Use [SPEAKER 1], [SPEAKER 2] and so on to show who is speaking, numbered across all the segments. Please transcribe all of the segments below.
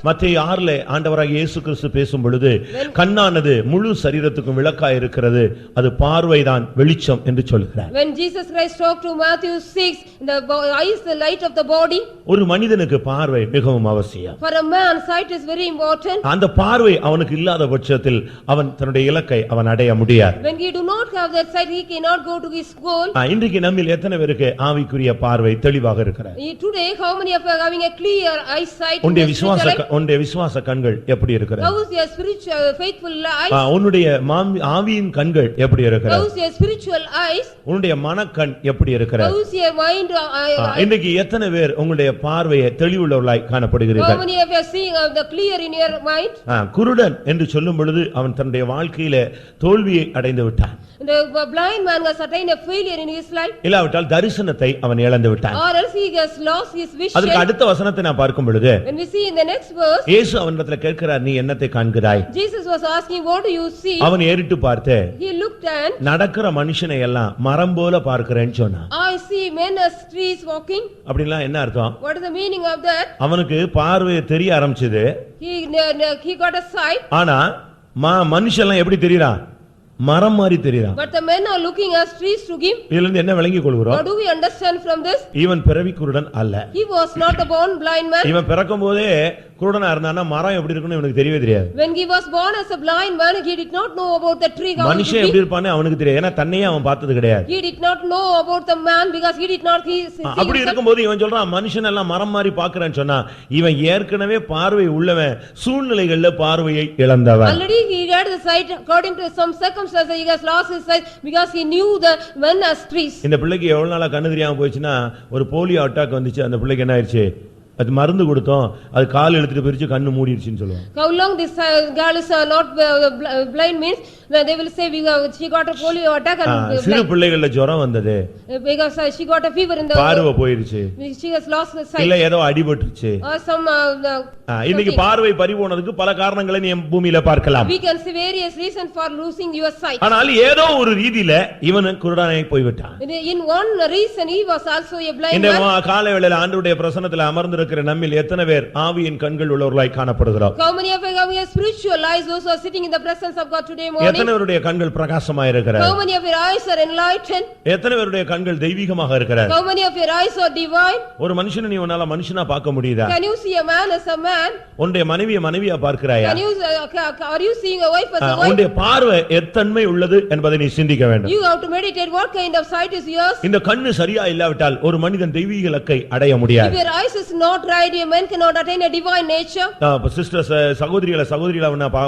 [SPEAKER 1] மத்தேயு 6 ஆண்டவராகிய இயேசு கிறிஸ்து பேசும் பொழுது கண்ணானது முழு சரீரத்துக்கும் விளக்காய் இருக்கிறது, அது பார்வைதான் வெளிச்சம் என்று சொல்கிறார்.
[SPEAKER 2] When Jesus Christ talked to Matthew 6, the eye is the light of the body.
[SPEAKER 1] ஒரு மனிதனுக்கு பார்வை மிகவும் அவசியம்.
[SPEAKER 2] For a man, sight is very important.
[SPEAKER 1] அந்த பார்வை அவனுக்கு இல்லாத பட்சத்தில் அவன் தன்னுடைய இலக்கை அவன் அடைய முடியாது.
[SPEAKER 2] When he do not have that sight, he cannot go to his goal.
[SPEAKER 1] இன்றைக்கு நம்மில் எத்தனை பேருக்கு ஆவிக்குரிய பார்வை தெளிவாக இருக்கிறது?
[SPEAKER 2] Today, how many of you are having a clear eyesight?
[SPEAKER 1] உன்னுடைய விசுவாச கண்கள் எப்படி இருக்கிறது?
[SPEAKER 2] How is your spiritual faithful eyes?
[SPEAKER 1] உன்னுடைய ஆவியின் கண்கள் எப்படி இருக்கிறது?
[SPEAKER 2] How is your spiritual eyes?
[SPEAKER 1] உன்னுடைய மனக்கண் எப்படி இருக்கிறது?
[SPEAKER 2] How is your mind?
[SPEAKER 1] இன்றைக்கு எத்தனை பேர் உங்களுடைய பார்வையை தெளிவுள்ளவர்களாய் காணப்படுகிறீர்கள்?
[SPEAKER 2] How many of you are seeing the clear in your mind?
[SPEAKER 1] குருடன் என்று சொல்லும் பொழுது அவன் தன்னுடைய வாழ்க்கையில தோல்வியை அடைந்து விட்டான்.
[SPEAKER 2] The blind man has attained a failure in his life.
[SPEAKER 1] இல்லாவிட்டால் தரிசனத்தை அவன் இழந்து விட்டான்.
[SPEAKER 2] Or else he has lost his vision.
[SPEAKER 1] அதுக்கு அடுத்த வசனத்தை நான் பார்க்கும் பொழுது
[SPEAKER 2] when we see in the next verse,
[SPEAKER 1] இயேசு அவனிடத்தில் கேட்கிறார், நீ என்னத்தை காண்கிறாய்?
[SPEAKER 2] Jesus was asking, what do you see?
[SPEAKER 1] அவன் ஏறிட்டு பார்த்து,
[SPEAKER 2] he looked and
[SPEAKER 1] நடக்கிற மனுஷனை எல்லாம் மரம் போல பார்க்கிறேன்னு சொன்னான்.
[SPEAKER 2] I see men as trees walking.
[SPEAKER 1] அப்படினா என்ன அர்த்தம்?
[SPEAKER 2] What is the meaning of that?
[SPEAKER 1] அவனுக்கு பார்வை தெரிய ஆரம்பிச்சது.
[SPEAKER 2] He got a sight.
[SPEAKER 1] ஆனா மனுஷன் எல்லாம் எப்படி தெரியறான்? மரம் மாதிரி தெரியறான்.
[SPEAKER 2] But the men are looking as trees to him.
[SPEAKER 1] இதில இருந்து என்ன விளங்கிக் கொள்கிறோம்?
[SPEAKER 2] What do we understand from this?
[SPEAKER 1] இவன் பிறவி குருடன் அல்ல.
[SPEAKER 2] He was not a born blind man.
[SPEAKER 1] இவன் பிறக்கும்போதே குருடனா இருந்தானா மரம் எப்படி இருக்குன்னு இவனுக்கு தெரியவே தெரியாது.
[SPEAKER 2] When he was born as a blind man, he did not know about the tree.
[SPEAKER 1] மனுஷன் எப்படி இருப்பானே அவனுக்கு தெரியாது. ஏனா தன்னையே அவன் பார்த்தது கிடையாது.
[SPEAKER 2] He did not know about the man because he did not see.
[SPEAKER 1] அப்படி இருக்கும்போது இவன் சொல்றான் மனுஷன் எல்லாம் மரம் மாதிரி பார்க்கறேன்னு சொன்னா இவன் ஏற்கனவே பார்வை உள்ளவன், சூழ்நிலைகள்ல பார்வையை இழந்தவன்.
[SPEAKER 2] Already he had the sight according to some circumstances. He has lost his sight because he knew the men as trees.
[SPEAKER 1] இந்த பிள்ளைக்கு எவ்வளவு நாளா கண்ணு தெரியாம போச்சுன்னா ஒரு போலியோ அட்டாக் வந்துச்சு. அந்த பிள்ளைக்கு என்ன ஆயிருச்சு? அது மருந்து கொடுத்தோம், அது கால் இழுத்துட்டு போயிடுச்சு, கண்ணு மூடிடுச்சுன்னு சொல்லுவாங்க.
[SPEAKER 2] How long this girl is not blind means they will say she got a polio attack and
[SPEAKER 1] சிறு பிள்ளைகள ஜுரம் வந்தது
[SPEAKER 2] because she got a fever in the
[SPEAKER 1] பார்வை போயிடுச்சு,
[SPEAKER 2] she has lost the sight,
[SPEAKER 1] இல்ல ஏதோ அடிபட்டுச்சு.
[SPEAKER 2] or some
[SPEAKER 1] இன்னைக்கு பார்வை பறிபோனதுக்கு பல காரணங்களை நீ பூமியில பார்க்கலாம்.
[SPEAKER 2] we can see various reasons for losing your sight.
[SPEAKER 1] ஆனால் ஏதோ ஒரு ரீதியில இவன் குருடனாய் போய் விட்டான்.
[SPEAKER 2] In one reason he was also a blind man.
[SPEAKER 1] இந்த காலை வேளையில ஆண்டவருடைய பிரசன்னத்தில் அமர்ந்திருக்கிற நம்மில் எத்தனை பேர் ஆவியின் கண்கள் உள்ளவர்களாய் காணப்படுகிறோம்?
[SPEAKER 2] How many of you have spiritual eyes, those who are sitting in the presence of God today morning?
[SPEAKER 1] எத்தனை பேருடைய கண்கள் பிரகாசமாய் இருக்கிறது?
[SPEAKER 2] How many of your eyes are enlightened?
[SPEAKER 1] எத்தனை பேருடைய கண்கள் தெய்வீகமாக இருக்கிறது?
[SPEAKER 2] How many of your eyes are divine?
[SPEAKER 1] ஒரு மனுஷனை நீ உன்னால மனுஷனா பார்க்க முடியுதா?
[SPEAKER 2] Can you see a man as a man?
[SPEAKER 1] உன்னுடைய மனைவியா பார்க்கறாயா?
[SPEAKER 2] Can you are you seeing a wife as a wife?
[SPEAKER 1] உன்னுடைய பார்வை எத்தன்மை உள்ளது என்பதை நீ சிந்திக்க வேண்டும்.
[SPEAKER 2] You have to meditate what kind of sight is yours.
[SPEAKER 1] இந்த கண்ணு சரியா இல்லாவிட்டால் ஒரு மனிதன் தெய்வீக இலக்கை அடைய முடியாது.
[SPEAKER 2] If your eyes is not right, a man cannot attain a divine nature.
[SPEAKER 1] Sisters சகோதரிகளை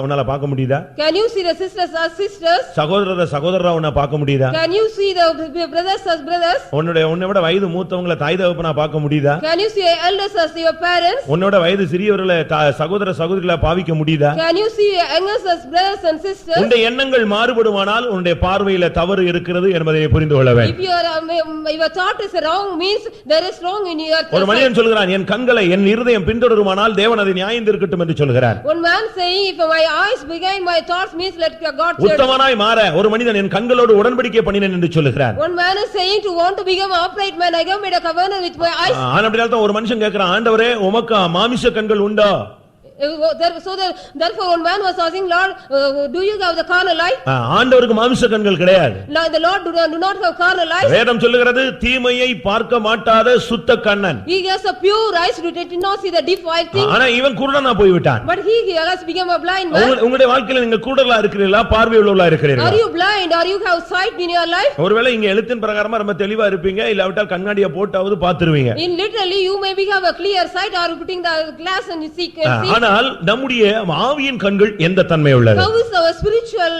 [SPEAKER 1] உன்னால பார்க்க முடியுதா?
[SPEAKER 2] Can you see the sisters as sisters?
[SPEAKER 1] சகோதரரா உன்னை பார்க்க முடியுதா?
[SPEAKER 2] Can you see the brothers as brothers?
[SPEAKER 1] உன்னை விட வயது மூத்தவங்களை தாய் தகப்பனா பார்க்க முடியுதா?
[SPEAKER 2] Can you see elders as your parents?
[SPEAKER 1] உன்னோட வயது சிறியவர்களை சகோதரிகளை பாவிக்க முடியுதா?
[SPEAKER 2] Can you see youngest as brothers and sisters?
[SPEAKER 1] உன்னுடைய எண்ணங்கள் மாறுபடுமானால் உன்னுடைய பார்வையில தவறு இருக்கிறது என்பதை புரிந்து கொள்ள வேண்டும்.
[SPEAKER 2] If your thought is wrong means there is wrong in your thought.
[SPEAKER 1] ஒரு மனிதன் சொல்கிறான் என் கண்களை என் இருதயம் பின்தொடருமானால் தேவன் அதை நியாயந்தீர்க்கட்டும் என்று சொல்கிறார்.
[SPEAKER 2] One man saying if my eyes behind my thoughts means let God judge.
[SPEAKER 1] உத்தமனாய் மாற ஒரு மனிதன் என் கண்களோடு உடன்படிக்கை பண்ணினேன் என்று சொல்கிறார்.
[SPEAKER 2] One man is saying to want to become upright man, I have made a covenant with my eyes.
[SPEAKER 1] அப்படினால தான் ஒரு மனுஷன் கேக்குறான் ஆண்டவரே உமக்கு மாமிச கண்கள் உண்டா?
[SPEAKER 2] Therefore one man was asking, Lord, do you have the carnal eye?
[SPEAKER 1] ஆண்டவருக்கு மாமிச கண்கள் கிடையாது.
[SPEAKER 2] The Lord do not have carnal eyes.
[SPEAKER 1] வேதம் சொல்லுகிறது தீமையை பார்க்க மாட்டாத சுத்த Kannan.
[SPEAKER 2] He has a pure eyes to did not see the defiled thing.
[SPEAKER 1] ஆனா இவன் குருடனா போய் விட்டான்.
[SPEAKER 2] But he has become a blind man.
[SPEAKER 1] உங்களுடைய வாழ்க்கையில நீங்க குருடலா இருக்கிறீங்களா பார்வை உள்ளவங்களா இருக்கிறீங்களா?
[SPEAKER 2] Are you blind or you have sight in your life?
[SPEAKER 1] ஒருவேளை இங்க எழுத்தின் பிரகாரமா ரொம்ப தெளிவா இருப்பீங்க, இல்லாவிட்டால் கண்ணாடியை போட்டாவது பாத்துருவீங்க.
[SPEAKER 2] In literally you may have a clear sight or putting the glass and you see.
[SPEAKER 1] ஆனால் நம்முடைய ஆவியின் கண்கள் எந்த தன்மை உள்ளது?
[SPEAKER 2] How is our spiritual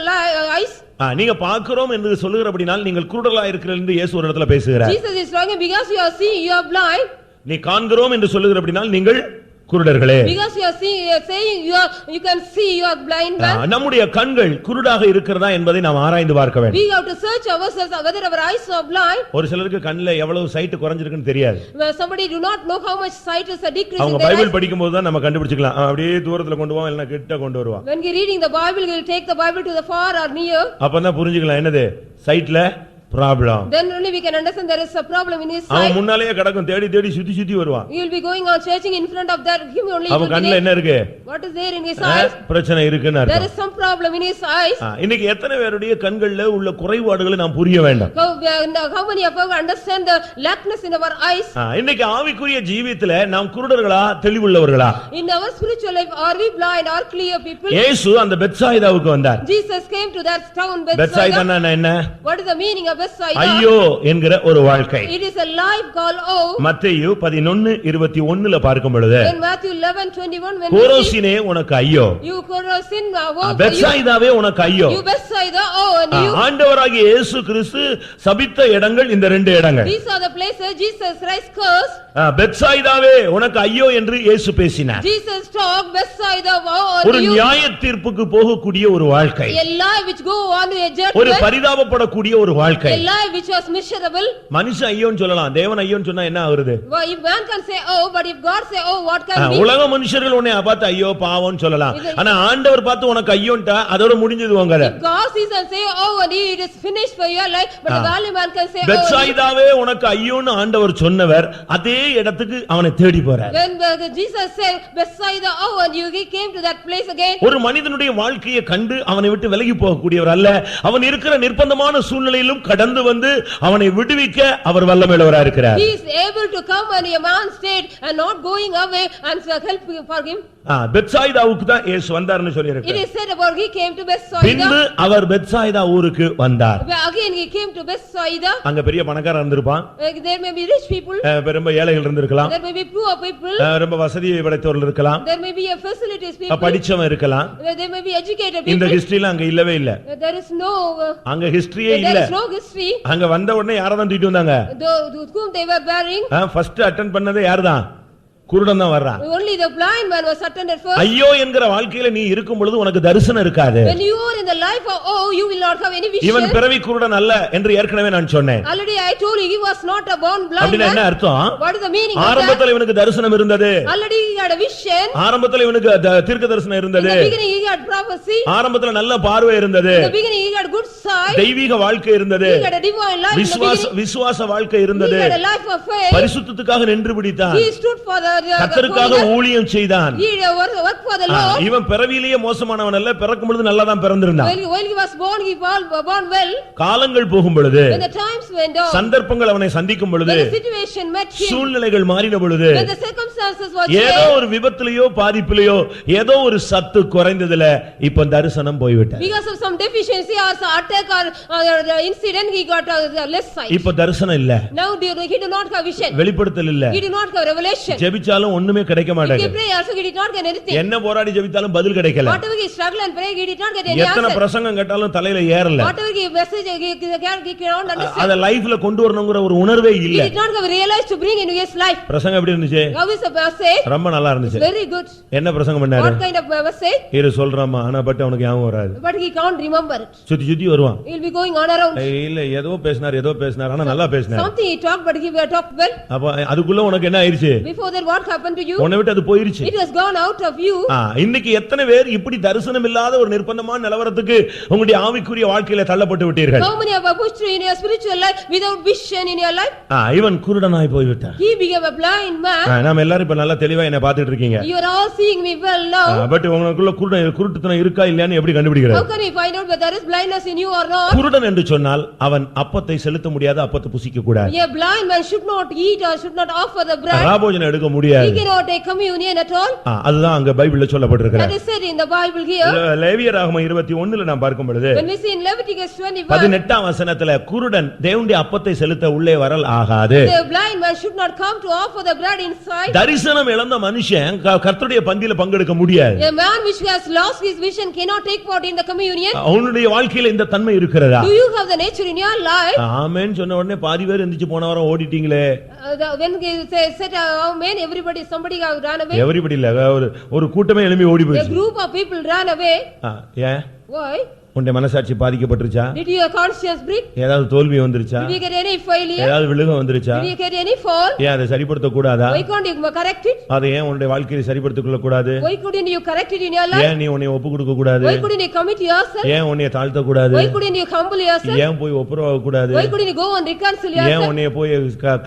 [SPEAKER 2] eyes?
[SPEAKER 1] நீங்க பார்க்கிறோம் என்று சொல்லுகிறபடினால் நீங்கள் குருடலா இருக்கிறீர்கள் என்று இயேசு ஒரு இடத்துல பேசுகிறார்.
[SPEAKER 2] Jesus is talking because you are seeing, you are blind.
[SPEAKER 1] நீ காண்கிறோம் என்று சொல்லுகிறபடினால் நீங்கள் குருடர்களே.
[SPEAKER 2] Because you are saying you can see, you are blind man.
[SPEAKER 1] நம்முடைய கண்கள் குருடாக இருக்கிறதா என்பதை நாம் ஆராய்ந்து பார்க்க வேண்டும்.
[SPEAKER 2] We have to search ourselves whether our eyes are blind.
[SPEAKER 1] ஒரு சிலருக்கு கண்ணுல எவ்வளவு சைட் குறஞ்சிருக்குன்னு தெரியாது.
[SPEAKER 2] Somebody do not know how much sight is decreasing.
[SPEAKER 1] அவங்க பைபிள் படிக்கும்போது தான் நம்ம கண்டுபிடிச்சுக்கலாம். அப்படியே தூரத்துல கொண்டு போவா இல்லனா கிட்ட கொண்டு வருவா.
[SPEAKER 2] When we reading the Bible, we will take the Bible to the far or near.
[SPEAKER 1] அப்பதான் புரிஞ்சுக்கலாம் என்னது சைட்ல problem.
[SPEAKER 2] Then only we can understand there is a problem in his
[SPEAKER 1] அவன்
[SPEAKER 2] sight.
[SPEAKER 1] முன்னாலேயே கடக்கும் தேடி தேடி சுத்தி சுத்தி வருவான்.
[SPEAKER 2] He will be going on searching in front of that him only.
[SPEAKER 1] அவன் கண்ணுல என்ன இருக்கு?
[SPEAKER 2] What is there in his eyes?
[SPEAKER 1] பிரச்சனை இருக்குன்னு
[SPEAKER 2] There
[SPEAKER 1] அர்த்தம்.
[SPEAKER 2] is some problem in his eyes.
[SPEAKER 1] இன்னைக்கு எத்தனை பேருடைய கண்கள்ல உள்ள குறைபாடுகளை நாம் புரிய வேண்டும்.
[SPEAKER 2] How many of us understand the lackness in our eyes?
[SPEAKER 1] இன்னைக்கு ஆவிக்குரிய ஜீவியத்துல நாம் குருடர்களா தெளிவுள்ளவர்களா?
[SPEAKER 2] In our spiritual life are we blind or clear people?
[SPEAKER 1] இயேசு அந்த பெத்சாயிதாவுக்கு வந்தார்.
[SPEAKER 2] Jesus came to that town Bethsaida.
[SPEAKER 1] பெத்சாயிதான்னா என்ன?
[SPEAKER 2] What is the meaning of Bethsaida?
[SPEAKER 1] ஐயோ என்கிற ஒரு வாழ்க்கை.
[SPEAKER 2] It is a life called oh.
[SPEAKER 1] மத்தேயு 11:21 பார்க்கும் பொழுது
[SPEAKER 2] In Matthew 11:21 when
[SPEAKER 1] கோரோசினே உனக்கு ஐயோ.
[SPEAKER 2] you Chorazin woe for you.
[SPEAKER 1] பெத்சாயிதாவே உனக்கு ஐயோ.
[SPEAKER 2] You Bethsaida oh and you.
[SPEAKER 1] ஆண்டவராகிய இயேசு கிறிஸ்து சபித்த இடங்கள் இந்த ரெண்டு இடங்கள்.
[SPEAKER 2] These are the places Jesus Christ cursed.
[SPEAKER 1] பெத்சாயிதாவே உனக்கு ஐயோ என்று இயேசு பேசினார்.
[SPEAKER 2] Jesus talked Bethsaida woe
[SPEAKER 1] ஒரு
[SPEAKER 2] on you.
[SPEAKER 1] நியாய தீர்ப்புக்கு போகக்கூடிய ஒரு வாழ்க்கை.
[SPEAKER 2] A life which go on to a
[SPEAKER 1] ஒரு
[SPEAKER 2] judgment.
[SPEAKER 1] பரிதாபப்படக்கூடிய ஒரு வாழ்க்கை.
[SPEAKER 2] A life which was miserable.
[SPEAKER 1] மனுஷன் ஐயோன்னு சொல்லலாம், தேவன் ஐயோன்னு சொன்னா என்ன ஆகுது?
[SPEAKER 2] Well, if man can say oh, but if God say oh, what can be?
[SPEAKER 1] உலக மனுஷர்கள் உன்னை பார்த்து ஐயோ பாவம்னு சொல்லலாம். ஆனா ஆண்டவர் பார்த்து உனக்கு ஐயோன்ட்டா அதோட முடிஞ்சது உங்க கதை.
[SPEAKER 2] God sees and say oh and it is finished for your life, but the godly man can say oh.
[SPEAKER 1] பெத்சாயிதாவே உனக்கு ஐயோன்னு ஆண்டவர் சொன்னவர் அதே இடத்துக்கு அவனை தேடி போறார்.
[SPEAKER 2] When Jesus said Bethsaida oh and you he came to that place again.
[SPEAKER 1] ஒரு மனிதனுடைய வாழ்க்கையை கண்டு அவனை விட்டு விலகி போகக்கூடியவர் அல்ல. அவன் இருக்கிற நிர்பந்தமான சூழ்நிலையிலும் கடந்து வந்து அவனை விடுவிக்க அவர் வல்லமையுள்ளவராக இருக்கிறார்.
[SPEAKER 2] He is able to come and a man stayed and not going away and help for him.
[SPEAKER 1] பெத்சாயிதாவுக்கு தான் இயேசு வந்தார்னு சொல்லி இருக்கு.
[SPEAKER 2] It is said about he came to Bethsaida.
[SPEAKER 1] பின்பு அவர் பெத்சாயிதா ஊருக்கு வந்தார்.
[SPEAKER 2] Again he came to Bethsaida.
[SPEAKER 1] அங்க பெரிய பணக்காரர் இருந்திருப்பான்.
[SPEAKER 2] There may be rich people.
[SPEAKER 1] ரொம்ப ஏழைகள் இருந்திருக்கலாம்.
[SPEAKER 2] There may be poor people.
[SPEAKER 1] ரொம்ப வசதி படைத்தவர்கள் இருக்கலாம்.
[SPEAKER 2] There may be a facilities people.
[SPEAKER 1] படிச்சவன் இருக்கலாம்.
[SPEAKER 2] There may be educated people.
[SPEAKER 1] இந்த ஹிஸ்டரியில அங்க இல்லவே இல்ல.
[SPEAKER 2] There is no
[SPEAKER 1] அங்க ஹிஸ்டரியே இல்ல.
[SPEAKER 2] There is no history.
[SPEAKER 1] அங்க வந்த உடனே யாரை தான் தூக்கிட்டு வந்தாங்க?
[SPEAKER 2] Whom they were bearing.
[SPEAKER 1] First attend பண்ணதே யார்தான்? குருடன் தான் வர்றான்.
[SPEAKER 2] Only the blind man was attended first.
[SPEAKER 1] ஐயோ என்கிற வாழ்க்கையில நீ இருக்கும் பொழுது உனக்கு தரிசனம் இருக்காது.
[SPEAKER 2] When you are in the life of oh you will not have any vision.
[SPEAKER 1] இவன் பிறவி குருடன் அல்ல என்று ஏற்கனவே நான் சொன்னேன்.
[SPEAKER 2] Already I told you he was not a born blind man.
[SPEAKER 1] அப்படினா என்ன அர்த்தம்?
[SPEAKER 2] What is the meaning of that?
[SPEAKER 1] ஆரம்பத்துல இவனுக்கு தரிசனம் இருந்தது.
[SPEAKER 2] Already he had a vision.
[SPEAKER 1] ஆரம்பத்துல இவனுக்கு தீர்க்க தரிசனம் இருந்தது.
[SPEAKER 2] In the beginning he had prophecy.
[SPEAKER 1] ஆரம்பத்துல நல்ல பார்வை இருந்தது.
[SPEAKER 2] In the beginning he had good sight.
[SPEAKER 1] தெய்வீக வாழ்க்கை இருந்தது.
[SPEAKER 2] He had a divine life.
[SPEAKER 1] விசுவாச வாழ்க்கை இருந்தது.
[SPEAKER 2] He had a life of faith.
[SPEAKER 1] பரிசுத்தத்துக்காக நின்று பிடித்தான்.
[SPEAKER 2] He stood for the
[SPEAKER 1] கர்த்தருக்காக ஊழியம் செய்தான்.
[SPEAKER 2] He worked for the Lord.
[SPEAKER 1] இவன் பிறவியிலேயே மோசமானவன் அல்ல, பிறக்கும் பொழுது நல்லா தான் பிறந்திருந்தான்.
[SPEAKER 2] While he was born he born well.
[SPEAKER 1] காலங்கள் போகும் பொழுது,
[SPEAKER 2] when the times went on,
[SPEAKER 1] சந்தர்ப்பங்கள் அவனை சந்திக்கும் பொழுது,
[SPEAKER 2] when the situation met him,
[SPEAKER 1] சூழ்நிலைகள் மாறின பொழுது,
[SPEAKER 2] when the circumstances were
[SPEAKER 1] ஏதோ ஒரு விபத்திலேயோ பாதிப்பிலேயோ ஏதோ ஒரு சத்து குறைந்ததுல இப்ப தரிசனம் போய்விட்டது.
[SPEAKER 2] because of some deficiency or some attack or incident he got less sight.
[SPEAKER 1] இப்ப தரிசனம் இல்ல.
[SPEAKER 2] Now he do not have vision.
[SPEAKER 1] வெளிப்படுத்தல் இல்ல.
[SPEAKER 2] He do not have revelation.
[SPEAKER 1] ஜெபிச்சாலும் ஒண்ணுமே கிடைக்க மாட்டேங்குது.
[SPEAKER 2] He pray also he did not get anything.
[SPEAKER 1] என்ன போராடி ஜெபித்தாலும் பதில் கிடைக்கல.
[SPEAKER 2] whatever he struggle and pray he did not get any answer.
[SPEAKER 1] எத்தனை பிரசங்கம் கேட்டாலும் தலையில ஏறல.
[SPEAKER 2] whatever he message he cannot understand.
[SPEAKER 1] அத லைஃப்ல கொண்டு வரணும்ங்கற ஒரு உணர்வே இல்ல.
[SPEAKER 2] he did not have realized to bring into his life.
[SPEAKER 1] பிரசங்கம் எப்படி இருந்துச்சு?
[SPEAKER 2] how is the message?
[SPEAKER 1] ரொம்ப நல்லா இருந்துச்சு.
[SPEAKER 2] very good.
[SPEAKER 1] என்ன பிரசங்கம் பண்ணாரு?
[SPEAKER 2] what kind of message?
[SPEAKER 1] இரு சொல்றமா ஆனா பட் அவனுக்கு ஞாபகம் வராது.
[SPEAKER 2] but he can't remember it.
[SPEAKER 1] சுத்தி சுத்தி வருவான்.
[SPEAKER 2] he will be going on around.
[SPEAKER 1] இல்ல ஏதோ பேசினார் ஆனா நல்லா பேசினார்.
[SPEAKER 2] something he talked but he talked well.
[SPEAKER 1] அப்ப அதுக்குள்ள உனக்கு என்ன ஆயிருச்சு?
[SPEAKER 2] before that what happened to you?
[SPEAKER 1] உன்னை விட்டு அது போயிருச்சு.
[SPEAKER 2] it has gone out of you.
[SPEAKER 1] இன்னைக்கு எத்தனை பேர் இப்படி தரிசனம் இல்லாத ஒரு நிர்பந்தமான நிலவரத்துக்கு உங்களுடைய ஆவிக்குரிய வாழ்க்கையில தள்ளப்பட்டு விட்டீர்கள்?
[SPEAKER 2] how many have pushed in your spiritual life without vision in your life?
[SPEAKER 1] இவன் குருடனாய் போய் விட்டான்.
[SPEAKER 2] he became a blind man.
[SPEAKER 1] நாம எல்லாரும் இப்ப நல்லா தெளிவா என்ன பார்த்துட்டு இருக்கீங்க.
[SPEAKER 2] you are all seeing me well now.
[SPEAKER 1] But உங்களுக்குள்ள குருட்டுத்தனம் இருக்கா இல்லையான்னு எப்படி கண்டுபிடிக்கிறது?
[SPEAKER 2] how can we find out whether there is blindness in you or not?
[SPEAKER 1] குருடன் என்று சொன்னால் அவன் அப்பத்தை செலுத்த முடியாது, அப்பத்தை புசிக்க கூடாது.
[SPEAKER 2] a blind man should not eat or should not offer the bread.
[SPEAKER 1] ராபோஜனம் எடுக்க முடியாது.
[SPEAKER 2] he cannot take communion at all.
[SPEAKER 1] அதுதான் அங்க பைபிள்ல சொல்லப்பட்டிருக்கிறது.
[SPEAKER 2] that is said in the Bible here.
[SPEAKER 1] லேவியராகமம் 21ல நாம் பார்க்கும் பொழுது,
[SPEAKER 2] when we see in Leviticus 21,
[SPEAKER 1] 18ஆம் வசனத்துல குருடன் தேவனுடைய அப்பத்தை செலுத்த உள்ளே வரல் ஆகாது.
[SPEAKER 2] the blind man should not come to offer the bread inside.
[SPEAKER 1] தரிசனம் இழந்த மனுஷன் கர்த்தருடைய பந்தியில பங்கெடுக்க முடியாது.
[SPEAKER 2] a man which has lost his vision cannot take part in the communion.
[SPEAKER 1] அவனுடைய வாழ்க்கையில இந்த தன்மை இருக்கிறதா?
[SPEAKER 2] do you have the nature in your life?
[SPEAKER 1] ஆமென் சொன்ன உடனே பாதி பேர் எந்திச்சு போன வாரம் ஓடிட்டீங்களே.
[SPEAKER 2] when he said amen somebody have run away.
[SPEAKER 1] Everybody இல்ல, ஒரு கூட்டமே எழும்பி ஓடி
[SPEAKER 2] a
[SPEAKER 1] போயிடுச்சு.
[SPEAKER 2] group of people ran away.
[SPEAKER 1] ஏன்?
[SPEAKER 2] why?
[SPEAKER 1] உன்னுடைய மனசாட்சி பாதிக்கப்பட்டுருச்சா?
[SPEAKER 2] Did your conscience break?
[SPEAKER 1] ஏதாவது தோல்வி வந்துருச்சா?
[SPEAKER 2] Did you get any failure?
[SPEAKER 1] ஏதாவது விழுகம் வந்துருச்சா?
[SPEAKER 2] Did you get any fall?
[SPEAKER 1] ஏன் அதை சரிப்படுத்த கூடாதா?
[SPEAKER 2] Why can't you correct it?
[SPEAKER 1] அதை ஏன் உன்னுடைய வாழ்க்கையை சரிப்படுத்திக் கொள்ள கூடாது?
[SPEAKER 2] Why couldn't you correct it in your life?
[SPEAKER 1] ஏன் நீ உன்னை ஒப்பு கொடுக்க கூடாது?
[SPEAKER 2] Why couldn't you commit yourself?
[SPEAKER 1] ஏன் உன்னை தாழ்த்த கூடாது?
[SPEAKER 2] Why couldn't you humble yourself?
[SPEAKER 1] ஏன் போய் ஒப்புரவாக கூடாது?
[SPEAKER 2] Why couldn't you go and reconcile
[SPEAKER 1] ஏன்
[SPEAKER 2] yourself?
[SPEAKER 1] உன்னை போய்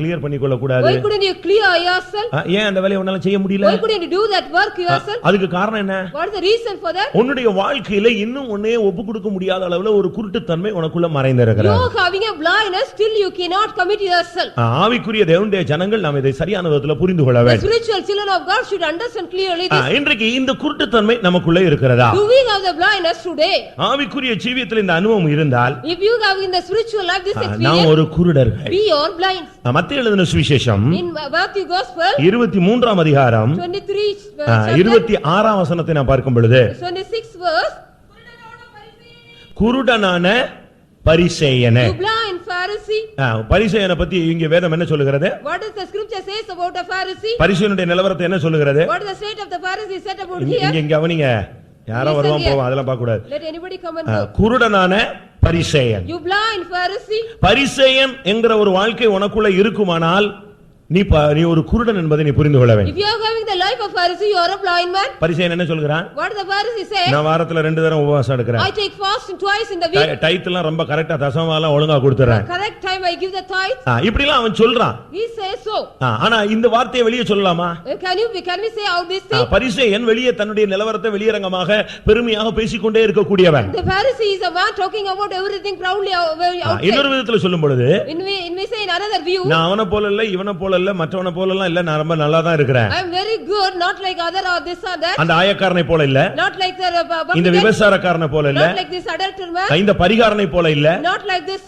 [SPEAKER 1] கிளியர் பண்ணிக்கொள்ள கூடாது?
[SPEAKER 2] Why couldn't you clear yourself?
[SPEAKER 1] ஏன் அந்த வேலையை உன்னால செய்ய முடியல?
[SPEAKER 2] Why couldn't you do that work yourself?
[SPEAKER 1] அதுக்கு காரணம் என்ன?
[SPEAKER 2] What is the reason for that?
[SPEAKER 1] உன்னுடைய வாழ்க்கையில இன்னும் உன்னை ஒப்பு கொடுக்க முடியாத அளவுல ஒரு குருட்டுத்தன்மை உனக்குள்ள மறைந்திருக்கிறது.
[SPEAKER 2] You having a blindness, still you cannot commit yourself.
[SPEAKER 1] ஆவிக்குரிய தேவனுடைய ஜனங்கள் நாம் இதை சரியான விதத்துல புரிந்து கொள்ள
[SPEAKER 2] The
[SPEAKER 1] வேண்டும்.
[SPEAKER 2] spiritual children of God should understand clearly this.
[SPEAKER 1] இன்றைக்கு இந்த குருட்டுத்தன்மை நமக்குள்ள இருக்கிறதா?
[SPEAKER 2] Do we have the blindness today?
[SPEAKER 1] ஆவிக்குரிய ஜீவியத்தில் இந்த அனுபவம் இருந்தால்,
[SPEAKER 2] If you have in the spiritual life this
[SPEAKER 1] நாம்
[SPEAKER 2] experience,
[SPEAKER 1] ஒரு குருடர்கள்.
[SPEAKER 2] we are blind.
[SPEAKER 1] மத்தேயு எழுதின சுவிசேஷம்
[SPEAKER 2] In Matthew Gospel
[SPEAKER 1] 23ஆம் அதிகாரம்
[SPEAKER 2] 23
[SPEAKER 1] 26ஆம் வசனத்தை நான் பார்க்கும் பொழுது,
[SPEAKER 2] 26 verse,
[SPEAKER 1] குருடனான பரிசேயனே.
[SPEAKER 2] you blind Pharisee.
[SPEAKER 1] பரிசேயனை பத்தி இங்க வேதம் என்ன சொல்லுகிறது?
[SPEAKER 2] What does the scripture says about a Pharisee?
[SPEAKER 1] பரிசேயனுடைய நிலவரத்தை என்ன சொல்லுகிறது?
[SPEAKER 2] What is the state of the Pharisee said about
[SPEAKER 1] இங்க
[SPEAKER 2] here?
[SPEAKER 1] இங்க கவனிங்க. யாரோ வருவான் போவான், அதெல்லாம் பார்க்க கூடாது.
[SPEAKER 2] Let anybody come and go.
[SPEAKER 1] குருடனான பரிசேயன்.
[SPEAKER 2] You blind Pharisee.
[SPEAKER 1] பரிசேயன் என்கிற ஒரு வாழ்க்கை உனக்குள்ள இருக்குமானால் நீ ஒரு குருடன் என்பதை நீ புரிந்து கொள்ள வேண்டும்.
[SPEAKER 2] If you are having the life of Pharisee, you are a blind man.
[SPEAKER 1] பரிசேயன் என்ன சொல்கிறான்?
[SPEAKER 2] What the Pharisee say?
[SPEAKER 1] நான் வாரத்துல 2 தடவை உபவாசம் எடுக்கிறேன்.
[SPEAKER 2] I take fasting twice in the week.
[SPEAKER 1] Tithe எல்லாம் ரொம்ப கரெக்ட்டா தசமபாகம் ஒழுங்கா கொடுத்துறேன்.
[SPEAKER 2] Correct time I give the tithe.
[SPEAKER 1] இப்படி எல்லாம் அவன் சொல்றான்.
[SPEAKER 2] He says so.
[SPEAKER 1] ஆனா இந்த வார்த்தையை வெளியே சொல்லலாமா?
[SPEAKER 2] Can we say out this thing?
[SPEAKER 1] பரிசேயன் வெளியே தன்னுடைய நிலவரத்தை வெளியரங்கமாக பெருமையாக பேசிக்கொண்டே இருக்கக்கூடியவன்.
[SPEAKER 2] The Pharisee is a man talking about everything proudly outside.
[SPEAKER 1] இன்னொரு விதத்துல சொல்லும் பொழுது,
[SPEAKER 2] In we say in another view,
[SPEAKER 1] நான் அவனை போல இல்ல, இவனை போல இல்ல, மற்றவனை போல இல்ல, நான் ரொம்ப நல்லா தான் இருக்கிறேன்.
[SPEAKER 2] I am very good, not like other or this or that.
[SPEAKER 1] அந்த ஆயக்காரனை போல இல்ல,
[SPEAKER 2] Not like the
[SPEAKER 1] இந்த விபசாரக்காரனை போல இல்ல,
[SPEAKER 2] not like this adulterer man.
[SPEAKER 1] இந்த பரிகாரனை போல இல்ல,
[SPEAKER 2] Not like this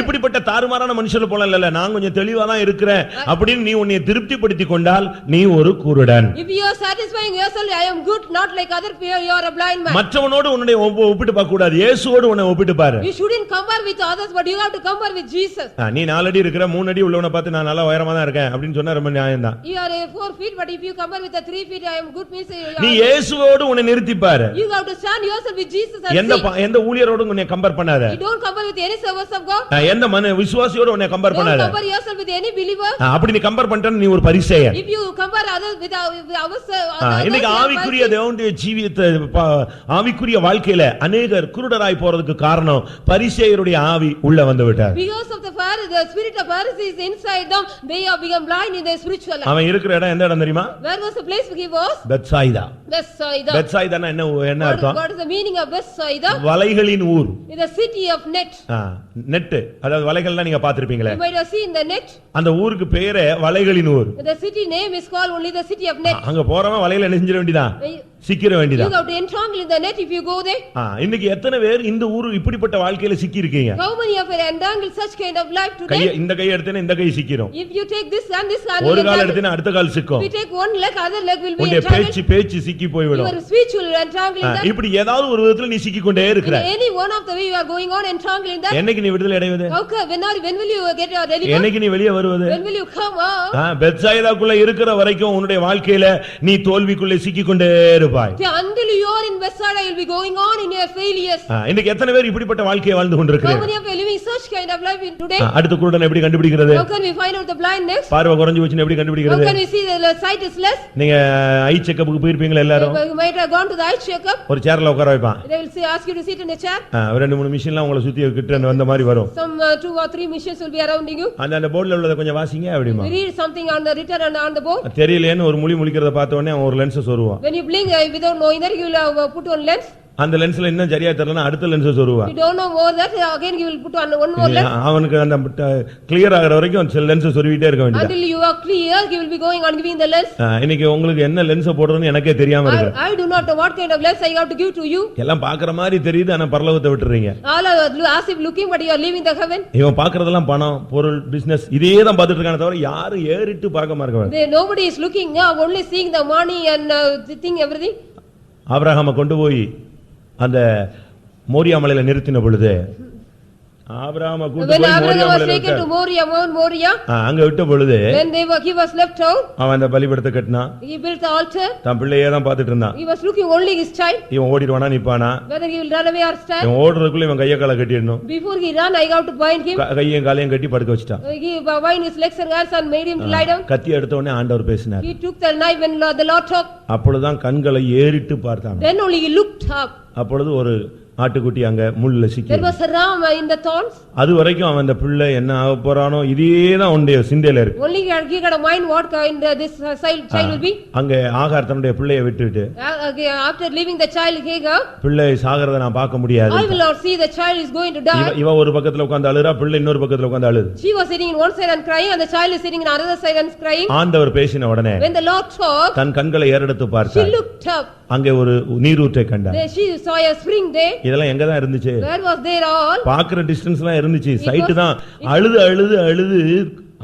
[SPEAKER 1] இப்படிப்பட்ட தாறுமாறான மனுஷனை போல இல்ல, நான் கொஞ்சம் தெளிவா தான் இருக்கிறேன் அப்படின்னு நீ உன்னை திருப்திப்படுத்திக் கொண்டால் நீ ஒரு குருடன்.
[SPEAKER 2] If you are satisfying yourself, I am good, not like other people, you are a blind man.
[SPEAKER 1] மற்றவனோடு உன்னை ஒப்பிட்டு பார்க்க கூடாது, இயேசுவோடு உன்னை ஒப்பிட்டு பாரு.
[SPEAKER 2] You shouldn't compare with others, but you have to compare with Jesus.
[SPEAKER 1] நீ 4 அடி இருக்கிற 3 அடி உள்ளவனை பார்த்து நான் நல்லா உயரமா தான் இருக்கேன் அப்படின்னு சொன்னா ரொம்ப நியாயம் தான்.
[SPEAKER 2] You are 4 feet, but if you compare with the 3 feet, I am good means
[SPEAKER 1] நீ இயேசுவோடு உன்னை நிறுத்தி பாரு.
[SPEAKER 2] you have to stand yourself with Jesus and
[SPEAKER 1] எந்த ஊழியரோடு உன்னை கம்பேர் பண்ணாத.
[SPEAKER 2] you don't compare with any servants of God.
[SPEAKER 1] எந்த விசுவாசியோடு உன்னை கம்பேர்
[SPEAKER 2] don't
[SPEAKER 1] பண்ணாத.
[SPEAKER 2] compare yourself with any believer.
[SPEAKER 1] அப்படி நீ கம்பேர் பண்ணிட்டா நீ ஒரு பரிசேயன்.
[SPEAKER 2] if you compare others with others,
[SPEAKER 1] இன்னைக்கு ஆவிக்குரிய தேவனுடைய ஜீவியத்தை ஆவிக்குரிய வாழ்க்கையில அநேகர் குருடராய் போறதுக்கு காரணம் பரிசேயருடைய ஆவி உள்ள வந்து விட்டார்.
[SPEAKER 2] because of the spirit of Pharisees inside them, they have become blind in their spiritual life.
[SPEAKER 1] அவன் இருக்கிற இடம் எந்த இடம் தெரியுமா?
[SPEAKER 2] where was the place he was?
[SPEAKER 1] Bethsaida.
[SPEAKER 2] Bethsaida.
[SPEAKER 1] என்ன அர்த்தம்?
[SPEAKER 2] what is the meaning of Bethsaida?
[SPEAKER 1] வலைகளின் ஊர்.
[SPEAKER 2] in the city of net.
[SPEAKER 1] Net, அதாவது வலைகள்லாம் நீங்க பாத்திருப்பீங்களே.
[SPEAKER 2] you might have seen the net.
[SPEAKER 1] அந்த ஊருக்கு பேரே வலைகளின் ஊர்.
[SPEAKER 2] the city name is called only the city of net.
[SPEAKER 1] அங்க போறவன் வலையில நெஞ்சிர வேண்டியதான், சிக்கிர வேண்டியதான்.
[SPEAKER 2] you have to entangle in the net if you go there.
[SPEAKER 1] இன்னைக்கு எத்தனை பேர் இந்த ஊர் இப்படிப்பட்ட வாழ்க்கையில சிக்கி இருக்கீங்க?
[SPEAKER 2] how many of you entangle such kind of life today?
[SPEAKER 1] இந்த கை எடுத்தேனா இந்த கை சிக்கிரும்.
[SPEAKER 2] if you take this hand, this hand
[SPEAKER 1] ஒரு கால் எடுத்தேனா அடுத்த கால் சிக்கும்.
[SPEAKER 2] if you take one leg, other leg will be
[SPEAKER 1] உன்னுடைய
[SPEAKER 2] entangled.
[SPEAKER 1] பேச்சு சிக்கி போய் விடும்.
[SPEAKER 2] your speech will entangle in that.
[SPEAKER 1] இப்படி ஏதாவது ஒரு விதத்துல நீ சிக்கி கொண்டே இருக்கிற.
[SPEAKER 2] in any one of the way you are going on entangled in that.
[SPEAKER 1] என்னைக்கு நீ விடுதலை அடைவது?
[SPEAKER 2] okay, when will you get your deliverance?
[SPEAKER 1] என்னைக்கு நீ வெளியே வருவது?
[SPEAKER 2] when will you come out?
[SPEAKER 1] பெத்சாயிதாக்குள்ள இருக்கிற வரைக்கும் உன்னுடைய வாழ்க்கையில நீ தோல்விக்குள்ள சிக்கி கொண்டே இருப்பாய்.
[SPEAKER 2] until you are in Bethsaida, you will be going on in your failures.
[SPEAKER 1] இன்னைக்கு எத்தனை பேர் இப்படிப்பட்ட வாழ்க்கையை வாழ்ந்து
[SPEAKER 2] how
[SPEAKER 1] கொண்டிருக்கிறீங்க?
[SPEAKER 2] many of you are living such kind of life in today?
[SPEAKER 1] அடுத்த குருடன் எப்படி கண்டுபிடிக்கிறது?
[SPEAKER 2] how can we find out the blindness?
[SPEAKER 1] பார்வை குறைஞ்சு போச்சுன்னு எப்படி
[SPEAKER 2] how
[SPEAKER 1] கண்டுபிடிக்கிறது?
[SPEAKER 2] can we see the sight is less?
[SPEAKER 1] நீங்க ஐ செக்கப்புக்கு போயிருப்பீங்களா எல்லாரும்?
[SPEAKER 2] you might have gone to the eye checkup.
[SPEAKER 1] ஒரு சேர்ல உட்கார வைப்பான்.
[SPEAKER 2] they will say ask you to sit in a chair.
[SPEAKER 1] 2-3 மிஷின்லாம் உங்களை சுத்தி கிட்ட வந்த மாதிரி வரும்.
[SPEAKER 2] some 2 or 3 machines will be surrounding you.
[SPEAKER 1] அந்த போர்டுல உள்ளத கொஞ்சம் வாசிங்க அப்படிமா.
[SPEAKER 2] read something on the written on the board.
[SPEAKER 1] தெரியலையேன்னு ஒரு முழிக்கிறத பார்த்த உடனே அவன் ஒரு lens சொருவான்.
[SPEAKER 2] when you blink without knowing that, you will put on lens.
[SPEAKER 1] அந்த லென்ஸ்ல இன்னும் சரியா தெரியலனா அடுத்த lens சொருவான்.
[SPEAKER 2] you don't know more that, again you will put on one more lens.
[SPEAKER 1] அவனுக்கு அந்த கிளியர் ஆகற வரைக்கும் லென்ஸ் சொருவிட்டே இருக்க வேண்டியது.
[SPEAKER 2] until you are clear, you will be going on giving the lens.
[SPEAKER 1] இன்னைக்கு உங்களுக்கு என்ன லென்ஸ் போடுறதுன்னு எனக்கே தெரியாம இருக்கு.
[SPEAKER 2] I do not know what kind of lens I have to give to you.
[SPEAKER 1] எல்லாம் பார்க்குற மாதிரி தெரியுது, ஆனா பரலோகத்தை விட்டுறீங்க.
[SPEAKER 2] all are as if looking, but you are leaving the heaven.
[SPEAKER 1] இவன் பார்க்கறதெல்லாம் பணம், பொருள், பிசினஸ் இதே தான் பார்த்துட்டு இருக்கானே தவிர யாரும் ஏறிட்டு பார்க்க மாட்டாங்க.
[SPEAKER 2] nobody is looking, only seeing the money and the thing everything.
[SPEAKER 1] ஆபிரகாமை கொண்டு போய் அந்த மோரியா மலையில நிறுத்தின பொழுது ஆபிரகாமை கூட்டி
[SPEAKER 2] When
[SPEAKER 1] போய்
[SPEAKER 2] Abraham
[SPEAKER 1] மோரியா
[SPEAKER 2] was
[SPEAKER 1] மலையில
[SPEAKER 2] taken to
[SPEAKER 1] விட்டார்.
[SPEAKER 2] Moriah, Mount Moriah,
[SPEAKER 1] அங்க விட்ட பொழுது
[SPEAKER 2] when he was left out,
[SPEAKER 1] அவன் அந்த பலிபீடத்தை கட்டினான்.
[SPEAKER 2] he built the altar.
[SPEAKER 1] தன் பிள்ளையே தான் பார்த்துட்டு இருந்தான்.
[SPEAKER 2] He was looking only his child,
[SPEAKER 1] இவன் ஓடிடுவானா நிப்பானா?
[SPEAKER 2] whether he will run away or stand.
[SPEAKER 1] இவன் ஓடுறதுக்குள்ள இவன் கையை காலை கட்டிடணும்.
[SPEAKER 2] Before he ran, I got to bind him.
[SPEAKER 1] கையையும் காலையும் கட்டி படுக்க வச்சுட்டான்.
[SPEAKER 2] He bind his legs and hands and made him to lie down.
[SPEAKER 1] கத்தி எடுத்த உடனே ஆண்டவர் பேசினார்.
[SPEAKER 2] He took the knife when the Lord talked.
[SPEAKER 1] அப்பொழுதுதான் கண்களை ஏறிட்டு பார்த்தான்.
[SPEAKER 2] Then only he looked up.
[SPEAKER 1] அப்பொழுது ஒரு ஆட்டுக்குட்டி அங்க முள்ளுல சிக்கி.
[SPEAKER 2] There was a ram in the thorns.
[SPEAKER 1] அது வரைக்கும் அவன் அந்த பிள்ளை என்ன ஆக போறானோ இதேதான் அவனுடைய சிந்தையில இருக்கு.
[SPEAKER 2] Only he got a mind what kind this child will be.
[SPEAKER 1] அங்க ஆகார் தன்னுடைய பிள்ளையை விட்டுட்டு
[SPEAKER 2] After leaving the child Hagar,
[SPEAKER 1] பிள்ளை சாகறத நான் பார்க்க முடியாது.
[SPEAKER 2] I will not see the child is going to die.
[SPEAKER 1] இவ ஒரு பக்கத்துல உட்கார்ந்து அழுறா, பிள்ளை இன்னொரு பக்கத்துல உட்கார்ந்து அழுது.
[SPEAKER 2] She was sitting in one side and crying and the child is sitting in another side and crying.
[SPEAKER 1] ஆண்டவர் பேசின உடனே
[SPEAKER 2] When the Lord talked,
[SPEAKER 1] தன் கண்களை ஏறெடுத்து
[SPEAKER 2] she
[SPEAKER 1] பார்த்தார்.
[SPEAKER 2] looked up.
[SPEAKER 1] அங்கே ஒரு நீரூற்றை கண்டார்.
[SPEAKER 2] There she saw a spring there.
[SPEAKER 1] இதெல்லாம் எங்க தான் இருந்துச்சு?
[SPEAKER 2] Where was there all?
[SPEAKER 1] பாக்குற டிஸ்டன்ஸ்லாம் இருந்துச்சு. சைட் தான் அழுது அழுது அழுது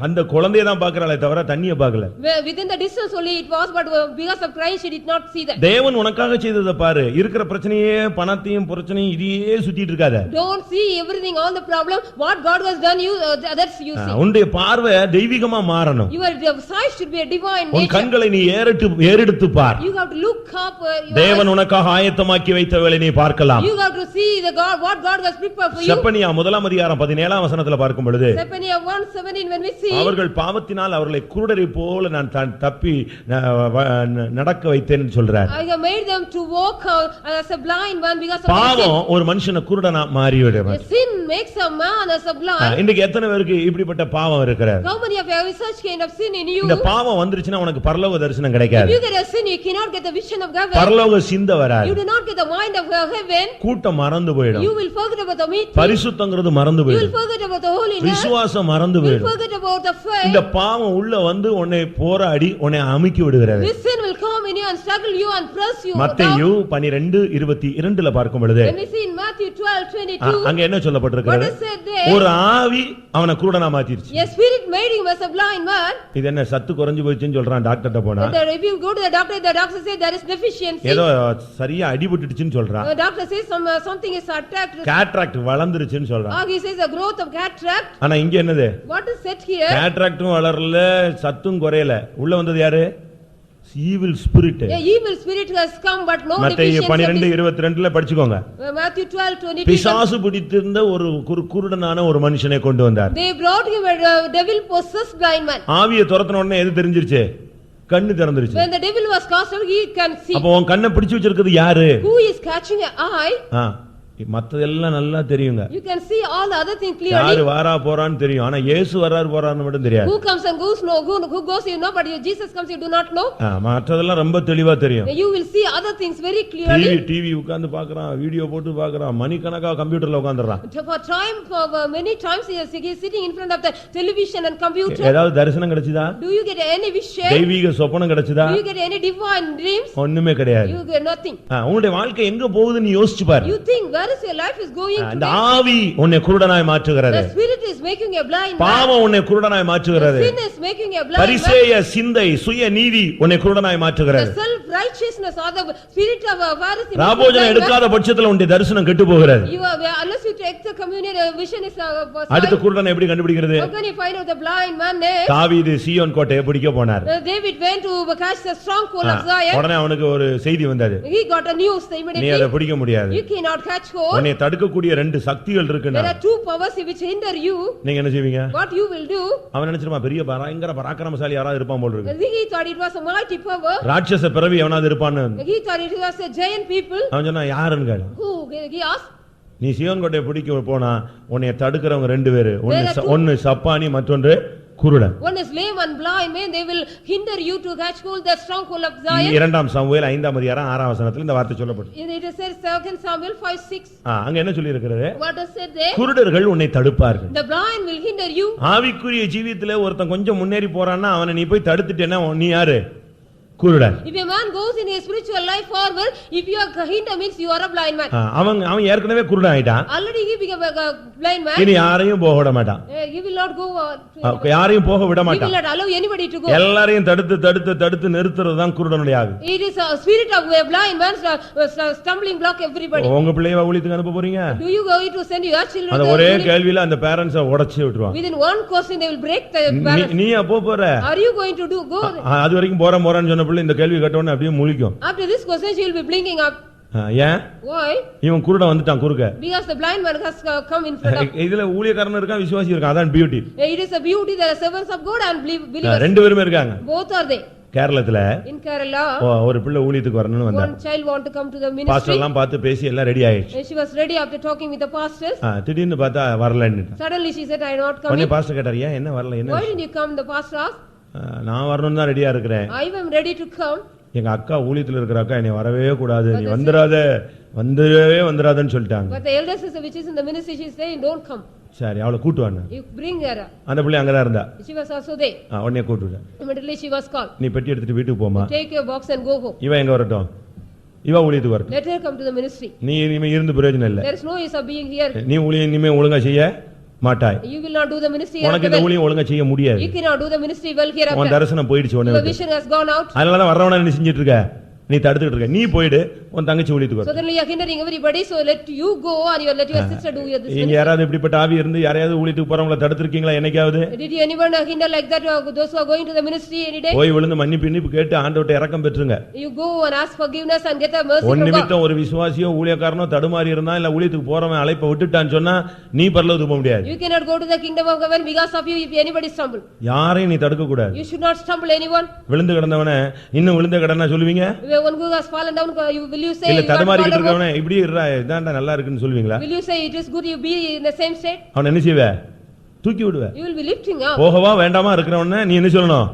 [SPEAKER 1] அந்த குழந்தையை தான் பாக்குறாளே தவிர தண்ணிய பார்க்கல.
[SPEAKER 2] Within the distance only it was, but because of crying she did not see that.
[SPEAKER 1] தேவன் உனக்காக செய்தத பாரு. இருக்கிற பிரச்சனையே பணத்தையும் பிரச்சனையும் இதையே சுத்திட்டு இருக்காத.
[SPEAKER 2] Don't see everything all the problem what God has done you that's you see.
[SPEAKER 1] உன்னுடைய பார்வை தெய்வீகமா மாறணும்.
[SPEAKER 2] Your sight should be a divine
[SPEAKER 1] உன்
[SPEAKER 2] nature.
[SPEAKER 1] கண்களை நீ ஏறெடுத்து பார்.
[SPEAKER 2] You have to look up.
[SPEAKER 1] தேவன் உனக்காக ஆயத்தமாக்கி வைத்தவைகளை நீ பார்க்கலாம்.
[SPEAKER 2] You have to see the God what God has prepared for you.
[SPEAKER 1] Zephaniah 1:17 வசனத்துல பார்க்கும் பொழுது
[SPEAKER 2] Zephaniah 1:17 when we see
[SPEAKER 1] அவர்கள் பாவத்தினால் அவர்களை குருடரை போல நான் தப்பி நடக்க வைத்தேன் சொல்றார்.
[SPEAKER 2] I have made them to walk as a blind one because of
[SPEAKER 1] பாவம் ஒரு மனுஷனை குருடனா மாறிவிடும்.
[SPEAKER 2] sin makes a man as a blind.
[SPEAKER 1] இன்னைக்கு எத்தனை பேருக்கு இப்படிப்பட்ட பாவம் இருக்கிறது?
[SPEAKER 2] How many of you have such kind of sin in you?
[SPEAKER 1] இந்த பாவம் வந்துருச்சுனா உனக்கு பரலோக தரிசனம் கிடைக்காது.
[SPEAKER 2] If you get a sin you cannot get the vision of heaven.
[SPEAKER 1] பரலோக சிந்தை வராது.
[SPEAKER 2] You do not get the mind of heaven.
[SPEAKER 1] கூட்டம் மறந்து போய்டும்.
[SPEAKER 2] You will forget about the meeting.
[SPEAKER 1] பரிசுத்தங்கிறது மறந்து
[SPEAKER 2] You will
[SPEAKER 1] போய்டும்.
[SPEAKER 2] forget about the holiness.
[SPEAKER 1] விசுவாசம் மறந்து
[SPEAKER 2] You will
[SPEAKER 1] போய்டும்.
[SPEAKER 2] forget about the faith.
[SPEAKER 1] இந்த பாவம் உள்ள வந்து உன்னை போராடி உன்னை அமுக்கி விடுகிறது.
[SPEAKER 2] This sin will come in you and struggle you and press you down.
[SPEAKER 1] மத்தேயு 12:22ல பார்க்கும் பொழுது
[SPEAKER 2] When we see in Matthew 12:22
[SPEAKER 1] அங்க என்ன சொல்லப்பட்டிருக்கிறது?
[SPEAKER 2] what is said there?
[SPEAKER 1] ஒரு ஆவி அவனை குருடனா மாத்திருச்சு.
[SPEAKER 2] A spirit made him as a blind man.
[SPEAKER 1] இது என்ன சத்து குறைஞ்சு போச்சுன்னு சொல்றான் டாக்டர்ட்ட போனா.
[SPEAKER 2] If you go to the doctor says there is deficiency.
[SPEAKER 1] ஏதோ சரியா அடிபட்டுடுச்சுன்னு சொல்றான்.
[SPEAKER 2] The doctor says something is attacked.
[SPEAKER 1] Cataract வளர்ந்துருச்சுன்னு சொல்றான்.
[SPEAKER 2] He says the growth of cataract.
[SPEAKER 1] ஆனா இங்க என்னது?
[SPEAKER 2] What is said here?
[SPEAKER 1] கேட்ராக்டும் வளரல, சத்தும் குறையல. உள்ள வந்தது யாரு? evil spirit.
[SPEAKER 2] A evil spirit has come but no
[SPEAKER 1] மத்தேயு
[SPEAKER 2] deficiency.
[SPEAKER 1] 12:22ல படிச்சுக்கோங்க.
[SPEAKER 2] Matthew 12:22.
[SPEAKER 1] பிசாசு பிடித்திருந்த ஒரு குருடனான ஒரு மனுஷனை கொண்டு வந்தார்.
[SPEAKER 2] They brought him a devil possessed blind man.
[SPEAKER 1] ஆவியை துரத்தின உடனே எது தெரிஞ்சிருச்சு? கண்ணு திறந்துருச்சு.
[SPEAKER 2] When the devil was cast out he can see.
[SPEAKER 1] அப்ப உன் கண்ணை பிடிச்சு வச்சிருக்கிறது யாரு?
[SPEAKER 2] Who is catching your eye?
[SPEAKER 1] மத்ததெல்லாம் நல்லா தெரியுங்க.
[SPEAKER 2] You can see all the other things clearly.
[SPEAKER 1] யாரு வாரா போறான்னு தெரியும். ஆனா இயேசு வராரு போறான்னு மட்டும் தெரியாது.
[SPEAKER 2] Who comes and goes no who goes you know but Jesus comes you do not know.
[SPEAKER 1] மத்ததெல்லாம் ரொம்ப தெளிவா தெரியும்.
[SPEAKER 2] You will see other things very clearly.
[SPEAKER 1] TV உட்கார்ந்து பார்க்கறான், வீடியோ போட்டு பார்க்கறான், மணிக்கணக்கா கம்ப்யூட்டர்ல உட்கார்ந்தறான்.
[SPEAKER 2] For many times he is sitting in front of the television and computer.
[SPEAKER 1] ஏதாவது தரிசனம் கிடைச்சதா?
[SPEAKER 2] Do you get any vision?
[SPEAKER 1] தெய்வீக சொப்பனம் கிடைச்சதா?
[SPEAKER 2] Do you get any divine dreams?
[SPEAKER 1] ஒண்ணுமே கிடையாது.
[SPEAKER 2] You get nothing.
[SPEAKER 1] உன்னுடைய வாழ்க்கை எங்க போகுதுன்னு யோசிச்சு பாரு.
[SPEAKER 2] You think where is your life is going to?
[SPEAKER 1] அந்த ஆவி உன்னை குருடனாய் மாற்றுகிறது.
[SPEAKER 2] The spirit is making a blind man.
[SPEAKER 1] பாவம் உன்னை குருடனாய் மாற்றுகிறது.
[SPEAKER 2] Sin is making a blind man.
[SPEAKER 1] பரிசேய சிந்தை சுய நீதி உன்னை குருடனாய் மாற்றுகிறது.
[SPEAKER 2] The self righteousness or the spirit of a Pharisee.
[SPEAKER 1] ராபோஜனம் எடுக்காத பட்சத்துல உன்னுடைய தரிசனம் கெட்டு போகிறது.
[SPEAKER 2] Unless you take the communion vision is
[SPEAKER 1] அடுத்த குருடனை எப்படி கண்டுபிடிக்கிறது?
[SPEAKER 2] How can you find out the blind man next?
[SPEAKER 1] தாவீது சீயோன் கோட்டையை பிடிக்க போனார்.
[SPEAKER 2] David went to catch the stronghold of Zion.
[SPEAKER 1] உடனே அவனுக்கு ஒரு செய்தி வந்தது.
[SPEAKER 2] He got a news immediately.
[SPEAKER 1] நீ அதை பிடிக்க முடியாது.
[SPEAKER 2] You cannot catch hold.
[SPEAKER 1] உன்னை தடுக்கக்கூடிய ரெண்டு சக்திகள் இருக்குன்னா.
[SPEAKER 2] There are two powers which hinder you.
[SPEAKER 1] நீங்க என்ன செய்வீங்க?
[SPEAKER 2] What you will do?
[SPEAKER 1] அவன் நினைச்சிருமா பெரிய பயங்கர பராக்கிரமசாலி யாராவது இருப்பான் போல இருக்கு.
[SPEAKER 2] He thought it was a mighty power.
[SPEAKER 1] ராட்சச பிறவி எவனாவது இருப்பான்னு.
[SPEAKER 2] He thought it was a giant people.
[SPEAKER 1] அவன் சொன்னா யாருன்னு கேளு.
[SPEAKER 2] Who? He asked.
[SPEAKER 1] நீ சீயோன் கோட்டையை பிடிக்க போனா உன்னை தடுக்கிறவங்க ரெண்டு பேரு. ஒன்னு சப்பானி மற்றொன்று குருடன்.
[SPEAKER 2] One is lame and blind man, they will hinder you to catch hold the stronghold of Zion.
[SPEAKER 1] 2 Samuel 5:6 இந்த வார்த்தை சொல்லப்பட்டது.
[SPEAKER 2] It is said 2 Samuel 5:6.
[SPEAKER 1] அங்க என்ன சொல்லி இருக்கிறது?
[SPEAKER 2] What is said there?
[SPEAKER 1] குருடர்கள் உன்னை தடுப்பார்கள்.
[SPEAKER 2] The blind will hinder you.
[SPEAKER 1] ஆவிக்குரிய ஜீவியத்திலே ஒருத்தன் கொஞ்சம் முன்னேறி போறான்னா அவனை நீ போய் தடுத்துட்டேன்னா நீ யாரு? குருடன்.
[SPEAKER 2] If a man goes in his spiritual life forward, if you are hinder means you are a blind man.
[SPEAKER 1] அவன் ஏற்கனவே குருடன் ஆயிட்டான்.
[SPEAKER 2] Already he became a blind man.
[SPEAKER 1] இனி யாரையும் போக விட மாட்டான்.
[SPEAKER 2] He will not go.
[SPEAKER 1] யாரையும் போக விட
[SPEAKER 2] He
[SPEAKER 1] மாட்டான்.
[SPEAKER 2] will not allow anybody to go.
[SPEAKER 1] எல்லாரையும் தடுத்து நிறுத்துறது தான் குருடனுடைய ஆவி.
[SPEAKER 2] It is a spirit of a blind man stumbling block everybody.
[SPEAKER 1] உங்க பிள்ளையை ஊழியத்துக்கு அனுப்ப போறீங்க?
[SPEAKER 2] Do you go to send your children?
[SPEAKER 1] அந்த ஒரே கேள்வியில அந்த பேரண்ட்ஸ் உடைச்சு விட்டுருவாங்க.
[SPEAKER 2] Within one question they will break the balance.
[SPEAKER 1] நீ அப்போ போற?
[SPEAKER 2] Are you going to go?
[SPEAKER 1] அது வரைக்கும் போறேன்னு சொன்ன பிள்ளை இந்த கேள்வி கேட்டவனே அப்படியே முழிக்கும்.
[SPEAKER 2] After this question she will be blinking up.
[SPEAKER 1] ஏன்?
[SPEAKER 2] Why?
[SPEAKER 1] இவன் குருடன் வந்துட்டான் குறுக்க.
[SPEAKER 2] Because the blind man has come in front of.
[SPEAKER 1] இதுல ஊழியக்காரன் இருக்கான் விசுவாசி இருக்கான் அதான் beauty.
[SPEAKER 2] It is a beauty there are servants of God and believers.
[SPEAKER 1] ரெண்டு பேருமே இருக்காங்க.
[SPEAKER 2] Both are they.
[SPEAKER 1] கேரளத்துல
[SPEAKER 2] in Kerala
[SPEAKER 1] ஒரு பிள்ளை ஊழியத்துக்கு வரணும்னு வந்தா.
[SPEAKER 2] one child want to come to the ministry.
[SPEAKER 1] Pastor எல்லாம் பார்த்து பேசி எல்லாம் ரெடி ஆயிடுச்சு.
[SPEAKER 2] She was ready after talking with the pastors.
[SPEAKER 1] திடீர்னு பார்த்தா வரலன்னு.
[SPEAKER 2] Suddenly she said I not coming.
[SPEAKER 1] உடனே பாஸ்டர் கேட்டார் ஏன் என்ன வரல என்ன?
[SPEAKER 2] Why didn't you come? The pastor asked.
[SPEAKER 1] நான் வரணும்னு தான் ரெடியா இருக்கறேன்.
[SPEAKER 2] I am ready to come.
[SPEAKER 1] எங்க அக்கா ஊழியத்துல இருக்கற அக்கா என்னை வரவே கூடாது நீ வந்துராதன்னு சொல்லிட்டாங்க.
[SPEAKER 2] But the elder sister which is in the ministry she is saying don't come.
[SPEAKER 1] சரி அவளை கூட்டி வாங்க.
[SPEAKER 2] You bring her.
[SPEAKER 1] அந்த பிள்ளை அங்க தான் இருந்தா.
[SPEAKER 2] She was also there.
[SPEAKER 1] உடனே கூட்டி வா.
[SPEAKER 2] Immediately she was called.
[SPEAKER 1] நீ பெட்டி எடுத்துட்டு வீட்டுக்கு போமா.
[SPEAKER 2] Take your box and go home.
[SPEAKER 1] இவ எங்க வரட்டும்? இவ ஊழியத்துக்கு வரட்டும்.
[SPEAKER 2] Let her come to the ministry.
[SPEAKER 1] நீ இனிமே இருந்து பிரயோஜனம் இல்ல.
[SPEAKER 2] There is no use of being here.
[SPEAKER 1] நீ ஊழியம் இனிமே ஒழுங்கா செய்ய மாட்டாய்.
[SPEAKER 2] You will not do the ministry.
[SPEAKER 1] உனக்கு இந்த ஊழியம் ஒழுங்கா செய்ய முடியாது.
[SPEAKER 2] You cannot do the ministry well here after.
[SPEAKER 1] உன் தரிசனம் போயிடுச்சு உடனே.
[SPEAKER 2] Your vision has gone out.
[SPEAKER 1] அதனால தான் வரவன நீ செஞ்சிட்டு இருக்க. நீ தடுத்துட்டு இருக்க. நீ போய்டு உன் தங்கச்சி ஊழியத்துக்கு வர.
[SPEAKER 2] So then you are hindering everybody, so let you go or you let your sister do this ministry.
[SPEAKER 1] இங்க யாராவது இப்படிப்பட்ட ஆவி இருந்து யாரையாவது ஊழியத்துக்கு போறவங்கள தடுத்துருக்கீங்களா என்னைக்காவது?
[SPEAKER 2] Did you anyone hinder like that those who are going to the ministry any day?
[SPEAKER 1] போய் விழுந்து மன்னிப்பு கேட்டு ஆண்டவர்ட்ட இரக்கம் பெற்றுங்க.
[SPEAKER 2] You go and ask forgiveness and get a mercy from God.
[SPEAKER 1] One நிமித்தம் ஒரு விசுவாசியோ ஊழியக்காரனோ தடுமாறி இருந்தா இல்ல ஊழியத்துக்கு போறவன் அழைப்ப விட்டுட்டான்னு சொன்னா நீ பரலோகத்துக்கு போக முடியாது.
[SPEAKER 2] You cannot go to the kingdom of heaven because of you if anybody stumble.
[SPEAKER 1] யாரையும் நீ தடுக்க கூடாது.
[SPEAKER 2] You should not stumble anyone.
[SPEAKER 1] விழுந்து கிடந்தவனே இன்னும் விழுந்த கடனா சொல்லுவீங்க?
[SPEAKER 2] One who has fallen down will you say
[SPEAKER 1] இல்ல தடுமாறிக்கிட்டு இருக்கவனே இப்படி இதாண்டா நல்லா இருக்குன்னு சொல்லுவீங்களா?
[SPEAKER 2] Will you say it is good you be in the same state?
[SPEAKER 1] அவன் என்ன செய்வே? தூக்கி விடுவே.
[SPEAKER 2] You will be lifting up.
[SPEAKER 1] போகவா வேண்டாமா இருக்கறவனே நீ என்ன சொல்லணும்?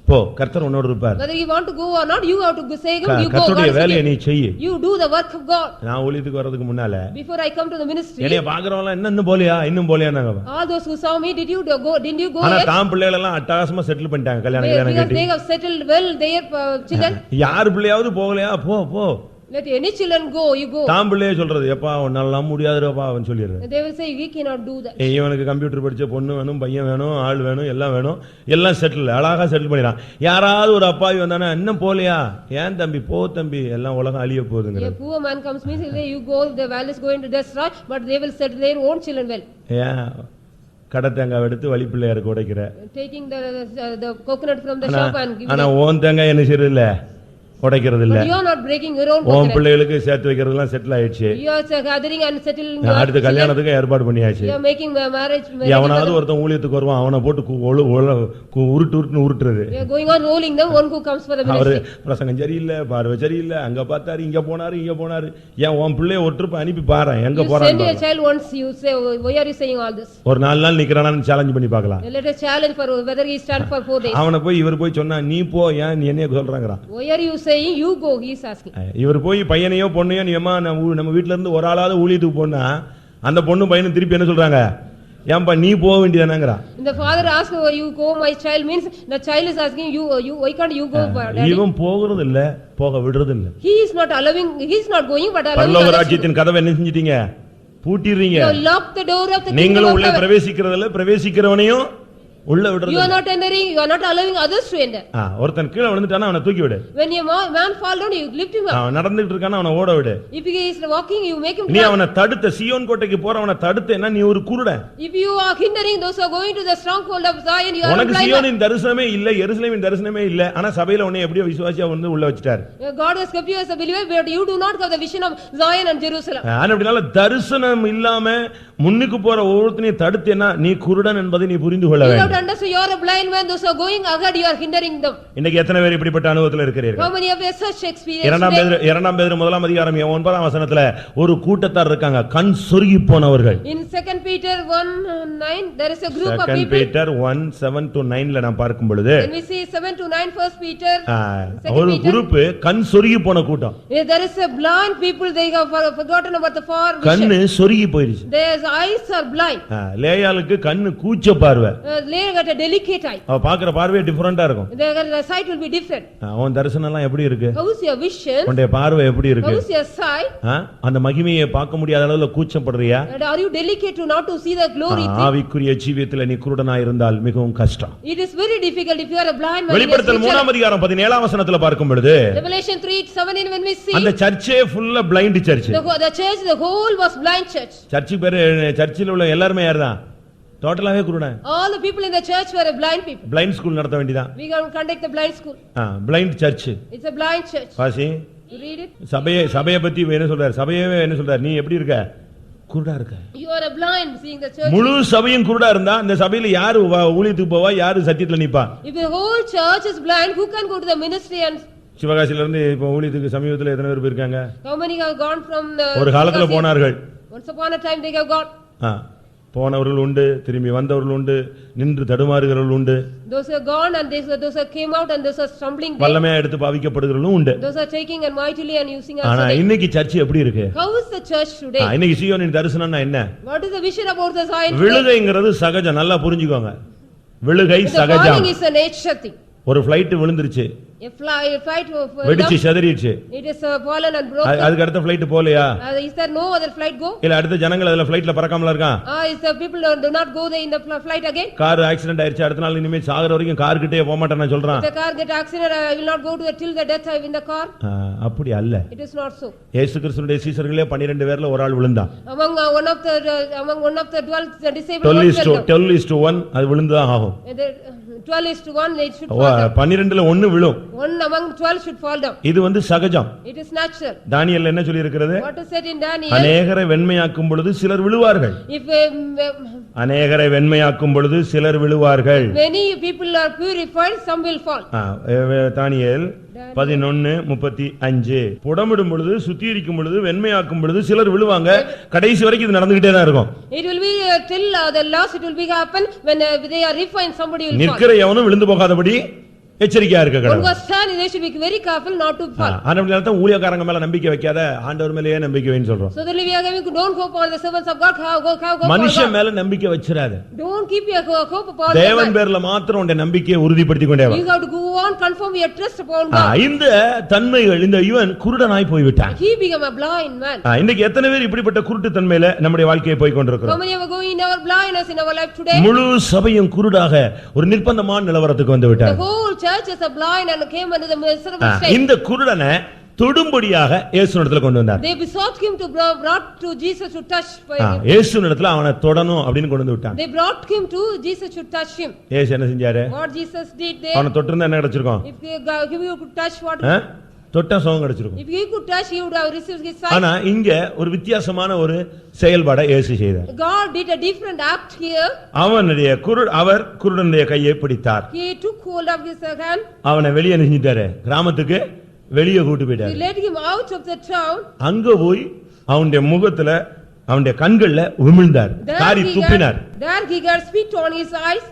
[SPEAKER 1] போ கர்த்தர் உன்னோட இருப்பார்.
[SPEAKER 2] Whether you want to go or not you have to say you go.
[SPEAKER 1] கர்த்தருடைய வேலையை நீ செய்.
[SPEAKER 2] You do the work of God.
[SPEAKER 1] நான் ஊழியத்துக்கு வரதுக்கு முன்னால
[SPEAKER 2] Before I come to the ministry.
[SPEAKER 1] என்னைய பாக்குறவங்க இன்னும் போலையானாங்க.
[SPEAKER 2] All those who saw me didn't you go?
[SPEAKER 1] ஆனா தாம் பிள்ளைகள் எல்லாம் அட்டகாசமா செட்டில் பண்ணிட்டாங்க கல்யாணம் கட்டி.
[SPEAKER 2] They have settled well their children.
[SPEAKER 1] யார் பிள்ளையாவது போகலையா? போ.
[SPEAKER 2] Let any children go, you go.
[SPEAKER 1] தாம் பிள்ளையே சொல்றது எப்பா உன்னால முடியாதுடா அவன் சொல்லிடுறான்.
[SPEAKER 2] They will say we cannot do that.
[SPEAKER 1] இவனுக்கு கம்ப்யூட்டர் படிச்ச பொண்ணு வேணும் பையன் வேணும் ஆள் வேணும் எல்லாம் செட்டில் அழகா செட்டில் பண்ணிறான். யாராவது ஒரு அப்பாவி வந்தானா இன்னும் போலையா? ஏன் தம்பி போ தம்பி எல்லாம் உலகம் அழிய போகுதுங்க.
[SPEAKER 2] A poor man comes means you go the world is going to destroy but they will settle their own children well.
[SPEAKER 1] ஏன் கடத்தேங்காய் எடுத்து வழி பிள்ளையாருக்கு உடைக்கிற?
[SPEAKER 2] Taking the coconut from the shop and giving.
[SPEAKER 1] ஆனா ஓன் தேங்காய் என்ன செய்யறது இல்ல உடைக்கிறது இல்ல.
[SPEAKER 2] But you are not breaking your own coconut.
[SPEAKER 1] Own பிள்ளைகளுக்கு சேர்த்து வைக்கிறதெல்லாம் செட்டில் ஆயிடுச்சு.
[SPEAKER 2] You are gathering and settling.
[SPEAKER 1] அடுத்த கல்யாணத்துக்கு ஏற்பாடு பண்ணியாச்சு.
[SPEAKER 2] You are making marriage.
[SPEAKER 1] எவனாவது ஒருத்தன் ஊழியத்துக்கு வருவான் அவனை போட்டு உருட்டுறது.
[SPEAKER 2] You are going on rolling them one who comes for the ministry.
[SPEAKER 1] அவரு பிரசங்கம் சரியில்லை பார்வை சரியில்லை அங்க பார்த்தாரு இங்க போனாரு ஏன் உன் பிள்ளைய ஒரு ட்ரிப் அனுப்பி பாரு எங்க போறான்.
[SPEAKER 2] Send your child once you say why are you saying all this?
[SPEAKER 1] ஒரு 4 நாள் நிக்கறானான்னு சேலஞ்ச் பண்ணி பார்க்கலாம்.
[SPEAKER 2] Let us challenge for whether he stand for 4 days.
[SPEAKER 1] அவனை போய் இவர் போய் சொன்னா நீ போ ஏன் நீ என்னைய சொல்றாங்கறான்.
[SPEAKER 2] Why are you saying you go he is asking.
[SPEAKER 1] இவர் போய் பையனையோ பொண்ணையோ நீ நம்ம வீட்ல இருந்து ஒரு ஆளாவது ஊழியத்துக்கு போனா அந்த பொண்ணு பையனும் திருப்பி என்ன சொல்றாங்க? ஏன்பா நீ போக வேண்டியதானங்கறா.
[SPEAKER 2] The father asks you go my child means the child is asking you why can't you go daddy?
[SPEAKER 1] இவன் போகிறது இல்ல போக விடுறது இல்ல.
[SPEAKER 2] He is not allowing he is not going but allowing.
[SPEAKER 1] பரலோக ராஜ்யத்தின் கதவை என்ன செஞ்சிட்டீங்க? பூட்டிறீங்க.
[SPEAKER 2] You lock the door of the kingdom.
[SPEAKER 1] நீங்களும் உள்ளே பிரவேசிக்கிறதில்ல பிரவேசிக்கிறவனையும் உள்ள விடுறது.
[SPEAKER 2] You are not entering you are not allowing others to enter.
[SPEAKER 1] ஒருத்தன் கீழ விழுந்துட்டானா அவனை தூக்கி விடு.
[SPEAKER 2] When a man fall down you lift him up.
[SPEAKER 1] அவன் நடந்துட்டு இருக்கானா அவனை ஓட விடு.
[SPEAKER 2] If he is walking you make him.
[SPEAKER 1] நீ அவனை தடுத்த சீயோன் கோட்டைக்கு போறவனை தடுத்தேன்னா நீ ஒரு குருடன்.
[SPEAKER 2] If you are hindering those who are going to the stronghold of Zion you are blind.
[SPEAKER 1] உனக்கு சீயோனின் தரிசனமே இல்ல எருசலேமின் தரிசனமே இல்ல ஆனா சபையில உன்னை எப்படியோ விசுவாசியா வந்து உள்ள வச்சிட்டாரு.
[SPEAKER 2] God has kept you as a believer but you do not have the vision of Zion and Jerusalem.
[SPEAKER 1] அப்படினால தரிசனம் இல்லாம முன்னுக்கு போற ஒவ்வொருத்தனையும் தடுத்தேன்னா நீ குருடன் என்பதை நீ புரிந்து கொள்ள வேண்டும்.
[SPEAKER 2] You have to understand you are a blind man those who are going ahead you are hindering them.
[SPEAKER 1] இன்னைக்கு எத்தனை பேர் இப்படிப்பட்ட அனுபவத்துல இருக்கிறீர்கள்?
[SPEAKER 2] How many of you have such experience?
[SPEAKER 1] இரண்டாம் பேதுரு முதலாம் அதிகாரம் 9ஆம் வசனத்துல ஒரு கூட்டத்தார் இருக்காங்க கண் சொருகி போனவர்கள்.
[SPEAKER 2] In 2 Peter 1:9 there is a group of people.
[SPEAKER 1] 2 Peter 1:7-9ல நாம் பார்க்கும் பொழுது
[SPEAKER 2] When we see 7-9 1 Peter
[SPEAKER 1] ஒரு குரூப் கண் சொருகி போன கூட்டம்.
[SPEAKER 2] There is a blind people they have forgotten about the far vision.
[SPEAKER 1] கண்ணு சொருகி போயிடுச்சு.
[SPEAKER 2] Their eyes are blind.
[SPEAKER 1] லேயாளுக்கு கண்ணு கூச்ச பார்வை.
[SPEAKER 2] they got a delicate eye.
[SPEAKER 1] அவ பாக்குற பார்வை டிஃபரண்டா இருக்கும்.
[SPEAKER 2] The sight will be different.
[SPEAKER 1] உன் தரிசனம் எல்லாம் எப்படி இருக்கு?
[SPEAKER 2] How is your vision?
[SPEAKER 1] உன்னுடைய பார்வை எப்படி இருக்கு?
[SPEAKER 2] How is your sight?
[SPEAKER 1] அந்த மகிமையை பார்க்க முடியாத அளவுல கூச்சப்படுறியா?
[SPEAKER 2] And are you delicate to not to see the glory?
[SPEAKER 1] ஆவிக்குரிய ஜீவியத்துல நீ குருடனாய் இருந்தால் மிகவும் கஷ்டம்.
[SPEAKER 2] It is very difficult if you are a blind man.
[SPEAKER 1] வெளிப்படுத்தல் 3 அதிகாரம் 17 வசனத்துல பார்க்கும் பொழுது
[SPEAKER 2] Revelation 3:17 when we see
[SPEAKER 1] அந்த சர்ச்சே ஃபுல்லா blind church.
[SPEAKER 2] the church, the whole was blind church.
[SPEAKER 1] சர்ச்சுக்கு பேரு சர்ச்சில் உள்ள எல்லாரும் யார்தான்? டோட்டலாவே குருடன்.
[SPEAKER 2] All the people in the church were a blind people.
[SPEAKER 1] Blind school நடத்த வேண்டியதா?
[SPEAKER 2] We can conduct the blind school.
[SPEAKER 1] Blind church.
[SPEAKER 2] It's a blind church.
[SPEAKER 1] பாசி
[SPEAKER 2] You read it?
[SPEAKER 1] சபையை பத்தி என்ன சொல்றார்? சபையவே என்ன சொல்றார்? நீ எப்படி இருக்க? குருடா இருக்க.
[SPEAKER 2] You are a blind seeing the church.
[SPEAKER 1] முழு சபையும் குருடா இருந்தா அந்த சபையில யாரு ஊழியத்துக்கு போவா? யாரு சத்தியத்துல நிப்பா?
[SPEAKER 2] If the whole church is blind, who can go to the ministry and
[SPEAKER 1] சிவகாசில இருந்து இப்ப ஊழியத்துக்கு சமீபத்துல எத்தனை பேர் போயிருக்காங்க?
[SPEAKER 2] how many have gone from the
[SPEAKER 1] ஒரு காலத்துல போனார்கள்.
[SPEAKER 2] Once upon a time they have gone.
[SPEAKER 1] போனவர்கள் உண்டு, திரும்பி வந்தவர்கள் உண்டு, நின்று தடுமாறுகிறவர்கள் உண்டு.
[SPEAKER 2] Those are gone and those are came out and those are stumbling.
[SPEAKER 1] வல்லமையா எடுத்து பாவிக்கப்படுகிறவர்களும் உண்டு.
[SPEAKER 2] Those are taking and mightily and using us.
[SPEAKER 1] ஆனா இன்னைக்கு சர்ச் எப்படி இருக்கு?
[SPEAKER 2] How is the church today?
[SPEAKER 1] இன்னைக்கு சீயோனின் தரிசனம்னா என்ன?
[SPEAKER 2] What is the vision about the Zion?
[SPEAKER 1] விழுகைங்கிறது சகஜம், நல்லா புரிஞ்சுக்கோங்க. விழுகை சகஜம்.
[SPEAKER 2] Falling is a nature thing.
[SPEAKER 1] ஒரு ஃளைட் விழுந்துருச்சு,
[SPEAKER 2] A flight
[SPEAKER 1] வெடிச்சு சிதறிடுச்சு.
[SPEAKER 2] It is fallen and broken.
[SPEAKER 1] அதுக்கு அடுத்த ஃளைட் போலையா?
[SPEAKER 2] Is there no other flight go?
[SPEAKER 1] இல்ல அடுத்த ஜனங்கள் அதுல ஃளைட்ல பறக்காமல இருக்கான்?
[SPEAKER 2] Is the people do not go there in the flight again?
[SPEAKER 1] Car accident ஆயிருச்சு, அடுத்த நாள் இனிமே சாகற வரைக்கும் கார் கிட்டே போக மாட்டேன்னு சொல்றான்.
[SPEAKER 2] The car get accident, I will not go to till the death in the car.
[SPEAKER 1] அப்படி அல்ல.
[SPEAKER 2] It is not so.
[SPEAKER 1] இயேசு கிறிஸ்துவினுடைய சீஷர்களே 12 பேர்ல ஒரு ஆள் விழுந்தான்.
[SPEAKER 2] Among one of the 12 disciples
[SPEAKER 1] 12:1 அது விழுந்துதான் ஆகும்.
[SPEAKER 2] 12:1 it should fall down.
[SPEAKER 1] 12ல 1 விழும்.
[SPEAKER 2] One among 12 should fall down.
[SPEAKER 1] இது வந்து சகஜம்.
[SPEAKER 2] It is natural.
[SPEAKER 1] தானியேல் என்ன சொல்லி இருக்கிறது?
[SPEAKER 2] What is said in Daniel?
[SPEAKER 1] அநேகரை வெண்மையாக்கும் பொழுது சிலர் விழுவார்கள்.
[SPEAKER 2] If
[SPEAKER 1] அநேகரை வெண்மையாக்கும் பொழுது சிலர் விழுவார்கள்.
[SPEAKER 2] many people are purified, some will fall.
[SPEAKER 1] தானியேல் 11:35 புடமிடும் பொழுது சுத்திகரிக்கும் பொழுது வெண்மையாக்கும் பொழுது சிலர் விழுவாங்க. கடைசி வரைக்கும் இது நடந்துகிட்டே தான் இருக்கும்.
[SPEAKER 2] It will be till the last it will be happen when they are refined somebody will fall.
[SPEAKER 1] நிற்கிற எவனும் விழுந்து போகாதபடி எச்சரிக்கையா இருக்க
[SPEAKER 2] கடவுள். One was standing, they should be very careful not to fall.
[SPEAKER 1] அதனால தான் ஊழியக்காரங்க மேல நம்பிக்கை வைக்காத, ஆண்டவர் மேலயே நம்பிக்கை வைன்னு சொல்றோம்.
[SPEAKER 2] So that we are going to don't hope on the servants of God, go.
[SPEAKER 1] மனுஷன் மேல நம்பிக்கை வச்சிராத.
[SPEAKER 2] Don't keep your hope upon God.
[SPEAKER 1] தேவன் பேர்ல மாத்திரம் உன்னுடைய நம்பிக்கையை உறுதிப்படுத்திக் கொண்டே வா.
[SPEAKER 2] You have to go on confirm your trust upon God.
[SPEAKER 1] இந்த தன்மைகள் இந்த இவன் குருடனாய் போய் விட்டான்.
[SPEAKER 2] He became a blind man.
[SPEAKER 1] இன்னைக்கு எத்தனை பேர் இப்படிப்பட்ட குருட்டு தன்மையில நம்முடைய வாழ்க்கையை போய் கொண்டிருக்கிறோம்?
[SPEAKER 2] How many are going in our blindness in our life today?
[SPEAKER 1] முழு சபையும் குருடாக ஒரு நிர்பந்தமான நிலவரத்துக்கு வந்து விட்டார்.
[SPEAKER 2] The whole church is a blind and came under the minister of state.
[SPEAKER 1] இந்த குருடனை தொடும்படியாக இயேசுவிடத்துல கொண்டு வந்தார்.
[SPEAKER 2] They besought him to brought to Jesus to touch him.
[SPEAKER 1] இயேசுவிடத்துல அவனை தொடணும் அப்படினு கொண்டு வந்து விட்டான்.
[SPEAKER 2] They brought him to Jesus to touch him.
[SPEAKER 1] இயேசு என்ன செஞ்சாரு?
[SPEAKER 2] What Jesus did there?
[SPEAKER 1] அவனை தொட்டிருந்தா என்ன கிடைச்சிருக்கும்?
[SPEAKER 2] If you could touch what?
[SPEAKER 1] தொட்டா சுகம் கிடைச்சிருக்கும்.
[SPEAKER 2] If he could touch, he would have received his sight.
[SPEAKER 1] ஆனா இங்க ஒரு வித்தியாசமான ஒரு செயல்பாடை இயேசு செய்தார்.
[SPEAKER 2] God did a different act here.
[SPEAKER 1] அவர் குருடனுடைய கையை பிடித்தார்.
[SPEAKER 2] He took hold of his hand.
[SPEAKER 1] அவனை வெளியே நிறுத்திட்டாரு, கிராமத்துக்கு வெளியே கூட்டி போயிட்டாரு.
[SPEAKER 2] He led him out of the town.
[SPEAKER 1] அங்க போய் அவனுடைய முகத்துல அவனுடைய கண்கள்ல உமிழ்ந்தார், காரி துப்பினார்.
[SPEAKER 2] There he got spit on his eyes.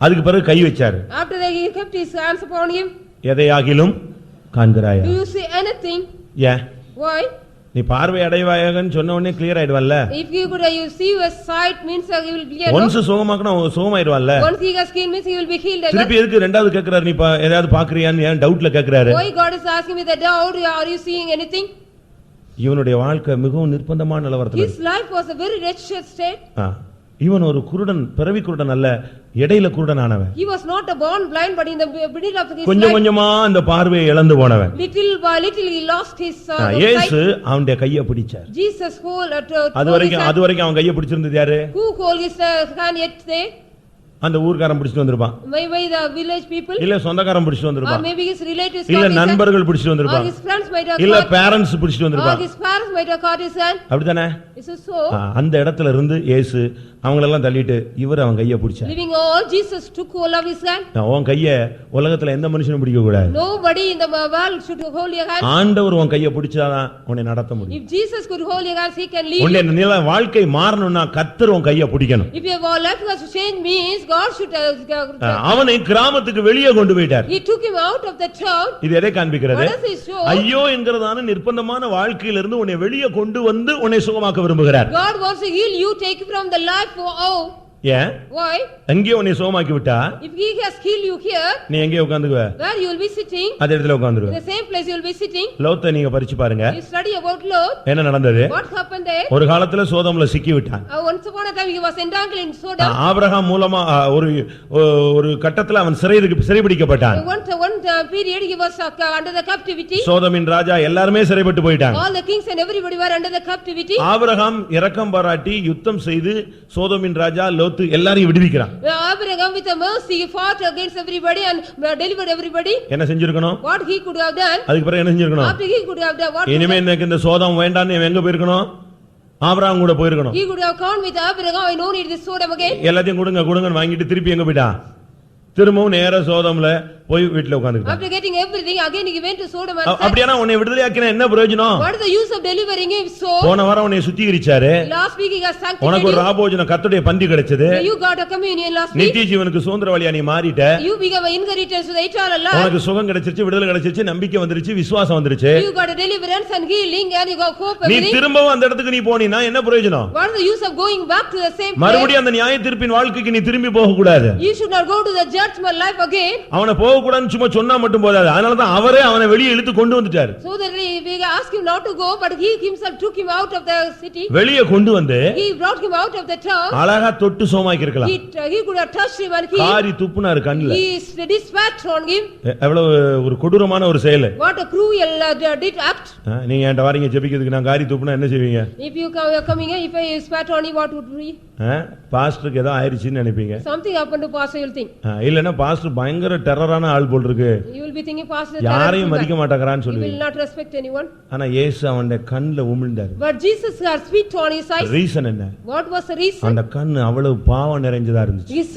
[SPEAKER 1] அதுக்கு பிறகு கை வச்சாரு.
[SPEAKER 2] After that he kept his hands upon him.
[SPEAKER 1] எதையாகிலும் காண்கிறாயா?
[SPEAKER 2] Do you see anything? Why?
[SPEAKER 1] நீ பார்வை அடைவாயகன்னு சொன்ன உடனே clear ஆயிடுவல்ல?
[SPEAKER 2] If you see your sight means he will clear.
[SPEAKER 1] once சுகமாக்குனா சுகமாயிடுவல்ல?
[SPEAKER 2] Once he gets healed means he will be healed again.
[SPEAKER 1] திருப்பி எதுக்கு ரெண்டாவது கேக்குறாரு? நீ ஏதாவது பாக்குறியான்னு ஏன் டவுட்ல கேக்குறாரு?
[SPEAKER 2] Why God is asking me the doubt, are you seeing anything?
[SPEAKER 1] இவனுடைய வாழ்க்கை மிகவும் நிர்பந்தமான நிலவரத்துல.
[SPEAKER 2] His life was a very wretched state.
[SPEAKER 1] இவன் ஒரு குருடன், பிறவி குருடன் அல்ல, இடையில குருடனானவன்.
[SPEAKER 2] He was not a born blind but in the middle of his life.
[SPEAKER 1] கொஞ்சம் கொஞ்சமா அந்த பார்வையை இழந்து போனவன்.
[SPEAKER 2] Little by little he lost his sight.
[SPEAKER 1] இயேசு அவனுடைய கையை பிடிச்சார்.
[SPEAKER 2] Jesus hold
[SPEAKER 1] அது வரைக்கும் அவன் கையை பிடிச்சிருந்தது யாரு?
[SPEAKER 2] Who hold his hand yet there?
[SPEAKER 1] அந்த ஊர்க்காரன் பிடிச்சிட்டு வந்திருப்பான்.
[SPEAKER 2] Maybe the village people.
[SPEAKER 1] இல்ல சொந்தக்காரன் பிடிச்சிட்டு
[SPEAKER 2] Or
[SPEAKER 1] வந்திருப்பான்.
[SPEAKER 2] maybe his relatives.
[SPEAKER 1] இல்ல நண்பர்கள் பிடிச்சிட்டு வந்திருப்பான்.
[SPEAKER 2] Or his friends might have.
[SPEAKER 1] இல்ல பேரண்ட்ஸ் பிடிச்சிட்டு வந்திருப்பான்.
[SPEAKER 2] Or his parents might have caught his hand.
[SPEAKER 1] அப்படிதானே?
[SPEAKER 2] Is it so?
[SPEAKER 1] அந்த இடத்துல இருந்து இயேசு அவங்களெல்லாம் தள்ளிட்டு இவர் அவன் கையை பிடிச்சார்.
[SPEAKER 2] Leaving all, Jesus took hold of his hand.
[SPEAKER 1] உன் கையை உலகத்துல எந்த மனுஷனும் பிடிக்க கூடாது.
[SPEAKER 2] Nobody in the world should hold your hand.
[SPEAKER 1] ஆண்டவர் உன் கையை பிடிச்சாதான் உன்னை நடத்த முடியும்.
[SPEAKER 2] If Jesus could hold your hands, he can lead you.
[SPEAKER 1] உன்னுடைய வாழ்க்கை மாறணும்னா கர்த்தர் உன் கையை பிடிக்கணும்.
[SPEAKER 2] If your life was to change means God should
[SPEAKER 1] அவனை கிராமத்துக்கு வெளியே கொண்டு போயிட்டார்.
[SPEAKER 2] He took him out of the town.
[SPEAKER 1] இது எதை காண்பிக்கிறது?
[SPEAKER 2] What does it show?
[SPEAKER 1] ஐயோ என்கிறதான நிர்பந்தமான வாழ்க்கையிலிருந்து உன்னை வெளியே கொண்டு வந்து உன்னை சுகமாக்க விரும்புகிறார்.
[SPEAKER 2] God wants to heal you, take you from the life of
[SPEAKER 1] ஏன்
[SPEAKER 2] Why?
[SPEAKER 1] எங்கேயோ உன்னை சோமாக்கி விட்டா
[SPEAKER 2] If he has healed you here,
[SPEAKER 1] நீ எங்கே உட்கார்ந்துக்குவ?
[SPEAKER 2] where you will be sitting,
[SPEAKER 1] அதே இடத்துல
[SPEAKER 2] in
[SPEAKER 1] உட்கார்ந்துருவ.
[SPEAKER 2] the same place you will be sitting.
[SPEAKER 1] லோத்தை நீங்க பரிச்சு பாருங்க.
[SPEAKER 2] You study about Lot.
[SPEAKER 1] என்ன நடந்தது?
[SPEAKER 2] What happened there?
[SPEAKER 1] ஒரு காலத்துல சோதோம்ல சிக்கி விட்டான்.
[SPEAKER 2] Once upon a time he was entangled in Sodom.
[SPEAKER 1] Abraham மூலமா ஒரு கட்டத்துல அவன் சிறைபிடிக்கப்பட்டான்.
[SPEAKER 2] One period he was under the captivity.
[SPEAKER 1] சோதோமின் ராஜா எல்லாரும் சிறைப்பட்டு போயிட்டாங்க.
[SPEAKER 2] All the kings and everybody were under the captivity.
[SPEAKER 1] Abraham இரக்கம் பாராட்டி யுத்தம் செய்து சோதோமின் ராஜா லோத்து எல்லாரையும் விடுவிக்கிறான்.
[SPEAKER 2] Abraham with a mercy fought against everybody and delivered everybody.
[SPEAKER 1] என்ன செஞ்சிருக்கணும்?
[SPEAKER 2] What he could have done?
[SPEAKER 1] அதுக்கு பிறகு என்ன செஞ்சிருக்கணும்?
[SPEAKER 2] After he could have done what?
[SPEAKER 1] இனிமே இந்த சோதம் வேண்டாம்னு எங்க போயிருக்கணும்? ஆபிரகாம் கூட போயிருக்கணும்.
[SPEAKER 2] He could have gone with Abraham. I don't need this Sodom again.
[SPEAKER 1] எல்லாத்தையும் கொடுங்கன்னு வாங்கிட்டு திருப்பி எங்க போயிட்டான்? திரும்பவும் நேரா சோதம்ல போய் வீட்ல உட்கார்ந்துட்டான்.
[SPEAKER 2] After getting everything again he went to Sodom and
[SPEAKER 1] அப்படினா உன்னை விடுதலையாக்கினா என்ன பிரயோஜனம்?
[SPEAKER 2] What is the use of delivering him so?
[SPEAKER 1] போன வாரம் உன்னை சுத்திகரிச்சாரு.
[SPEAKER 2] Last week he has sanctified.
[SPEAKER 1] உனக்கு ஒரு ராபோஜனம் கர்த்தருடைய பந்தி கிடைச்சது.
[SPEAKER 2] You got a communion last week.
[SPEAKER 1] நித்திய ஜீவனுக்கு சுதந்திரவாளியா நீ மாறிட்ட.
[SPEAKER 2] You became an inheritance to the eternal life.
[SPEAKER 1] உனக்கு சுகம் கிடைச்சிருச்சு, விடுதலை கிடைச்சிருச்சு, நம்பிக்கை வந்துருச்சு, விசுவாசம் வந்துருச்சு.
[SPEAKER 2] You got a deliverance and healing and you got hope.
[SPEAKER 1] நீ திரும்பவும் அந்த இடத்துக்கு நீ போனினா என்ன பிரயோஜனம்?
[SPEAKER 2] What is the use of going back to the same place?
[SPEAKER 1] மறுபடியும் அந்த நியாயத்தீர்ப்பின் வாழ்க்கைக்கு நீ திரும்பி போக கூடாது.
[SPEAKER 2] You should not go to the judgment life again.
[SPEAKER 1] அவனை போக கூடாதுன்னு சும்மா சொன்னா மட்டும் போதாது. அதனால தான் அவரே அவனை வெளியே இழுத்து கொண்டு வந்துட்டார்.
[SPEAKER 2] So that we asked him not to go, but he himself took him out of the city.
[SPEAKER 1] வெளியே கொண்டு வந்து
[SPEAKER 2] He brought him out of the town.
[SPEAKER 1] அழகா தொட்டு சோமாக்கி இருக்கலாம்.
[SPEAKER 2] He could have touched him and
[SPEAKER 1] காரி துப்புனாரு கண்ணுல.
[SPEAKER 2] he did spat on him.
[SPEAKER 1] எவ்வளவு ஒரு கொடூரமான ஒரு செயல்.
[SPEAKER 2] What a cruel did act.
[SPEAKER 1] நீங்க என்கிட்ட வாரீங்க ஜெபிக்கிறதுக்கு, நான் காரி துப்புனா என்ன செய்வீங்க?
[SPEAKER 2] If you are coming here, if I spat on you, what would be?
[SPEAKER 1] பாஸ்டருக்கு ஏதோ ஆயிருச்சுன்னு நினைப்பீங்க.
[SPEAKER 2] Something happened to pastor, you'll think.
[SPEAKER 1] இல்லன்னா பாஸ்டர் பயங்கர டெரரான ஆள் போல் இருக்கு.
[SPEAKER 2] You will be thinking pastor
[SPEAKER 1] யாரையும் மதிக்க மாட்டேங்கறான்னு
[SPEAKER 2] he
[SPEAKER 1] சொல்லுவீங்க.
[SPEAKER 2] will not respect anyone.
[SPEAKER 1] ஆனா இயேசு அவனுடைய கண்ணுல உமிழ்ந்தார்.
[SPEAKER 2] But Jesus had spit on his eyes.
[SPEAKER 1] Reason என்ன?
[SPEAKER 2] What was the reason?
[SPEAKER 1] அந்த கண்ணு அவ்வளவு பாவம் நிறைஞ்சதா இருந்துச்சு.
[SPEAKER 2] His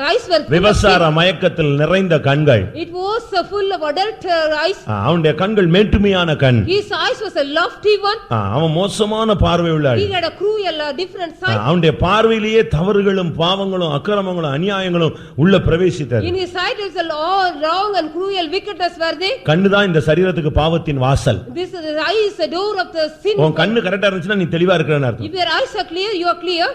[SPEAKER 2] eyes were
[SPEAKER 1] விபசார மயக்கத்தில் நிறைந்த கண்கள்.
[SPEAKER 2] It was full of adult eyes.
[SPEAKER 1] அவனுடைய கண்கள் மேட்டுமையான கண்.
[SPEAKER 2] His eyes was a lofty one.
[SPEAKER 1] அவன் மோசமான பார்வை உள்ளாள்.
[SPEAKER 2] He had a cruel different sight.
[SPEAKER 1] அவனுடைய பார்வையிலேயே தவறுகளும் பாவங்களும் அக்கிரமங்களும் அநியாயங்களும் உள்ள பிரவேசித்தது.
[SPEAKER 2] In his sight is all wrong and cruel wickedness were they.
[SPEAKER 1] கண்ணு தான் இந்த சரீரத்துக்கு பாவத்தின் வாசல்.
[SPEAKER 2] This eye is the door of the sin.
[SPEAKER 1] உன் கண்ணு கரெக்ட்டா இருந்துச்சுனா நீ தெளிவா இருக்கறன்னு அர்த்தம்.
[SPEAKER 2] If your eyes are clear, you are clear.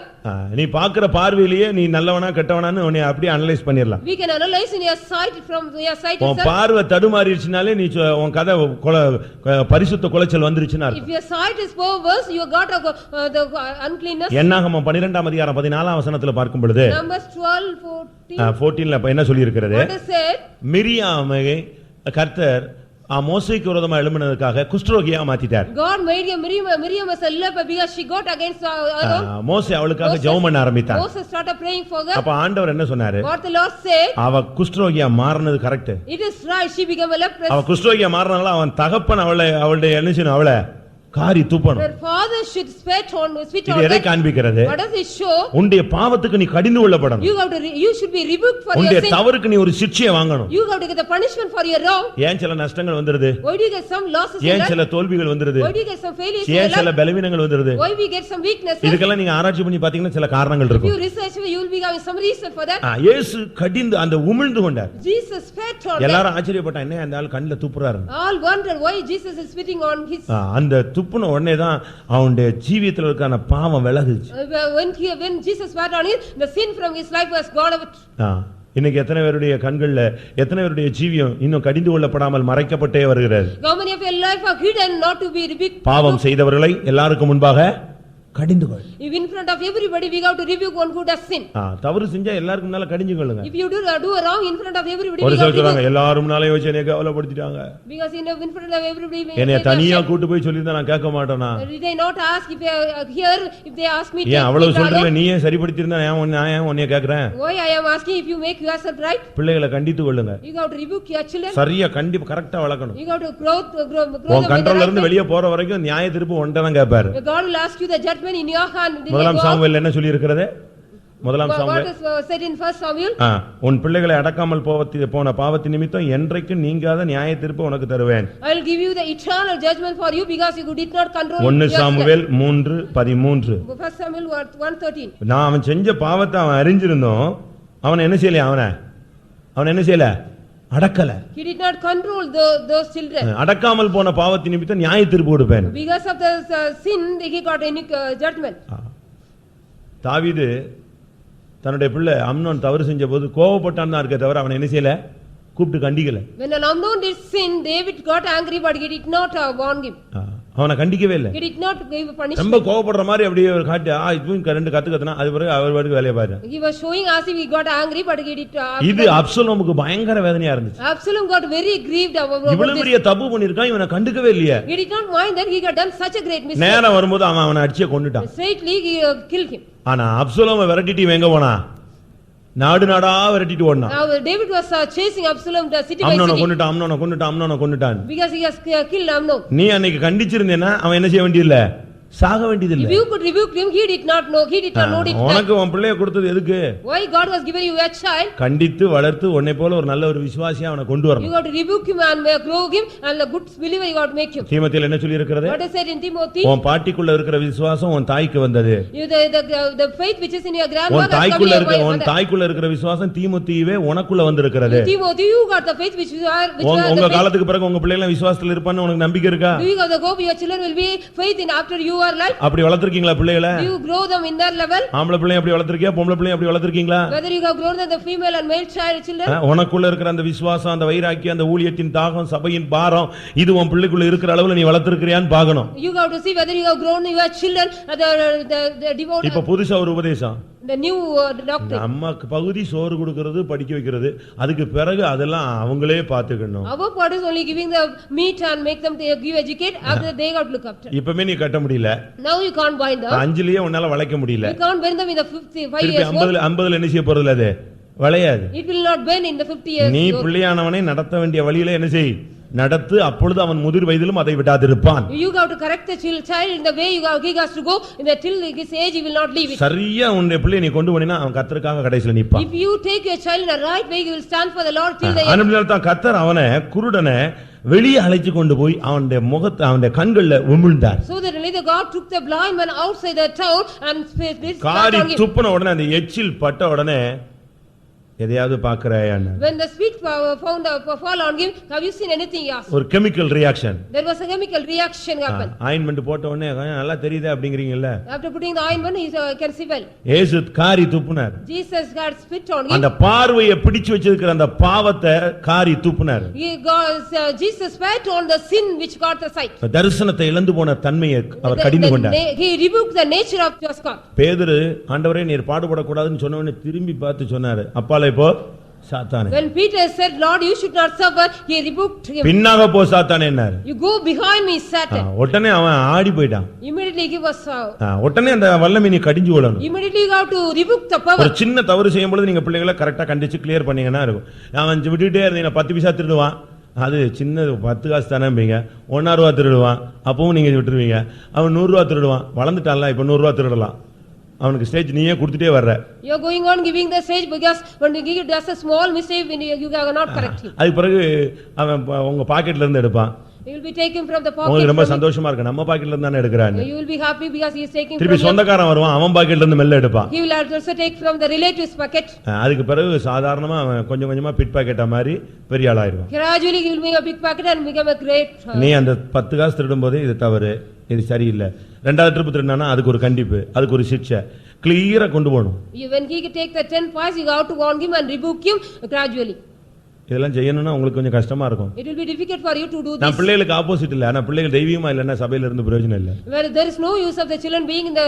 [SPEAKER 1] நீ பாக்குற பார்வையிலேயே நீ நல்லவனா கெட்டவனான்னு உன்னை அப்படியே அனலைஸ் பண்ணிரலாம்.
[SPEAKER 2] We can analyze in your sight from your sight
[SPEAKER 1] itself. உன் பார்வை தடுமாறிடுச்சுனாலே நீ உன் கதை பரிசுத்த குலைச்சல் வந்துருச்சுன்னு அர்த்தம்.
[SPEAKER 2] If your sight is perverse, you got the uncleanness.
[SPEAKER 1] என்னாகமம் 12ஆம் அதிகாரம் 14ஆம் வசனத்துல பார்க்கும் பொழுது
[SPEAKER 2] Numbers 12:14
[SPEAKER 1] 14ல என்ன சொல்லி இருக்கிறது?
[SPEAKER 2] What is said?
[SPEAKER 1] மிரியாமை கர்த்தர் மோசேக்கு விரோதமா எழும்பினதுக்காக குஷ்டரோகியா மாத்திட்டார்.
[SPEAKER 2] God made Miriam as a leper because she got against Aaron.
[SPEAKER 1] மோசே அவளுக்காக ஜெபம் பண்ண ஆரம்பித்தார்.
[SPEAKER 2] Moses started praying for her.
[SPEAKER 1] அப்ப ஆண்டவர் என்ன சொன்னாரு?
[SPEAKER 2] What the Lord said?
[SPEAKER 1] அவ குஷ்டரோகியா மாறினது correct.
[SPEAKER 2] It is right, she became a leper.
[SPEAKER 1] அவ குஷ்டரோகியா மாறினால அவன் தகப்பன் அவளுடைய என்ன செய்யணும்? அவளை காரி தூப்பணும்.
[SPEAKER 2] Her father should spit on
[SPEAKER 1] இது எதை காண்பிக்கிறது?
[SPEAKER 2] What does it show?
[SPEAKER 1] உன்னுடைய பாவத்துக்கு நீ கடிந்து கொள்ளப்படணும்.
[SPEAKER 2] You should be rebuked for your sin.
[SPEAKER 1] உன்னுடைய தவறுக்கு நீ ஒரு சிட்சையை வாங்கணும்.
[SPEAKER 2] You have to get the punishment for your wrong.
[SPEAKER 1] ஏன் சில நஷ்டங்கள் வந்துருது?
[SPEAKER 2] Why do you get some losses in life?
[SPEAKER 1] ஏன் சில தோல்விகள் வந்துருது?
[SPEAKER 2] Why do you get some failures in life?
[SPEAKER 1] ஏன் சில பலவீனங்கள் வந்துருது?
[SPEAKER 2] Why we get some weaknesses?
[SPEAKER 1] இதுக்கெல்லாம் நீங்க ஆராய்ச்சி பண்ணி பாத்தீங்கன்னா சில காரணங்கள்
[SPEAKER 2] If
[SPEAKER 1] இருக்கும்.
[SPEAKER 2] you research, you will be having some reason for that.
[SPEAKER 1] இயேசு கடிந்து அந்த உமிழ்ந்து கொண்டார்.
[SPEAKER 2] Jesus spat on them.
[SPEAKER 1] எல்லாரும் ஆச்சரியப்பட்டாங்க, என்ன அந்த ஆள் கண்ணுல துப்புறாரு.
[SPEAKER 2] All wondered why Jesus is spitting on his.
[SPEAKER 1] அந்த துப்புன உடனே தான் அவனுடைய ஜீவியத்துல இருக்கான பாவம் விலகுச்சு.
[SPEAKER 2] When Jesus spat on him, the sin from his life was gone out.
[SPEAKER 1] இன்னைக்கு எத்தனை பேருடைய கண்கள்ல எத்தனை பேருடைய ஜீவியம் இன்னும் கடிந்து கொள்ளப்படாமல் மறைக்கப்பட்டே வருகிறது?
[SPEAKER 2] How many of your life are hidden not to be rebuked?
[SPEAKER 1] பாவம் செய்தவர்களை எல்லாருக்கும் முன்பாக கடிந்து கொள்.
[SPEAKER 2] If in front of everybody we have to rebuke one who does sin.
[SPEAKER 1] தவறு செஞ்சா எல்லாருக்கும் முன்னால கடிஞ்சு கொள்ளுங்க.
[SPEAKER 2] If you do a wrong in front of everybody,
[SPEAKER 1] ஒரு சிலர் சொல்றாங்க எல்லாரும் முன்னால யோசி என்னை கவலைப்படுத்திட்டாங்க.
[SPEAKER 2] Because in front of everybody
[SPEAKER 1] என்னைய தனியா கூட்டி போய் சொல்லிருந்தா நான் கேட்க மாட்டேனா?
[SPEAKER 2] Did they not ask if here if they ask me to?
[SPEAKER 1] ஏன் அவ்வளவு சொல்றீங்க, நீயே சரிப்படுத்தி இருந்தா நான் உன்னைய கேக்குறேன்.
[SPEAKER 2] Why I am asking if you make yourself right?
[SPEAKER 1] பிள்ளைகளை கண்டித்து கொள்ளுங்க.
[SPEAKER 2] You have to rebuke your children.
[SPEAKER 1] சரியா கண்டிப்பா கரெக்ட்டா வளர்க்கணும்.
[SPEAKER 2] You have to grow
[SPEAKER 1] உன் கண்ட்ரோல்ல இருந்து வெளிய போற வரைக்கும் நியாய தீர்ப்பு ஒன்றை தான் கேட்பாரு.
[SPEAKER 2] God will ask you the judgment in your hand.
[SPEAKER 1] முதலாம் சாமுவேல் என்ன சொல்லி இருக்கிறது? முதலாம் Samuel
[SPEAKER 2] What is said in first Samuel?
[SPEAKER 1] உன் பிள்ளைகளை அடக்காமல் போன பாவத்தின் நிமித்தம் என்றைக்கும் நீங்காத நியாய தீர்ப்பு உனக்கு தருவேன்.
[SPEAKER 2] I will give you the eternal judgment for you because you did not control.
[SPEAKER 1] 1 Samuel 3:13.
[SPEAKER 2] First Samuel 1:13.
[SPEAKER 1] நான் அவன் செஞ்ச பாவத்தை அவன் அறிஞ்சிருந்தோம், அவன் என்ன செய்யல? அவன் என்ன செய்யல? அடக்கல.
[SPEAKER 2] He did not control those children.
[SPEAKER 1] அடக்காமல் போன பாவத்தின் நிமித்தம் நியாய தீர்ப்பு கொடுப்பேன்.
[SPEAKER 2] Because of the sin he got any judgment.
[SPEAKER 1] தாவீது தன்னுடைய பிள்ளை அம்னோன் தவறு செஞ்ச போது கோவப்பட்டான் தான் இருக்கே தவிர அவனை என்ன செய்யல, கூப்பிட்டு கண்டிக்கல.
[SPEAKER 2] When Amnon did sin, David got angry, but he did not warn him.
[SPEAKER 1] அவனை கண்டிக்கவே இல்லை.
[SPEAKER 2] He did not give punishment.
[SPEAKER 1] ரொம்ப கோவப்படுற மாதிரி அப்படியே ஒரு காட்டி இது ரெண்டு கத்துனா அது பிறகு அவர் பாட்டுக்கு வேலையை பாரு.
[SPEAKER 2] He was showing as if he got angry, but he did.
[SPEAKER 1] இது அப்சலோமுக்கு பயங்கர வேதனையா இருந்துச்சு.
[SPEAKER 2] Absalom got very grieved about
[SPEAKER 1] இவ்வளவு பெரிய தப்பு பண்ணிருக்கான், இவனை கண்டுக்கவே இல்லையே.
[SPEAKER 2] He did not mind that he had done such a great mistake.
[SPEAKER 1] நேரா வரும்போது அவனை அடிச்சே கொன்னுட்டான்.
[SPEAKER 2] Straightly he killed him.
[SPEAKER 1] ஆனா அப்சலோமை விரட்டிட்டு இவன் எங்க போனா, நாடு நாடா விரட்டிட்டு ஓடுனான்.
[SPEAKER 2] Now David was chasing Absalom to city by
[SPEAKER 1] அம்னோனை
[SPEAKER 2] city.
[SPEAKER 1] கொன்னுட்டான் கொன்னுட்டான்.
[SPEAKER 2] Because he has killed Amnon.
[SPEAKER 1] நீ அன்னைக்கு கண்டிச்சிருந்தேனா அவன் என்ன செய்ய வேண்டியதில்லை, சாக வேண்டியதில்லை.
[SPEAKER 2] If you could rebuke him, he did not know it.
[SPEAKER 1] உனக்கு உன் பிள்ளைய கொடுத்தது எதுக்கு?
[SPEAKER 2] Why God has given you a child?
[SPEAKER 1] கண்டித்து வளர்த்து உன்னை போல ஒரு நல்ல ஒரு விசுவாசியா அவனை கொண்டு வரணும்.
[SPEAKER 2] You got to rebuke him and grow him, and a good believer you got to make him.
[SPEAKER 1] தீமோத்தேயுல என்ன சொல்லி இருக்கிறது?
[SPEAKER 2] What is said in Timothy?
[SPEAKER 1] உன் பாட்டிக்குள்ள இருக்கிற விசுவாசம் உன் தாய்க்கு வந்தது.
[SPEAKER 2] The faith which is in your grandmother
[SPEAKER 1] உன் தாய்க்குள்ள இருக்கிற விசுவாசம் தீமோத்தேயுவே உனக்குள்ள வந்திருக்கிறது.
[SPEAKER 2] Timothy, you got the faith which
[SPEAKER 1] உங்க காலத்துக்கு பிறகு உங்க பிள்ளைகள் எல்லாம் விசுவாசத்துல இருப்பான்னு உனக்கு நம்பிக்கை இருக்கா?
[SPEAKER 2] Do you have the hope your children will be faith in after you are life?
[SPEAKER 1] அப்படி வளர்த்திருக்கீங்களா பிள்ளைகளை?
[SPEAKER 2] You grow them in their level?
[SPEAKER 1] ஆம்பளை பிள்ளையை அப்படி வளர்த்திருக்கியா, பொம்பளை பிள்ளையை அப்படி வளர்த்திருக்கீங்களா?
[SPEAKER 2] Whether you have grown the female and male children?
[SPEAKER 1] உனக்குள்ள இருக்கிற அந்த விசுவாசம், அந்த வைராக்கியம், அந்த ஊழியத்தின் தாகம், சபையின் பாரம், இது உன் பிள்ளைக்குள்ள இருக்கிற அளவுல நீ வளர்த்திருக்கிறியான்னு பார்க்கணும்.
[SPEAKER 2] You have to see whether you have grown your children the devout.
[SPEAKER 1] இப்ப புதுசா ஒரு உபதேசம்,
[SPEAKER 2] the new doctrine.
[SPEAKER 1] நமக்கு பகுதி சோறு கொடுக்கிறது, படிக்க வைக்கிறது, அதுக்கு பிறகு அதெல்லாம் அவங்களே பாத்துக்கணும்.
[SPEAKER 2] Our part is only giving the meat and make them give educate, after they got look after.
[SPEAKER 1] இப்பமே நீ கட்ட முடியல.
[SPEAKER 2] Now you can't bind them.
[SPEAKER 1] அஞ்சிலேயே உன்னால வளைக்க முடியல.
[SPEAKER 2] You can't bend them in the 55 years.
[SPEAKER 1] 50 என்ன செய்ய போறது? அது வளையாது.
[SPEAKER 2] It will not bend in the 50 years.
[SPEAKER 1] நீ பிள்ளையானவனை நடத்த வேண்டிய வழியில என்ன செய், நடத்து. அப்பொழுது அவன் முதிர் வயதிலும் அதை விடாதிருப்பான்.
[SPEAKER 2] You have to correct the child in the way he has to go, in the till his age he will not leave it.
[SPEAKER 1] சரியா உன்னுடைய பிள்ளையை நீ கொண்டு போனினா அவன் கர்த்தருக்காக கடைசில நிப்பான்.
[SPEAKER 2] If you take your child in the right way, he will stand for the Lord till the end.
[SPEAKER 1] அனுபவத்தில் தான் கர்த்தர் அவனை குருடனை வெளியே அழைச்சு கொண்டு போய் அவனுடைய முகத்தை அவனுடைய கண்கள்ல உமிழ்ந்தார்.
[SPEAKER 2] So that the God took the blind man outside the town and spit
[SPEAKER 1] காரி துப்புன உடனே அந்த எச்சில் பட்ட உடனே எதையாவது பாக்குறாயான்னு.
[SPEAKER 2] When the spit found fall on him, have you seen anything? Yes.
[SPEAKER 1] ஒரு chemical reaction.
[SPEAKER 2] There was a chemical reaction happened.
[SPEAKER 1] Ointment போட்ட உடனே நல்லா தெரியுதே அப்படிங்கறீங்கல்ல.
[SPEAKER 2] After putting the ointment, he can see well.
[SPEAKER 1] இயேசு காரி துப்புனார்.
[SPEAKER 2] Jesus had spit on him.
[SPEAKER 1] அந்த பார்வையை பிடிச்சு வச்சிருக்கிற அந்த பாவத்தை காரி துப்புனார்.
[SPEAKER 2] Jesus spat on the sin which got the sight.
[SPEAKER 1] தரிசனத்தை இழந்து போன தன்மையை அவர் கடிந்து கொண்டார்.
[SPEAKER 2] He rebuked the nature of your God.
[SPEAKER 1] பேதுரு ஆண்டவரே நீர் பாடுபட கூடாதுன்னு சொன்ன உடனே திரும்பி பார்த்து சொன்னாரு, அப்பாலே போ சாத்தானே.
[SPEAKER 2] When Peter said, Lord, you should not suffer, he rebuked him.
[SPEAKER 1] பின்னாக போ சாத்தானே என்றார்.
[SPEAKER 2] You go behind me, Satan.
[SPEAKER 1] உடனே அவன் ஆடி போய்ட்டான்.
[SPEAKER 2] Immediately he was
[SPEAKER 1] உடனே அந்த வல்லமை நீ கடிஞ்சு கொள்ளணும்.
[SPEAKER 2] Immediately you have to rebuke the power.
[SPEAKER 1] ஒரு சின்ன தவறு செய்யும் பொழுது நீங்க பிள்ளைகளை கரெக்ட்டா கண்டிச்சு கிளியர் பண்ணீங்கன்னா இருக்கும். அவன் விட்டுட்டே இருந்தீங்க 10 பைசா திருடுவான், அது சின்ன 10 காசு தானேம்பீங்க, 1 ரூபா திருடுவான், அப்பவும் நீங்க விட்டுருவீங்க. அவன் 100 ரூபா திருடுவான், வளர்ந்துட்டான்ல, இப்ப 100 ரூபா திருடலாம். அவனுக்கு ஸ்டேஜ் நீயே கொடுத்துட்டே வர்ற.
[SPEAKER 2] You are going on giving the stage because when you give just a small mistake when you are not correcting.
[SPEAKER 1] அதுக்கு பிறகு அவன் உங்க பாக்கெட்ல இருந்து எடுப்பான்.
[SPEAKER 2] You will be taken from the pocket.
[SPEAKER 1] உங்களுக்கு ரொம்ப சந்தோஷமா இருக்கு, நம்ம பாக்கெட்ல இருந்து தானே எடுக்கறானே.
[SPEAKER 2] You will be happy because he is taking from.
[SPEAKER 1] திருப்பி சொந்தக்காரன் வருவான், அவன் பாக்கெட்ல இருந்து மெல்ல எடுப்பான்.
[SPEAKER 2] He will also take from the relatives pocket.
[SPEAKER 1] அதுக்கு பிறகு சாதாரணமா அவன் கொஞ்சம் கொஞ்சமா பிட் பாக்கெட்டா மாதிரி பெரிய ஆளா ஆயிடுவான்.
[SPEAKER 2] Gradually he will make a big pocket and become a great.
[SPEAKER 1] நீ அந்த 10 காசு திருடும்போது இது தவறு, இது சரியில்லை, ரெண்டாவது ட்ரிப் திருடினானா அதுக்கு ஒரு கண்டிப்பு, அதுக்கு ஒரு சிக்ஷை கிளியரா கொண்டு போகணும்.
[SPEAKER 2] When he take the 10 points, you have to warn him and rebuke him gradually.
[SPEAKER 1] இதெல்லாம் செய்யணும்னா உங்களுக்கு கொஞ்சம் கஷ்டமா இருக்கும்.
[SPEAKER 2] It will be difficult for you to do this.
[SPEAKER 1] நான் பிள்ளைகளுக்கு ஆப்போசிட் இல்ல, ஆனா பிள்ளைகள் தெய்வீகமா இல்லன்னா சபையில இருந்து பிரயோஜனம் இல்ல.
[SPEAKER 2] Where there is no use of the children being in the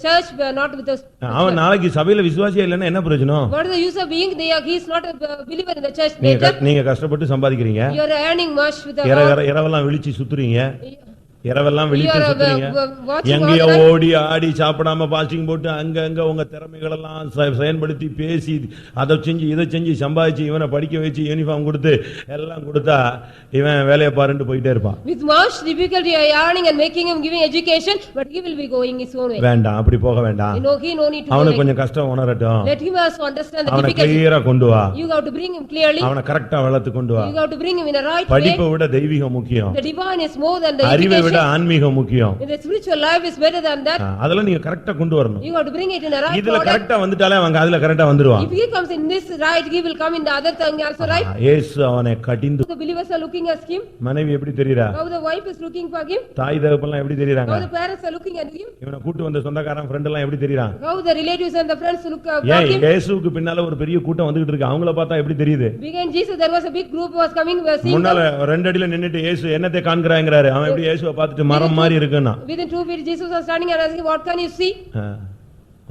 [SPEAKER 2] church, not with us.
[SPEAKER 1] அவன் நாளைக்கு சபையில விசுவாசியா இல்லன்னா என்ன பிரயோஜனம்?
[SPEAKER 2] What is the use of being there? He is not a believer in the church.
[SPEAKER 1] நீங்க கஷ்டப்பட்டு சம்பாதிக்கிறீங்க,
[SPEAKER 2] you are earning much with the
[SPEAKER 1] இரவெல்லாம் விழிச்சு சுத்துறீங்க, இரவெல்லாம் விழித்து சுத்துறீங்க,
[SPEAKER 2] watching
[SPEAKER 1] எங்கேயோ ஓடி ஆடி சாப்பிடாம பாஸ்டிங் போட்டு அங்க உங்க திறமைகள் எல்லாம் செயல்படுத்தி பேசி அதை செஞ்சு இதை செஞ்சு சம்பாதிச்சு இவனை படிக்க வச்சு யூனிஃபார்ம் கொடுத்து எல்லாம் கொடுத்தா இவன் வேலையை பாருன்னு போயிட்டே இருப்பான்.
[SPEAKER 2] With much difficulty you are earning and making him giving education, but he will be going his own way.
[SPEAKER 1] வேண்டாம், அப்படி போக வேண்டாம்.
[SPEAKER 2] He no need to.
[SPEAKER 1] அவனுக்கு கொஞ்சம் கஷ்டம் உணரட்டும்.
[SPEAKER 2] Let him also understand the
[SPEAKER 1] அவனை
[SPEAKER 2] difficulty.
[SPEAKER 1] கிளியரா கொண்டு வா.
[SPEAKER 2] You have to bring him clearly.
[SPEAKER 1] அவனை கரெக்ட்டா வளர்த்து கொண்டு வா.
[SPEAKER 2] You have to bring him in a right way.
[SPEAKER 1] படிப்பை விட தெய்வீகம் முக்கியம்.
[SPEAKER 2] The divine is more than the
[SPEAKER 1] அறிவை விட விட ஆன்மீகம் முக்கியம்.
[SPEAKER 2] The spiritual life is better than that.
[SPEAKER 1] அதெல்லாம் நீங்க கரெக்ட்டா கொண்டு வரணும்.
[SPEAKER 2] You have to bring it in a right
[SPEAKER 1] இதுல
[SPEAKER 2] order.
[SPEAKER 1] கரெக்ட்டா வந்துட்டாலே அவங்க அதுல கரெக்ட்டா வந்துருவாங்க.
[SPEAKER 2] If he comes in this right, he will come in the other thing also right.
[SPEAKER 1] இயேசு அவனை கடிந்து.
[SPEAKER 2] The believers are looking at him.
[SPEAKER 1] மனைவி எப்படி தெரியுறா?
[SPEAKER 2] How the wife is looking for him.
[SPEAKER 1] தாய் தகப்பன்லாம் எப்படி தெரியுறாங்க?
[SPEAKER 2] How the parents are looking at him.
[SPEAKER 1] இவனை கூட்டி வந்த சொந்தக்காரன் ஃப்ரெண்ட் எல்லாம் எப்படி தெரியுறான்?
[SPEAKER 2] How the relatives and the friends look at him.
[SPEAKER 1] இயேசுவுக்கு பின்னால ஒரு பெரிய கூட்டம் வந்துகிட்டு இருக்கு. அவங்கள பார்த்தா எப்படி தெரியுது?
[SPEAKER 2] Behind Jesus there was a big group was coming, we are seeing.
[SPEAKER 1] முன்னால ரெண்டு அடியில நின்னுட்டு இயேசு என்னத்தை காண்கிறாங்கறாரு. அவன் எப்படி இயேசுவை பார்த்துட்டு மரம் மாதிரி இருக்குன்னா.
[SPEAKER 2] Within 2 feet Jesus was standing and asking, what can you see?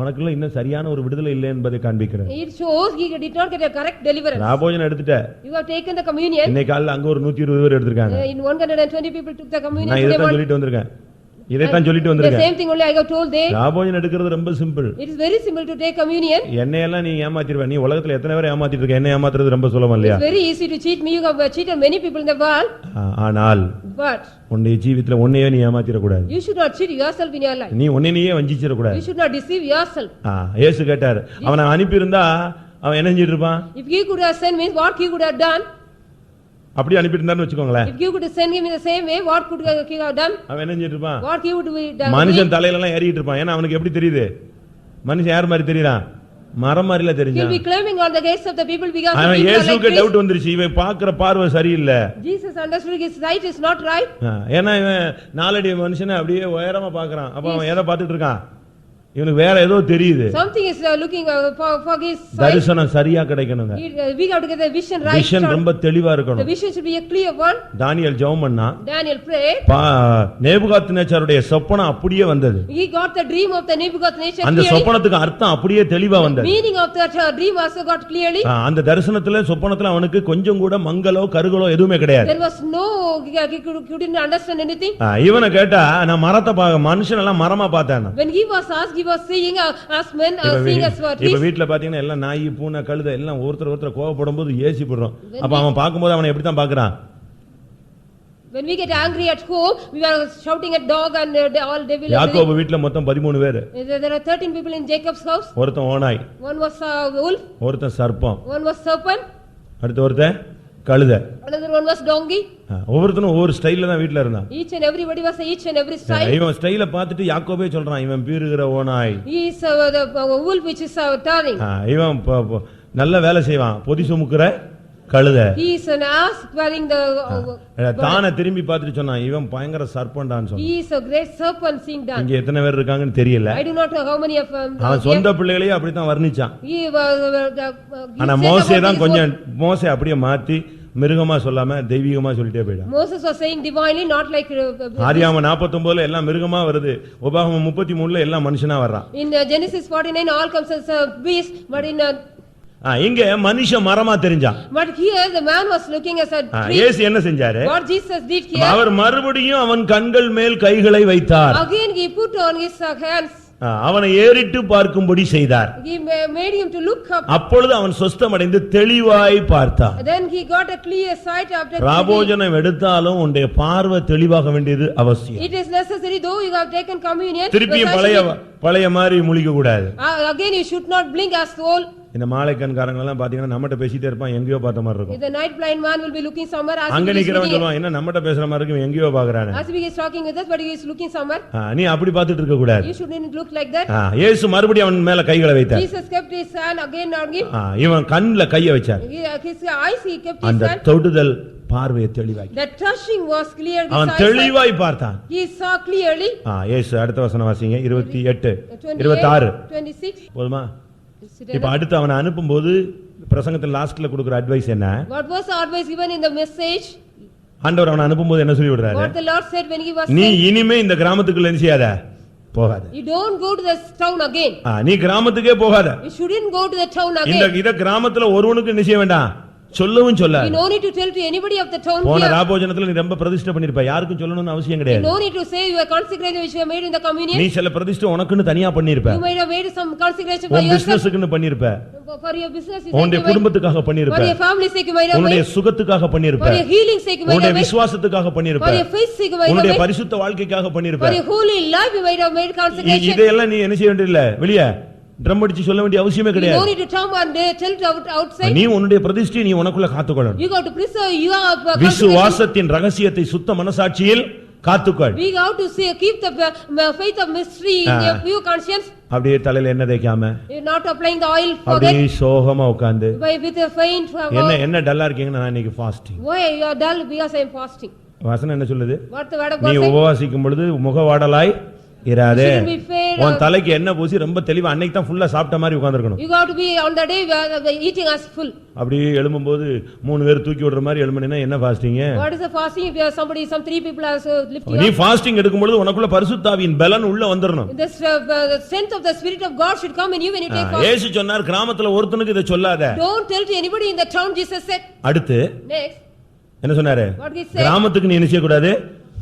[SPEAKER 1] உனக்குள்ள இன்னும் சரியான ஒரு விடுதலை இல்லை என்பதை காண்பிக்கிறார்.
[SPEAKER 2] It shows he did not get a correct deliverance.
[SPEAKER 1] ராபோஜனம் எடுத்துட்ட.
[SPEAKER 2] You have taken the communion.
[SPEAKER 1] இன்னைக்கு காலையில அங்க ஒரு 120 பேர் எடுத்துட்டாங்க.
[SPEAKER 2] In 120 people took the communion.
[SPEAKER 1] நான் இதைத்தான் சொல்லிட்டு வந்திருக்கேன். இதைத்தான் சொல்லிட்டு
[SPEAKER 2] The
[SPEAKER 1] வந்திருக்கேன்.
[SPEAKER 2] same thing only I have told they.
[SPEAKER 1] ராபோஜனம் எடுக்கிறது ரொம்ப simple.
[SPEAKER 2] It is very simple to take communion.
[SPEAKER 1] என்னையெல்லாம் நீ ஏமாத்திடுவ. நீ உலகத்துல எத்தனை பேரை ஏமாத்திட்டு இருக்க? என்ன ஏமாத்துறது ரொம்ப சுலபம் இல்லையா?
[SPEAKER 2] It's very easy to cheat me. You have cheated many people in the world.
[SPEAKER 1] ஆனால்
[SPEAKER 2] But
[SPEAKER 1] உன்னுடைய ஜீவிதத்துல உன்னையே நீ ஏமாத்திர கூடாது.
[SPEAKER 2] you should not cheat yourself in your life.
[SPEAKER 1] நீ உன்னை நீயே வஞ்சிச்சிர கூடாது.
[SPEAKER 2] You should not deceive yourself.
[SPEAKER 1] இயேசு கேட்டார். அவனை அனுப்பி இருந்தா அவன் என்ன செஞ்சிட்டு இருப்பான்?
[SPEAKER 2] If he could have sent me, what he could have done?
[SPEAKER 1] அப்படி அனுப்பி இருந்தான்னு வெச்சுக்கோங்களேன்.
[SPEAKER 2] If you could send him in the same way, what could he have done?
[SPEAKER 1] அவன் என்ன செஞ்சிட்டு இருப்பான்?
[SPEAKER 2] What he would be done?
[SPEAKER 1] மனுஷன் தலையில எல்லாம் ஏறிட்டு இருப்பான். ஏன்னா அவனுக்கு எப்படி தெரியுது? மனுஷன் யார் மாதிரி தெரியுறான்? மரம் மாதிரில தெரிஞ்சான்.
[SPEAKER 2] He'll be climbing on the gates of the people because
[SPEAKER 1] அவன் இயேசுவுக்கு டவுட் வந்துருச்சு. இவன் பார்க்கிற பார்வை சரியில்லை.
[SPEAKER 2] Jesus understood his sight is not right.
[SPEAKER 1] ஏன்னா இவன் நாலடி மனுஷனை அப்படியே உயரமா பார்க்கறான். அப்ப அவன் எதை பார்த்துட்டு இருக்கான்? இவனுக்கு வேற ஏதோ தெரியுது.
[SPEAKER 2] Something is looking for his sight.
[SPEAKER 1] தரிசனம் சரியா கிடைக்கணுங்க.
[SPEAKER 2] We have to get the vision right.
[SPEAKER 1] Vision ரொம்ப தெளிவா இருக்கணும்.
[SPEAKER 2] The vision should be a clear one.
[SPEAKER 1] தானியேல் ஜெபம் பண்ணா.
[SPEAKER 2] Daniel prayed.
[SPEAKER 1] நேபுகாத்நேச்சாருடைய சொப்பனம் அப்படியே வந்தது.
[SPEAKER 2] He got the dream of the Nebuchadnezzar.
[SPEAKER 1] அந்த சொப்பனத்துக்கு அர்த்தம் அப்படியே தெளிவா வந்தது.
[SPEAKER 2] Meaning of that dream also got clearly.
[SPEAKER 1] அந்த தரிசனத்துல சொப்பனத்துல அவனுக்கு கொஞ்சம் கூட மங்கலோ கருகலோ எதுவுமே கிடையாது.
[SPEAKER 2] There was no, he couldn't understand anything.
[SPEAKER 1] இவனை கேட்டா நான் மரத்தை மனுஷன் எல்லாம் மரமா பார்த்தேன்.
[SPEAKER 2] When he was asked, he was seeing as men are seeing as what.
[SPEAKER 1] இப்ப வீட்ல பாத்தீங்கன்னா எல்லாம் நாய் பூனை கழுதை எல்லாம் ஒருத்தர் கோவப்படும்போது ஏசி போடுறோம். அப்ப அவன் பாக்கும்போது அவனை எப்படி தான் பாக்குறான்?
[SPEAKER 2] When we get angry at home, we are shouting at dog and all devil.
[SPEAKER 1] யாக்கோபு வீட்ல மொத்தம் 13 பேர்.
[SPEAKER 2] There are 13 people in Jacob's house.
[SPEAKER 1] ஒருத்தன் ஓநாய்.
[SPEAKER 2] One was wolf.
[SPEAKER 1] ஒருத்தன் சர்ப்பம்.
[SPEAKER 2] One was serpent.
[SPEAKER 1] அடுத்து ஒருத்தன் கழுதை.
[SPEAKER 2] Another one was donkey.
[SPEAKER 1] ஒவ்வொருத்தனும் ஒவ்வொரு ஸ்டைல்ல தான் வீட்ல இருந்தான்.
[SPEAKER 2] Each and everybody was each and every style.
[SPEAKER 1] இவன் ஸ்டைல பார்த்துட்டு யாக்கோபே சொல்றான் இவன் பீறுகிற ஓநாய்.
[SPEAKER 2] He is the wolf which is turning.
[SPEAKER 1] இவன் நல்ல வேலை செய்வான். பொதி சுமக்குற கழுதை.
[SPEAKER 2] He is an ass wearing the
[SPEAKER 1] தான திரும்பி பார்த்துட்டு சொன்னான் இவன் பயங்கர சர்ப்பண்டான்னு சொன்னான்.
[SPEAKER 2] He is a great serpent seeing done.
[SPEAKER 1] இங்க எத்தனை பேர் இருக்காங்கன்னு தெரியல.
[SPEAKER 2] I do not know how many of them.
[SPEAKER 1] அவன் சொந்த பிள்ளைகளையே அப்படி தான் வர்ணிச்சான். ஆனா மோசே தான் கொஞ்சம் மோசே அப்படியே மாத்தி மிருகமா சொல்லாம தெய்வீகமா சொல்லிட்டே போயிடான்.
[SPEAKER 2] Moses was saying divinely, not like.
[SPEAKER 1] ஆதியாகமம் 49ல எல்லாம் மிருகமா வருது. உபாகமம் 33ல எல்லாம் மனுஷனா வர்றான்.
[SPEAKER 2] In Genesis 49 all comes as a beast, but in
[SPEAKER 1] இங்க மனுஷன் மரமா தெரிஞ்சான்.
[SPEAKER 2] But here the man was looking as a tree.
[SPEAKER 1] இயேசு என்ன செஞ்சாரு?
[SPEAKER 2] What Jesus did here.
[SPEAKER 1] அவர் மறுபடியும் அவன் கண்கள் மேல் கைகளை வைத்தார்.
[SPEAKER 2] Again he put on his hands.
[SPEAKER 1] அவனை ஏறிட்டு பார்க்கும்படி செய்தார்.
[SPEAKER 2] He made him to look up.
[SPEAKER 1] அப்பொழுது அவன் சொஸ்தமடைந்து தெளிவாய் பார்த்தான்.
[SPEAKER 2] Then he got a clear sight after.
[SPEAKER 1] ராபோஜனம் எடுத்தாலும் உன்னுடைய பார்வை தெளிவாக வேண்டியது அவசியம்.
[SPEAKER 2] It is necessary though you have taken communion.
[SPEAKER 1] திருப்பியும் பழைய மாதிரி முழிக்க கூடாது.
[SPEAKER 2] Again you should not blink as old.
[SPEAKER 1] இந்த மாலைக்கண்காரங்க எல்லாம் பாத்தீங்கன்னா நம்மட்ட பேசிட்டே இருப்பான் எங்கேயோ பார்த்த மாதிரி இருக்கும்.
[SPEAKER 2] The night blind man will be looking somewhere as
[SPEAKER 1] அங்க நிக்கிறவன் சொல்வான் என்ன நம்மட்ட பேசுற மாதிரி இருக்கு எங்கேயோ பாக்குறானே.
[SPEAKER 2] As he is talking with us but he is looking somewhere.
[SPEAKER 1] நீ அப்படி பார்த்துட்டு இருக்க கூடாது.
[SPEAKER 2] You shouldn't look like that.
[SPEAKER 1] இயேசு மறுபடியும் அவன் மேல கைகளை வைத்தார்.
[SPEAKER 2] Jesus kept his hand again on him.
[SPEAKER 1] இவன் கண்ணுல கையை வச்சார்.
[SPEAKER 2] His eyes he kept his
[SPEAKER 1] அந்த
[SPEAKER 2] hand.
[SPEAKER 1] தொடுதல் பார்வையை தெளிவாக்கி.
[SPEAKER 2] The touching was clear.
[SPEAKER 1] அவன் தெளிவாய் பார்த்தான்.
[SPEAKER 2] He saw clearly.
[SPEAKER 1] இயேசு அடுத்த வசனம் வாசிங்க 28 26
[SPEAKER 2] 26.
[SPEAKER 1] போதுமா? இப்ப அடுத்து அவனை அனுப்பும்போது பிரசங்கத்துல லாஸ்ட்ல கொடுக்கிற அட்வைஸ் என்ன?
[SPEAKER 2] What was the advice given in the message?
[SPEAKER 1] ஆண்டவர் அவனை அனுப்பும்போது என்ன சொல்லி விடுறாரு?
[SPEAKER 2] What the Lord said when he was
[SPEAKER 1] நீ இனிமே இந்த கிராமத்துக்குள்ள என்ன செய்யாத போகாத.
[SPEAKER 2] You don't go to the town again.
[SPEAKER 1] நீ கிராமத்துக்கே போகாத.
[SPEAKER 2] You shouldn't go to the town again.
[SPEAKER 1] இந்த கிராமத்துல ஒருவனுக்கு என்ன செய்ய வேண்டாம் சொல்லவும் சொல்லாத.
[SPEAKER 2] You no need to tell to anybody of the town here.
[SPEAKER 1] போன ராபோஜனத்துல நீ ரொம்ப பிரதிஷ்டை பண்ணிருப்ப. யாருக்கும் சொல்லணும்னு அவசியம் கிடையாது.
[SPEAKER 2] You no need to say you are consecrated which you have made in the communion.
[SPEAKER 1] நீ சில பிரதிஷ்டை உனக்குன்னு தனியா பண்ணிருப்ப.
[SPEAKER 2] You might have made some consecration for
[SPEAKER 1] yourself. உன் பிசினஸ்க்குன்னு பண்ணிருப்ப.
[SPEAKER 2] For your business sake.
[SPEAKER 1] உன்னுடைய குடும்பத்துக்காக பண்ணிருப்ப.
[SPEAKER 2] For your family sake you might have made.
[SPEAKER 1] உன்னுடைய சுகத்துக்காக பண்ணிருப்ப.
[SPEAKER 2] For your healing sake you might have made.
[SPEAKER 1] உன்னுடைய விசுவாசத்துக்காக பண்ணிருப்ப.
[SPEAKER 2] For your faith sake you might have made.
[SPEAKER 1] உன்னுடைய பரிசுத்த வாழ்க்கைக்காக பண்ணிருப்ப.
[SPEAKER 2] For your holy life you might have made consecration.
[SPEAKER 1] இதெல்லாம் நீ என்ன செய்ய வேண்டியதில்லை. வெளியே ட்ரம் அடிச்சு சொல்ல வேண்டிய அவசியமே கிடையாது.
[SPEAKER 2] You no need to come and tell it outside.
[SPEAKER 1] நீ உன்னுடைய பிரதிஷ்டை நீ உனக்குள்ள காத்துக்கொள்ளணும்.
[SPEAKER 2] You got to preserve your
[SPEAKER 1] விசுவாசத்தின் ரகசியத்தை சுத்த மனசாட்சியில் காத்துக்கொள்.
[SPEAKER 2] We have to say, keep the faith of mystery in your pure conscience.
[SPEAKER 1] அப்படியே தலையில என்ன தேய்க்காம
[SPEAKER 2] You're not applying the oil for
[SPEAKER 1] அப்படியே
[SPEAKER 2] that.
[SPEAKER 1] சோகமா உட்கார்ந்து
[SPEAKER 2] With a faint.
[SPEAKER 1] என்ன டல்லா இருக்கீங்கன்னா நான் இன்னைக்கு fasting.
[SPEAKER 2] Why you are dull? Because I am fasting.
[SPEAKER 1] வசனம் என்ன சொல்லுது?
[SPEAKER 2] What the word of
[SPEAKER 1] நீ
[SPEAKER 2] God says?
[SPEAKER 1] உபவாசிக்கும் பொழுது முகவாடலாய் இராதே.
[SPEAKER 2] You shouldn't be fair.
[SPEAKER 1] உன் தலைக்கு என்ன பூசி ரொம்ப தெளிவா அன்னைக்கு தான் ஃபுல்லா சாப்பிட்ட மாதிரி உட்கார்ந்திருக்கணும்.
[SPEAKER 2] You got to be on the day where eating as full.
[SPEAKER 1] அப்படியே எழும்பும்போது 3 பேர் தூக்கி விடுற மாதிரி எழும்பினா என்ன fasting?
[SPEAKER 2] What is the fasting? If you are somebody, some 3 people are lifting
[SPEAKER 1] நீ
[SPEAKER 2] up.
[SPEAKER 1] ஃபாஸ்டிங் எடுக்கும் பொழுது உனக்குள்ள பரிசுத்த ஆவியின் பலன் உள்ள வந்துறணும்.
[SPEAKER 2] The strength of the Spirit of God should come in you when you take fast.
[SPEAKER 1] இயேசு சொன்னார் கிராமத்துல ஒருத்தனுக்கு இத சொல்லாத.
[SPEAKER 2] Don't tell to anybody in the town, Jesus said.
[SPEAKER 1] அடுத்து
[SPEAKER 2] Next.
[SPEAKER 1] என்ன சொன்னாரு?
[SPEAKER 2] What he said?
[SPEAKER 1] கிராமத்துக்கு நீ என்ன செய்ய கூடாது?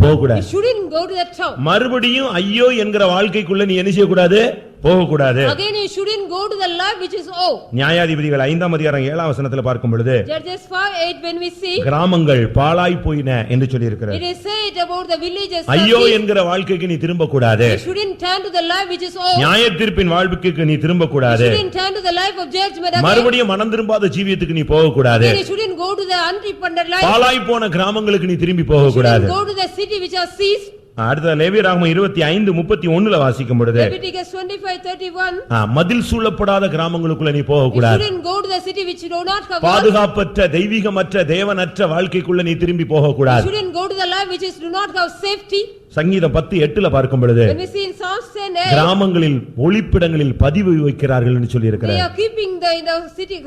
[SPEAKER 1] போக
[SPEAKER 2] You
[SPEAKER 1] கூடாது.
[SPEAKER 2] shouldn't go to that town.
[SPEAKER 1] மறுபடியும் ஐயோ என்கிற வாழ்க்கைக்குள்ள நீ என்ன செய்ய கூடாது? போக கூடாது.
[SPEAKER 2] Again you shouldn't go to the life which is oh.
[SPEAKER 1] நியாயாதிபதிகள் 5ஆம் அதிகாரம் 7ஆம் வசனத்துல பார்க்கும் பொழுது
[SPEAKER 2] Judges 5:8 when we see
[SPEAKER 1] கிராமங்கள் பாழாய் போயின என்று சொல்லி இருக்கிறது.
[SPEAKER 2] it is said about the villages.
[SPEAKER 1] ஐயோ என்கிற வாழ்க்கைக்கு நீ திரும்ப கூடாது.
[SPEAKER 2] You shouldn't turn to the life which is oh.
[SPEAKER 1] நியாயத்தீர்ப்பின் வாழ்க்கைக்கு நீ திரும்ப
[SPEAKER 2] You
[SPEAKER 1] கூடாது.
[SPEAKER 2] shouldn't turn to the life of judgment again.
[SPEAKER 1] மறுபடியும் மனம் திரும்பாத ஜீவியத்துக்கு நீ போக கூடாது.
[SPEAKER 2] Again you shouldn't go to the unrepentant life.
[SPEAKER 1] பாழாய் போன கிராமங்களுக்கு நீ திரும்பி போக
[SPEAKER 2] You
[SPEAKER 1] கூடாது.
[SPEAKER 2] shouldn't go to the city which are seized.
[SPEAKER 1] அடுத்த லேவியராகமம் 25:31ல வாசிக்கும் பொழுது
[SPEAKER 2] Leviticus 25:31
[SPEAKER 1] மதில் சூழப்படாத கிராமங்களுக்குள்ள நீ போக
[SPEAKER 2] You
[SPEAKER 1] கூடாது.
[SPEAKER 2] shouldn't go to the city which do not have walls.
[SPEAKER 1] பாதுகாப்பற்ற தெய்வீகமற்ற தேவனற்ற வாழ்க்கைக்குள்ள நீ திரும்பி போக
[SPEAKER 2] You
[SPEAKER 1] கூடாது.
[SPEAKER 2] shouldn't go to the life which is do not have safety.
[SPEAKER 1] சங்கீதம் 10:8ல பார்க்கும் பொழுது
[SPEAKER 2] When we see in Psalms 10:8
[SPEAKER 1] கிராமங்களில் ஒளிப்பிடங்களில் பதிவு வைக்கிறார்கள் என்று சொல்லி
[SPEAKER 2] they
[SPEAKER 1] இருக்கிறார்.
[SPEAKER 2] are keeping in the city.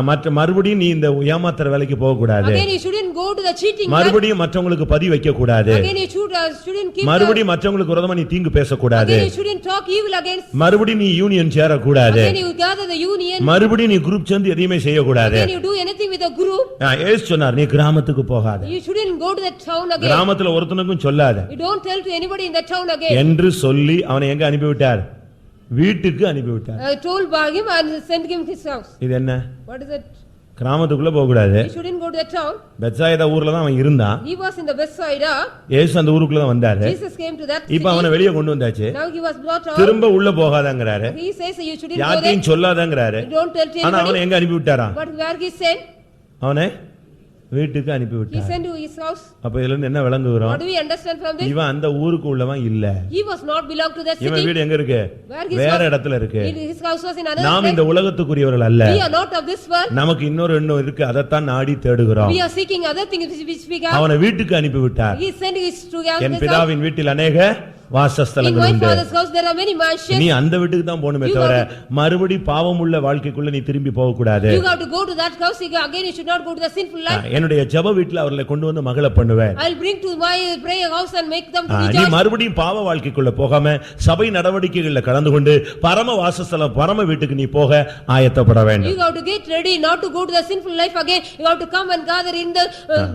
[SPEAKER 1] மற்ற மறுபடியும் நீ இந்த ஏமாத்துற வேலைக்கு போக கூடாது.
[SPEAKER 2] Again you shouldn't go to the cheating life.
[SPEAKER 1] மறுபடியும் மற்றவங்களுக்கு பதிவு வைக்க கூடாது.
[SPEAKER 2] Again you shouldn't keep
[SPEAKER 1] மறுபடியும் மற்றவங்களுக்கு விரோதமா நீ தீங்கு பேசக்கூடாது.
[SPEAKER 2] Again you shouldn't talk evil against.
[SPEAKER 1] மறுபடியும் நீ யூனியன் சேர கூடாது.
[SPEAKER 2] Again you gather the union.
[SPEAKER 1] மறுபடியும் நீ குரூப் சேர்ந்து எதையுமே செய்ய கூடாது.
[SPEAKER 2] Again you do anything with a group.
[SPEAKER 1] இயேசு சொன்னார் நீ கிராமத்துக்கு போகாத.
[SPEAKER 2] You shouldn't go to the town again.
[SPEAKER 1] கிராமத்துல ஒருத்தனுக்கும் சொல்லாத.
[SPEAKER 2] You don't tell to anybody in the town again.
[SPEAKER 1] என்று சொல்லி அவனை எங்க அனுப்பி விட்டார்? வீட்டுக்கு அனுப்பி விட்டார்.
[SPEAKER 2] I told by him and sent him his house.
[SPEAKER 1] இது என்ன?
[SPEAKER 2] What is it?
[SPEAKER 1] கிராமத்துக்குள்ள போக கூடாது.
[SPEAKER 2] You shouldn't go to the town.
[SPEAKER 1] Bethsaida ஊர்ல தான் அவன் இருந்தான்.
[SPEAKER 2] He was in the Bethsaida.
[SPEAKER 1] இயேசு அந்த ஊருக்குள்ள தான் வந்தாரு.
[SPEAKER 2] Jesus came to that
[SPEAKER 1] இப்போ அவனை
[SPEAKER 2] city.
[SPEAKER 1] வெளிய கொண்டு வந்தாச்சு.
[SPEAKER 2] Now he was brought out.
[SPEAKER 1] திரும்ப உள்ள போகாதங்கறாரு.
[SPEAKER 2] He says you shouldn't go there.
[SPEAKER 1] யாரையும் சொல்லாதங்கறாரு.
[SPEAKER 2] You don't tell to
[SPEAKER 1] ஆனா அவனை
[SPEAKER 2] anybody.
[SPEAKER 1] எங்க அனுப்பி விட்டாரா?
[SPEAKER 2] But where he sent?
[SPEAKER 1] அவனை வீட்டுக்கு அனுப்பி
[SPEAKER 2] He
[SPEAKER 1] விட்டார்.
[SPEAKER 2] sent to his house.
[SPEAKER 1] அப்ப இதுல இருந்து என்ன விளங்குறோம்?
[SPEAKER 2] What do we understand from this?
[SPEAKER 1] இவன் அந்த ஊருக்கு உள்ளவன் இல்ல.
[SPEAKER 2] He was not belong to that
[SPEAKER 1] இவன்
[SPEAKER 2] city.
[SPEAKER 1] வீடு எங்க இருக்கு?
[SPEAKER 2] Where his
[SPEAKER 1] வேற
[SPEAKER 2] house?
[SPEAKER 1] இடத்துல இருக்கு.
[SPEAKER 2] His house was in another
[SPEAKER 1] நாம்
[SPEAKER 2] place.
[SPEAKER 1] இந்த உலகத்துக்குரியவர்கள் அல்ல.
[SPEAKER 2] We are not of this world.
[SPEAKER 1] நமக்கு இன்னொரு எண்ணம் இருக்கு அதைத்தான் நாடி தேடுகிறோம்.
[SPEAKER 2] We are seeking other things which we got.
[SPEAKER 1] அவனை வீட்டுக்கு அனுப்பி விட்டார்.
[SPEAKER 2] He sent his to
[SPEAKER 1] N
[SPEAKER 2] his house.
[SPEAKER 1] பிதாவின் வீட்டில் அநேக
[SPEAKER 2] In
[SPEAKER 1] வாசஸ்தலங்கள்
[SPEAKER 2] my
[SPEAKER 1] உண்டு.
[SPEAKER 2] father's house there are many mansions.
[SPEAKER 1] நீ அந்த வீட்டுக்கு தான் போகணுமே
[SPEAKER 2] You
[SPEAKER 1] தவிர
[SPEAKER 2] have
[SPEAKER 1] மறுபடி பாவம் உள்ள வாழ்க்கைக்குள்ள நீ திரும்பி போக கூடாது.
[SPEAKER 2] You have to go to that house again. You should not go to the sinful life.
[SPEAKER 1] என்னுடைய ஜெப வீட்ல அவர்களை கொண்டு வந்து மகள பண்ணுவேன்.
[SPEAKER 2] I'll bring to my prayer house and make them to
[SPEAKER 1] நீ
[SPEAKER 2] rejoice.
[SPEAKER 1] மறுபடியும் பாவ வாழ்க்கைக்குள்ள போகாம சபை நடவடிக்கைகள்ல கலந்து கொண்டு பரம வாசஸ்தலம் பரம வீட்டுக்கு நீ போக ஆயத்தப்பட வேண்டும்.
[SPEAKER 2] You have to get ready not to go to the sinful life again. You have to come and gather in the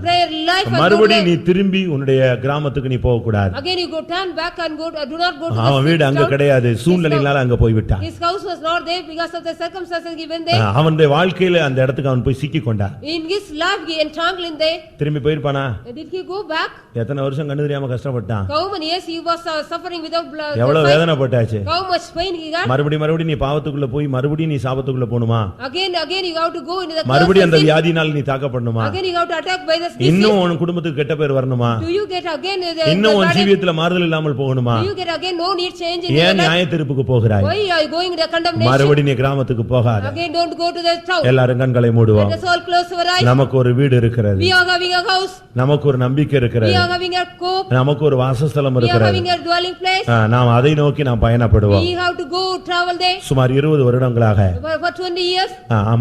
[SPEAKER 2] prayer life and go
[SPEAKER 1] மறுபடியும் நீ
[SPEAKER 2] there.
[SPEAKER 1] திரும்பி உன்னுடைய கிராமத்துக்கு நீ போக கூடாது.
[SPEAKER 2] Again you go turn back and go do not go to
[SPEAKER 1] அவன் வீடு
[SPEAKER 2] the
[SPEAKER 1] அங்க
[SPEAKER 2] town.
[SPEAKER 1] கிடையாது, சூழ்நிலையினால அங்க போய் விட்டான்.
[SPEAKER 2] His house was not there because of the circumstances given there.
[SPEAKER 1] அவனுடைய வாழ்க்கையில அந்த இடத்துக்கு அவன் போய் சிக்கி கொண்டான்.
[SPEAKER 2] In his life he entangled in there.
[SPEAKER 1] திரும்பி போயிருப்பானா?
[SPEAKER 2] Did he go back?
[SPEAKER 1] எத்தனை வருஷம் கண்ணு தெரியாம கஷ்டப்பட்டான்.
[SPEAKER 2] How many years he was suffering without blood?
[SPEAKER 1] எவ்வளவு வேதனைப்பட்டாச்சு.
[SPEAKER 2] How much pain he got?
[SPEAKER 1] மறுபடியும் நீ பாவத்துக்குள்ள போய் மறுபடியும் நீ சாபத்துக்குள்ள போணுமா?
[SPEAKER 2] Again you have to go into the
[SPEAKER 1] மறுபடியும் அந்த
[SPEAKER 2] curse.
[SPEAKER 1] வியாதினால நீ தாக்கப்படணுமா?
[SPEAKER 2] Again you have to attack by the disease.
[SPEAKER 1] இன்னும் உன் குடும்பத்துக்கு கெட்ட பேர் வரணுமா?
[SPEAKER 2] Do you get again
[SPEAKER 1] இன்னும் உன் ஜீவியத்துல மாறுதல் இல்லாமல் போகணுமா?
[SPEAKER 2] Do you get again no need change in your
[SPEAKER 1] ஏன்
[SPEAKER 2] life?
[SPEAKER 1] நியாயத்தீர்ப்புக்கு போகிறாய்?
[SPEAKER 2] Why are you going to the condemnation?
[SPEAKER 1] மறுபடியும் நீ கிராமத்துக்கு போகாத.
[SPEAKER 2] Again don't go to the town.
[SPEAKER 1] எல்லாரும் கண்களை மூடுவோம்.
[SPEAKER 2] Let us all close our eyes.
[SPEAKER 1] நமக்கு ஒரு வீடு இருக்கிறது.
[SPEAKER 2] We are having a house.
[SPEAKER 1] நமக்கு ஒரு நம்பிக்கை
[SPEAKER 2] We
[SPEAKER 1] இருக்கிறது.
[SPEAKER 2] are having a hope.
[SPEAKER 1] நமக்கு ஒரு வாசஸ்தலம்
[SPEAKER 2] We are
[SPEAKER 1] இருக்கிறது.
[SPEAKER 2] having a dwelling place.
[SPEAKER 1] நாம் அதை நோக்கி நாம் பயணப்படுவோம்.
[SPEAKER 2] We have to go travel there.
[SPEAKER 1] சுமார் 20 வருடங்களாக
[SPEAKER 2] For 20 years.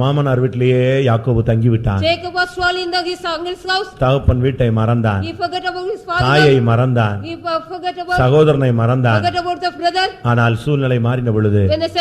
[SPEAKER 1] மாமனார் வீட்டிலேயே யாக்கோபு தங்கி விட்டான்.
[SPEAKER 2] Jacob was dwelling in his uncle's house.
[SPEAKER 1] தகப்பன் வீட்டை மறந்தான்.
[SPEAKER 2] He forgot about his father.
[SPEAKER 1] தாயை மறந்தான்.
[SPEAKER 2] He forgot about
[SPEAKER 1] சகோதரனை மறந்தான்.
[SPEAKER 2] forgot about the brother.
[SPEAKER 1] ஆனால் சூழ்நிலை மாறின பொழுது
[SPEAKER 2] When the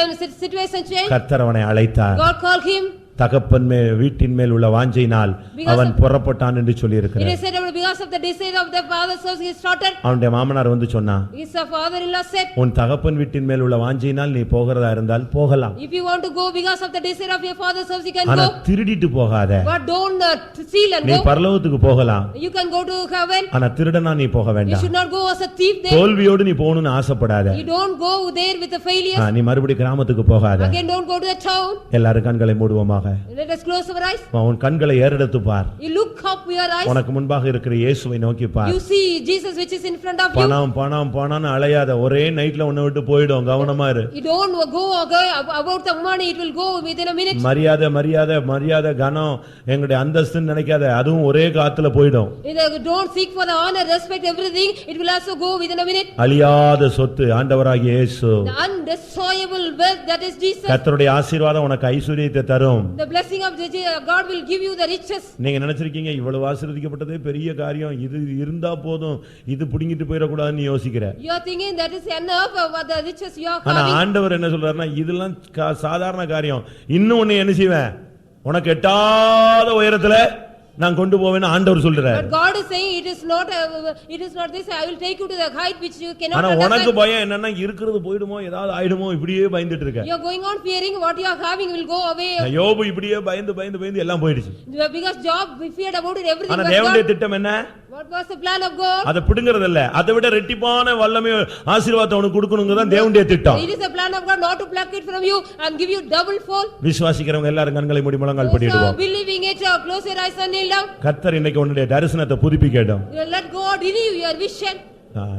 [SPEAKER 2] situation changed,
[SPEAKER 1] கர்த்தர் அவனை அழைத்தார்.
[SPEAKER 2] God called him.
[SPEAKER 1] தகப்பன் மேல் வீட்டின் மேல் உள்ள வாஞ்சையினால் அவன் புறப்பட்டான் என்று சொல்லி
[SPEAKER 2] It
[SPEAKER 1] இருக்கிறார்.
[SPEAKER 2] is said because of the desire of the father's house he started.
[SPEAKER 1] அவனுடைய மாமனார் வந்து சொன்னான்,
[SPEAKER 2] His father-in-law said,
[SPEAKER 1] உன் தகப்பன் வீட்டின் மேல் உள்ள வாஞ்சையினால் நீ போகிறதா இருந்தால் போகலாம்.
[SPEAKER 2] if you want to go because of the desire of your father's house you can
[SPEAKER 1] ஆனா
[SPEAKER 2] go.
[SPEAKER 1] திருடிட்டு போகாத.
[SPEAKER 2] But don't steal and
[SPEAKER 1] நீ
[SPEAKER 2] go.
[SPEAKER 1] பரலோகத்துக்கு போகலாம்.
[SPEAKER 2] You can go to heaven.
[SPEAKER 1] ஆனா திருடனா நீ போக
[SPEAKER 2] You
[SPEAKER 1] வேண்டாம்.
[SPEAKER 2] should not go as a thief there.
[SPEAKER 1] தோல்வியோடு நீ போகணும்னு ஆசைப்படாத.
[SPEAKER 2] You don't go there with the failures.
[SPEAKER 1] நீ மறுபடியும் கிராமத்துக்கு போகாத.
[SPEAKER 2] Again don't go to the town.
[SPEAKER 1] எல்லாரும் கண்களை மூடுவோமாக. மூடுவோமாக.
[SPEAKER 2] Let us close our eyes.
[SPEAKER 1] உன் கண்களை ஏறெடுத்து பார்.
[SPEAKER 2] You look up your eyes.
[SPEAKER 1] உனக்கு முன்பாக இருக்கிற இயேசுவை நோக்கி பார்.
[SPEAKER 2] You see Jesus which is in front of you.
[SPEAKER 1] பணம் அலையாத, ஒரே நைட்ல உன்னை விட்டு போயிடும், கவனமா இரு.
[SPEAKER 2] You don't go about the money, it will go within a minute.
[SPEAKER 1] மரியாதை கனம் எங்களுடைய அந்தஸ்துன்னு நினைக்காத, அதுவும் ஒரே காத்துல போயிடும்.
[SPEAKER 2] Don't seek for the honor, respect, everything, it will also go within a minute.
[SPEAKER 1] அழியாத சொத்து ஆண்டவராகிய இயேசு.
[SPEAKER 2] The undestroyable wealth, that is Jesus.
[SPEAKER 1] கர்த்தருடைய ஆசீர்வாதம் உனக்கு ஐஸ்வரியத்தை தரும்.
[SPEAKER 2] The blessing of God will give you the riches.
[SPEAKER 1] நீங்க நினைச்சிருக்கீங்க இவ்வளவு ஆசீர்வதிக்கப்பட்டதே பெரிய காரியம், இது இருந்தா போதும், இது புடிங்கிட்டு போயிட கூடாதுன்னு யோசிக்கிற.
[SPEAKER 2] You are thinking that is enough of the riches you are
[SPEAKER 1] ஆனா
[SPEAKER 2] having.
[SPEAKER 1] ஆண்டவர் என்ன சொல்றாருன்னா இதெல்லாம் சாதாரண காரியம், இன்னும் ஒன்னு என்ன செய்வேன், உனக்கு எட்டாத உயரத்துல நான் கொண்டு போவேன்னு ஆண்டவர் சொல்றார்.
[SPEAKER 2] But God is saying it is not this, I will take you to the height which you cannot
[SPEAKER 1] ஆனா
[SPEAKER 2] understand.
[SPEAKER 1] உனக்கு பயம் என்னன்னா இருக்குது போய்டுமோ, ஏதாவது ஆயிடுமோ, இப்படியே பயந்துட்டு இருக்க.
[SPEAKER 2] You are going on fearing what you are having will go away.
[SPEAKER 1] யோபு இப்படியே பயந்து எல்லாம் போயிடுச்சு.
[SPEAKER 2] Because Job feared about it, everything.
[SPEAKER 1] ஆனா தேவனுடைய திட்டம் என்ன?
[SPEAKER 2] What was the plan of God?
[SPEAKER 1] அத பிடுங்கிறது இல்ல, அதை விட ரெட்டிப்பான வல்லமை ஆசீர்வாதத்தை உனக்கு கொடுக்கணும்ங்கறது தான் தேவனுடைய திட்டம்.
[SPEAKER 2] It is the plan of God not to pluck it from you and give you double fold.
[SPEAKER 1] விசுவாசிக்கிறவங்க எல்லாரும் கண்களை மூடி முழங்கால் படிடுவோம்.
[SPEAKER 2] So believing it, close your eyes and kneel down.
[SPEAKER 1] கர்த்தர் இன்னைக்கு உன்னுடைய தரிசனத்தை புதுப்பிக்கட்டும்.
[SPEAKER 2] Let God renew your vision.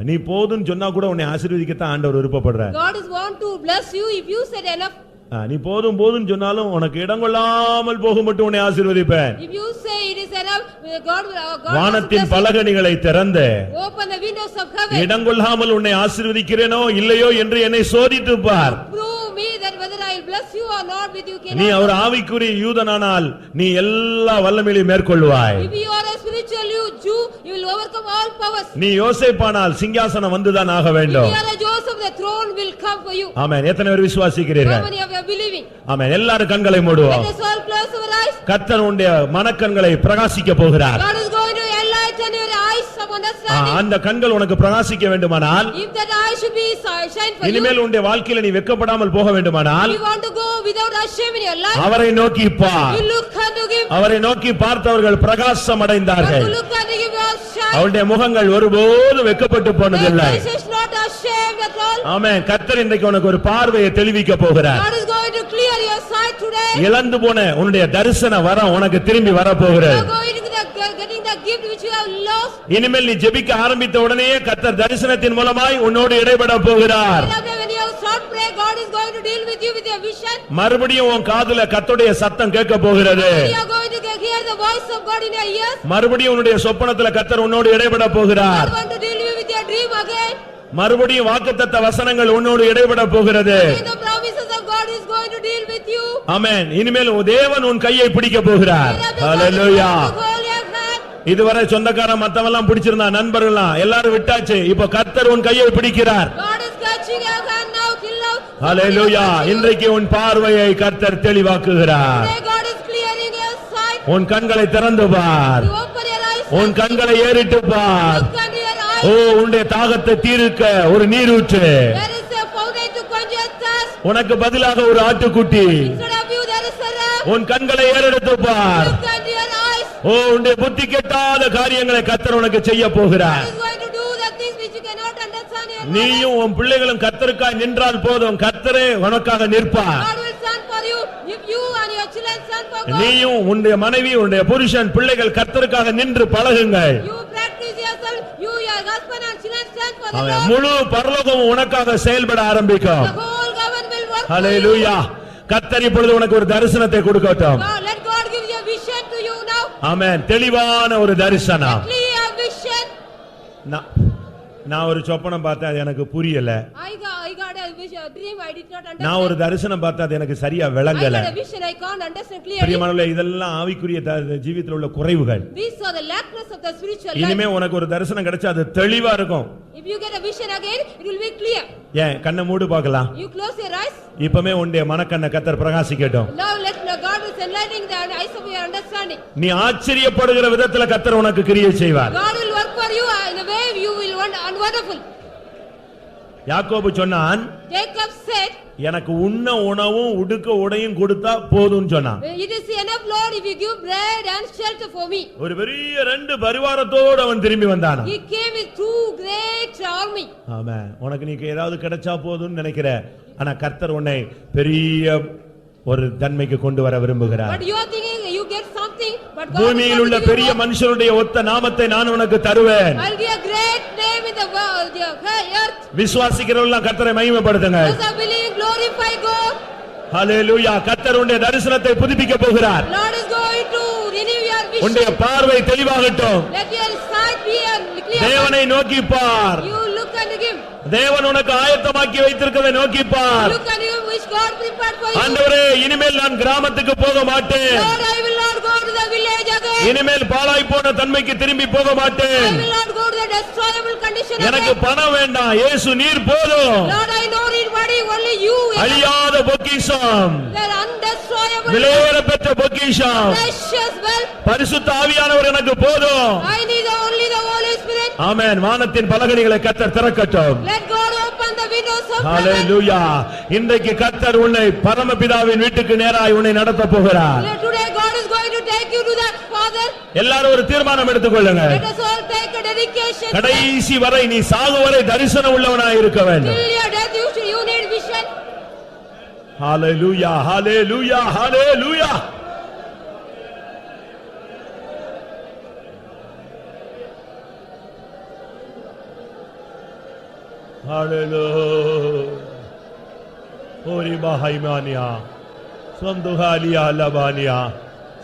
[SPEAKER 1] நீ போதும்னு சொன்னா கூட உன்னை ஆசீர்வதிக்கத்தான் ஆண்டவர் விருப்பப்படுறார்.
[SPEAKER 2] God is want to bless you if you said enough.
[SPEAKER 1] நீ போதும்னு சொன்னாலும் உனக்கு இடம் கொள்ளாமல் போக மட்டும் உன்னை ஆசீர்வதிப்பேன்.
[SPEAKER 2] If you say it is enough, God
[SPEAKER 1] வானத்தின் பலகணிகளை திறந்து
[SPEAKER 2] open the windows of heaven.
[SPEAKER 1] இடம் கொள்ளாமல் உன்னை ஆசீர்வதிக்கிறேனோ இல்லையோ என்று என்னை சோதித்து பார்.
[SPEAKER 2] Prove me that whether I will bless you or not with you cannot.
[SPEAKER 1] நீ ஒரு ஆவிக்குரிய யூதனானால் நீ எல்லா வல்லமையையும் மேற்கொள்வாய்.
[SPEAKER 2] If you are a spiritual Jew, you will overcome all powers.
[SPEAKER 1] நீ யோசேப்பானால் சிங்காசனம் வந்துதான் ஆக வேண்டும்.
[SPEAKER 2] If you are a Joseph, the throne will come for you.
[SPEAKER 1] ஆமென். எத்தனை பேர் விசுவாசிக்கிறீர்கள்?
[SPEAKER 2] How many of you are believing?
[SPEAKER 1] ஆமென். எல்லாரும் கண்களை மூடுவோம்.
[SPEAKER 2] Let us all close our eyes.
[SPEAKER 1] கர்த்தர் உன்னுடைய மனக்கண்களை பிரகாசிக்க போகிறார்.
[SPEAKER 2] God is going to enlighten your eyes of understanding.
[SPEAKER 1] அந்த கண்கள் உனக்கு பிரகாசிக்க வேண்டுமானால்,
[SPEAKER 2] If that eye should be shine for you,
[SPEAKER 1] இனிமேல் உன்னுடைய வாழ்க்கையில நீ வெட்கப்படாமல் போக வேண்டுமானால்,
[SPEAKER 2] you want to go without a shame in your life,
[SPEAKER 1] அவரை நோக்கி பார்.
[SPEAKER 2] you look unto him.
[SPEAKER 1] அவரை நோக்கி பார்த்தவர்கள் பிரகாசம் அடைந்தார்கள்.
[SPEAKER 2] You look unto him, you are shine.
[SPEAKER 1] அவருடைய முகங்கள் ஒருபோதும் வெட்கப்பட்டு போனதில்லை.
[SPEAKER 2] This is not ashamed at all.
[SPEAKER 1] ஆமென். கர்த்தர் இன்றைக்கு உனக்கு ஒரு பார்வையை தெளிவிக்க போகிறார்.
[SPEAKER 2] God is going to clear your sight today.
[SPEAKER 1] இழந்து போன உன்னுடைய தரிசன வரம் உனக்கு திரும்பி வர
[SPEAKER 2] You
[SPEAKER 1] போகிறது.
[SPEAKER 2] are going to getting the gift which you have lost.
[SPEAKER 1] இனிமேல் நீ ஜெபிக்க ஆரம்பித்த உடனேயே கர்த்தர் தரிசனத்தின் மூலமாய் உன்னோடு இடைபட போகிறார்.
[SPEAKER 2] When you have sought prayer, God is going to deal with you with your vision.
[SPEAKER 1] மறுபடியும் உன் காதுல கர்த்தருடைய சத்தம் கேட்க போகிறது.
[SPEAKER 2] You are going to hear the voice of God in your ears.
[SPEAKER 1] மறுபடியும் உன்னுடைய சொப்பனத்துல கர்த்தர் உன்னோடு இடைபட போகிறார்.
[SPEAKER 2] God want to deal with your dream again.
[SPEAKER 1] மறுபடியும் வாக்குத்தத்த வசனங்கள் உன்னோடு இடைபட போகிறது.
[SPEAKER 2] The promises of God is going to deal with you.
[SPEAKER 1] ஆமென். இனிமேல் தேவன் உன் கையை பிடிக்க போகிறார். ஹalleluya. இதுவரை சொந்தக்காரன் மத்தவெல்லாம் பிடிச்சிருந்தா, நண்பர்கள்லாம் எல்லாரும் விட்டாச்சு. இப்போ கர்த்தர் உன் கையை பிடிக்கிறார்.
[SPEAKER 2] God is catching your hand now till now.
[SPEAKER 1] ஹalleluya. இன்றைக்கு உன் பார்வையை கர்த்தர் தெளிவாக்குகிறார்.
[SPEAKER 2] Today God is clearing your sight.
[SPEAKER 1] உன் கண்களை திறந்து பார்.
[SPEAKER 2] You open your eyes.
[SPEAKER 1] உன் கண்களை ஏறிட்டு பார்.
[SPEAKER 2] Look unto your eyes.
[SPEAKER 1] ஓ, உன்னுடைய தாகத்தை தீர்க்க ஒரு நீரூற்று.
[SPEAKER 2] There is a fountain to quench your thirst.
[SPEAKER 1] உனக்கு பதிலாக ஒரு ஆட்டுக்குட்டி.
[SPEAKER 2] Instead of you there is a ram.
[SPEAKER 1] உன் கண்களை ஏறெடுத்து பார்.
[SPEAKER 2] Look unto your eyes.
[SPEAKER 1] ஓ, உன்னுடைய புத்தி கெட்டாத காரியங்களை கர்த்தர் உனக்கு செய்ய போகிறார்.
[SPEAKER 2] God is going to do the things which you cannot understand in your life.
[SPEAKER 1] நீயும் உன் பிள்ளைகளும் கர்த்தருக்காய் நின்றால் போதும், கர்த்தரே உனக்காக நிற்பார்.
[SPEAKER 2] God will stand for you if you and your children stand for God.
[SPEAKER 1] நீயும் உன்னுடைய மனைவி, உன்னுடைய புருஷன், பிள்ளைகள் கர்த்தருக்காக நின்று பழகுங்கள்.
[SPEAKER 2] You practice yourself, you, your husband and children stand for the
[SPEAKER 1] அவன்
[SPEAKER 2] Lord.
[SPEAKER 1] முழு பரலோகமும் உனக்காக செயல்பட ஆரம்பிக்கும்.
[SPEAKER 2] The whole government will work for you.
[SPEAKER 1] ஹalleluya. கர்த்தர் இப்பொழுது உனக்கு ஒரு தரிசனத்தை கொடுக்கட்டும்.
[SPEAKER 2] God, let God give you a vision to you now.
[SPEAKER 1] ஆமென். தெளிவான ஒரு தரிசனம்.
[SPEAKER 2] Clear vision.
[SPEAKER 1] நான் ஒரு சொப்பனம் பார்த்தேன், அது எனக்கு புரியல.
[SPEAKER 2] I got a vision, a dream I did not understand.
[SPEAKER 1] நான் ஒரு தரிசனம் பார்த்தேன், அது எனக்கு சரியா
[SPEAKER 2] I
[SPEAKER 1] விளங்கல.
[SPEAKER 2] got a vision, I can't understand clearly.
[SPEAKER 1] பிரியமானவர்களே, இதெல்லாம் ஆவிக்குரிய ஜீவிதத்தில் உள்ள குறைவுகள்.
[SPEAKER 2] These are the lackness of the spiritual life.
[SPEAKER 1] இனிமே உனக்கு ஒரு தரிசனம் கிடைச்சா அது தெளிவா இருக்கும்.
[SPEAKER 2] If you get a vision again, it will be clear.
[SPEAKER 1] ஏன் கண்ணை மூடு பார்க்கலாம்.
[SPEAKER 2] You close your eyes.
[SPEAKER 1] இப்பமே உன்னுடைய மனக்கண்ணை கர்த்தர் பிரகாசிக்கட்டும்.
[SPEAKER 2] Now let God is enlightening the eyes of your understanding.
[SPEAKER 1] நீ ஆச்சரியப்படுகிற விதத்துல கர்த்தர் உனக்கு கிரியை செய்வார்.
[SPEAKER 2] God will work for you in a way you will want wonderful.
[SPEAKER 1] யாக்கோபு சொன்னான்,
[SPEAKER 2] Jacob said,
[SPEAKER 1] எனக்கு உண்ண உணவும் உடுக்க உடையும் கொடுத்தா போதும்னு சொன்னான்.
[SPEAKER 2] it is enough Lord if you give bread and shelter for me.
[SPEAKER 1] ஒரு பெரிய 2 பரிவாரத்தோடு அவன் திரும்பி வந்தான்.
[SPEAKER 2] He came with 2 great army.
[SPEAKER 1] ஆமென். உனக்கு நீ ஏதாவது கிடைச்சா போதும்னு நினைக்கிற, ஆனா கர்த்தர் உன்னை பெரிய ஒரு தன்மைக்கு கொண்டு வர விரும்புகிறார்.
[SPEAKER 2] But you are thinking you get something, but God
[SPEAKER 1] பூமியில் உள்ள பெரிய மனுஷருடைய ஒத்த நாமத்தை நான் உனக்கு தருவேன்.
[SPEAKER 2] I'll give a great name in the world, the earth.
[SPEAKER 1] விசுவாசிக்கிறவர்கள் கர்த்தரை மகிமைப்படுத்துங்க.
[SPEAKER 2] Those are believing, glorify God.
[SPEAKER 1] ஹalleluya. கர்த்தர் உன்னுடைய தரிசனத்தை புதுப்பிக்க போகிறார்.
[SPEAKER 2] Lord is going to renew your vision.
[SPEAKER 1] உன்னுடைய பார்வை தெளிவாகட்டும்.
[SPEAKER 2] Let your sight be clear.
[SPEAKER 1] தேவனை நோக்கி பார்.
[SPEAKER 2] You look unto him.
[SPEAKER 1] தேவன் உனக்கு ஆயத்தமாக்கி வைத்திருக்கிறதை நோக்கி பார்.
[SPEAKER 2] Look unto him which God prepared for you.
[SPEAKER 1] ஆண்டவரே, இனிமேல் நான் கிராமத்துக்கு போக மாட்டேன்.
[SPEAKER 2] Lord, I will not go to the village again.
[SPEAKER 1] இனிமேல் பாழாய் போன தன்மைக்கு திரும்பி போக மாட்டேன்.
[SPEAKER 2] I will not go to the destroyable condition again.
[SPEAKER 1] எனக்கு பணம் வேண்டாம், இயேசு நீர் போதும்.
[SPEAKER 2] Lord, I know need money, only you.
[SPEAKER 1] அழியாத பொக்கிஷம்,
[SPEAKER 2] The undestroyable,
[SPEAKER 1] விலையேற பெற்ற பொக்கிஷம்,
[SPEAKER 2] precious wealth.
[SPEAKER 1] பரிசுத்த ஆவியானவர் எனக்கு போதும்.
[SPEAKER 2] I need only the Holy Spirit.
[SPEAKER 1] ஆமென். வானத்தின் பலகணிகளை கர்த்தர் திறக்கட்டும்.
[SPEAKER 2] Let God open the windows of heaven.
[SPEAKER 1] ஹalleluya. இன்றைக்கு கர்த்தர் உன்னை பரமபிதாவின் வீட்டுக்கு நேராய் உன்னை நடத்த போகிறார்.
[SPEAKER 2] Today God is going to take you to the Father.
[SPEAKER 1] எல்லாரும் ஒரு தீர்மானம் எடுத்துக்கொள்ளுங்க.
[SPEAKER 2] Let us all take a dedication.
[SPEAKER 1] கடைசி வரை நீ சாகு வரை தரிசனம் உள்ளவனாய் இருக்க வேண்டும்.
[SPEAKER 2] Till your death you need vision.
[SPEAKER 1] ஹalleluya, ஹalleluya, ஹalleluya. ஹalleluya. ஓரி மஹைமானியா சந்துகாலியா லபானியா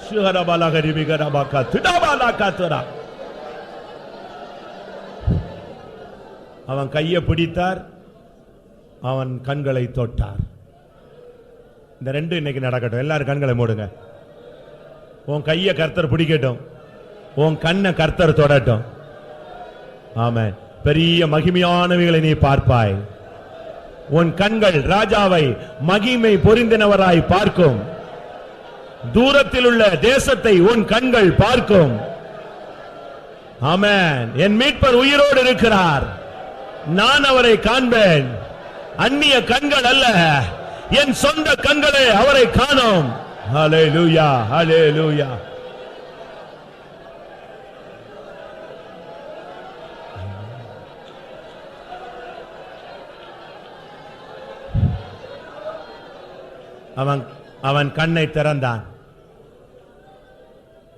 [SPEAKER 1] சுஹரபல கரிபிகரபக துடபல கதுரா. அவன் கையை பிடித்தார், அவன் கண்களை தொட்டார். இந்த ரெண்டு இன்னைக்கு நடக்கட்டும். எல்லாரும் கண்களை மூடுங்க. உன் கையை கர்த்தர் பிடிக்கட்டும், உன் கண்ணை கர்த்தர் தொடட்டும். ஆமென். பெரிய மகிமையானவைகளை நீ பார்ப்பாய். உன் கண்கள் ராஜாவை மகிமை பொருந்தினவராய் பார்க்கும். தூரத்தில் உள்ள தேசத்தை உன் கண்கள் பார்க்கும். ஆமென். என் மீட்பர் உயிரோடு இருக்கிறார், நான் அவரை காண்பேன். அந்நிய கண்கள் அல்ல, என் சொந்த கண்களே அவரை காணும். ஹalleluya, ஹalleluya. அவன் கண்ணை திறந்தான்.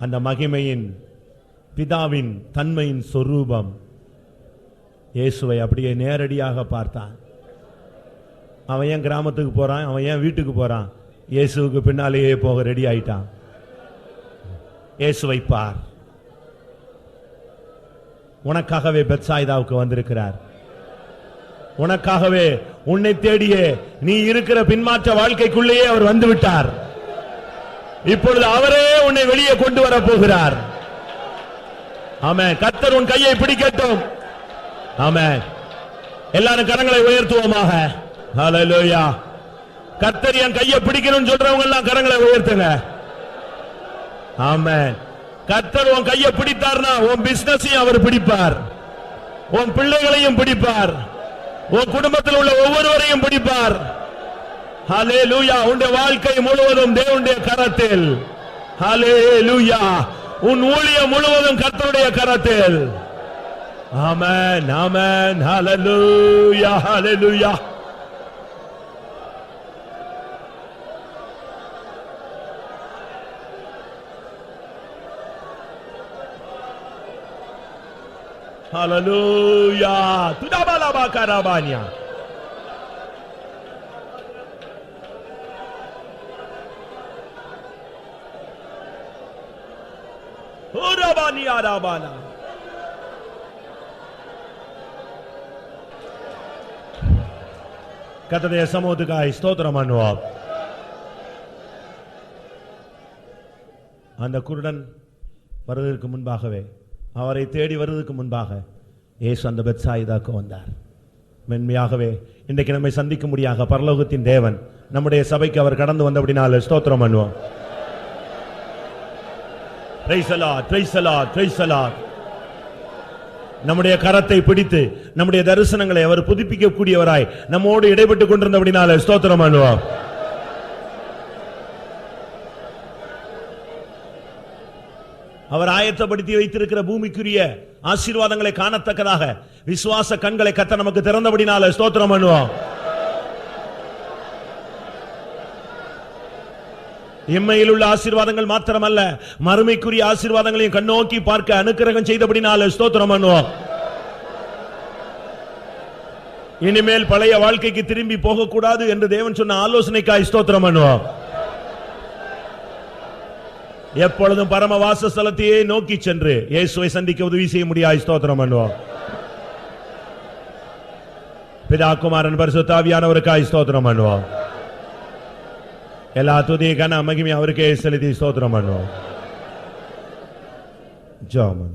[SPEAKER 1] அந்த மகிமையின் பிதாவின் தன்மையின் சொரூபம் இயேசுவை அப்படியே நேரடியாக பார்த்தான். அவன் ஏன் கிராமத்துக்கு போறான், அவன் ஏன் வீட்டுக்கு போறான்? இயேசுவுக்கு பின்னாலேயே போக ரெடி ஆயிட்டான். இயேசுவை பார். உனக்காகவே பெத்சாயிதாவுக்கு வந்திருக்கிறார். உனக்காகவே உன்னை தேடியே நீ இருக்கிற பின்மாற்ற வாழ்க்கைக்குள்ளேயே அவர் வந்து விட்டார். இப்பொழுது அவரே உன்னை வெளியே கொண்டு வர போகிறார். ஆமென். கர்த்தர் உன் கையை பிடிக்கட்டும். ஆமென். எல்லாரும் கரங்களை உயர்த்துவோமாக. ஹalleluya. கர்த்தர் என் கையை பிடிக்கணும்னு சொல்றவங்க எல்லாம் கரங்களை உயர்த்துங்க. ஆமென். கர்த்தர் உன் கையை பிடித்தார்னா உன் பிசினஸையும் அவர் பிடிப்பார், உன் பிள்ளைகளையும் பிடிப்பார், உன் குடும்பத்தில் உள்ள ஒவ்வொருவரையும் பிடிப்பார். ஹalleluya. உன்னுடைய வாழ்க்கை முழுவதும் தேவனுடைய கரத்தில். ஹalleluya. உன் ஊழியம் முழுவதும் கர்த்தருடைய கரத்தில். ஆமென், ஆமென். ஹalleluya, ஹalleluya. ஹalleluya. துடபலபா கரபானியா. ஓரபானியா ராபானா. கர்த்தருடைய சமூகத்துக்காய் ஸ்தோத்திரம் பண்ணுவோம். அந்த குருடன் வருவதற்கு முன்பாகவே, அவரை தேடி வருவதற்கு முன்பாக இயேசு அந்த பெத்சாயிதாக்கு வந்தார். மென்மையாகவே இன்றைக்கு நம்மை சந்திக்க முடியாத பரலோகத்தின் தேவன் நம்முடைய சபைக்கு அவர் கடந்து வந்தபடினால ஸ்தோத்திரம் பண்ணுவோம். Praise the Lord, praise the Lord, praise the Lord. நம்முடைய கரத்தை பிடித்து நம்முடைய தரிசனங்களை அவர் புதுப்பிக்க கூடியவராய் நம்மோடு இடைப்பட்டு கொண்டிருந்தபடினால ஸ்தோத்திரம் பண்ணுவோம். அவர் ஆயத்தப்படுத்தி வைத்திருக்கிற பூமிக்குரிய ஆசீர்வாதங்களை காணத்தக்கதாக விசுவாச கண்களை கர்த்தர் நமக்கு திறந்தபடினால ஸ்தோத்திரம் பண்ணுவோம். இம்மையில் உள்ள ஆசீர்வாதங்கள் மாத்திரமல்ல, மறுமைக்குரிய ஆசீர்வாதங்களையும் கண்ணோக்கி பார்க்க அனுக்கிரகம் செய்தபடினால ஸ்தோத்திரம் பண்ணுவோம். இனிமேல் பழைய வாழ்க்கைக்கு திரும்பி போக கூடாது என்று தேவன் சொன்ன ஆலோசனைக்காய் ஸ்தோத்திரம் பண்ணுவோம். எப்பொழுதும் பரம வாசஸ்தலத்தையே நோக்கி சென்று இயேசுவை சந்திக்க உதவி செய்ய முடியாது. ஸ்தோத்திரம் பண்ணுவோம். பிதா குமாரன் பரிசுத்த ஆவியானவருக்காய் ஸ்தோத்திரம் பண்ணுவோம். எல்லா துதி கன மகிமை அவருக்கே செலுத்தி ஸ்தோத்திரம் பண்ணுவோம். ஜெபம்.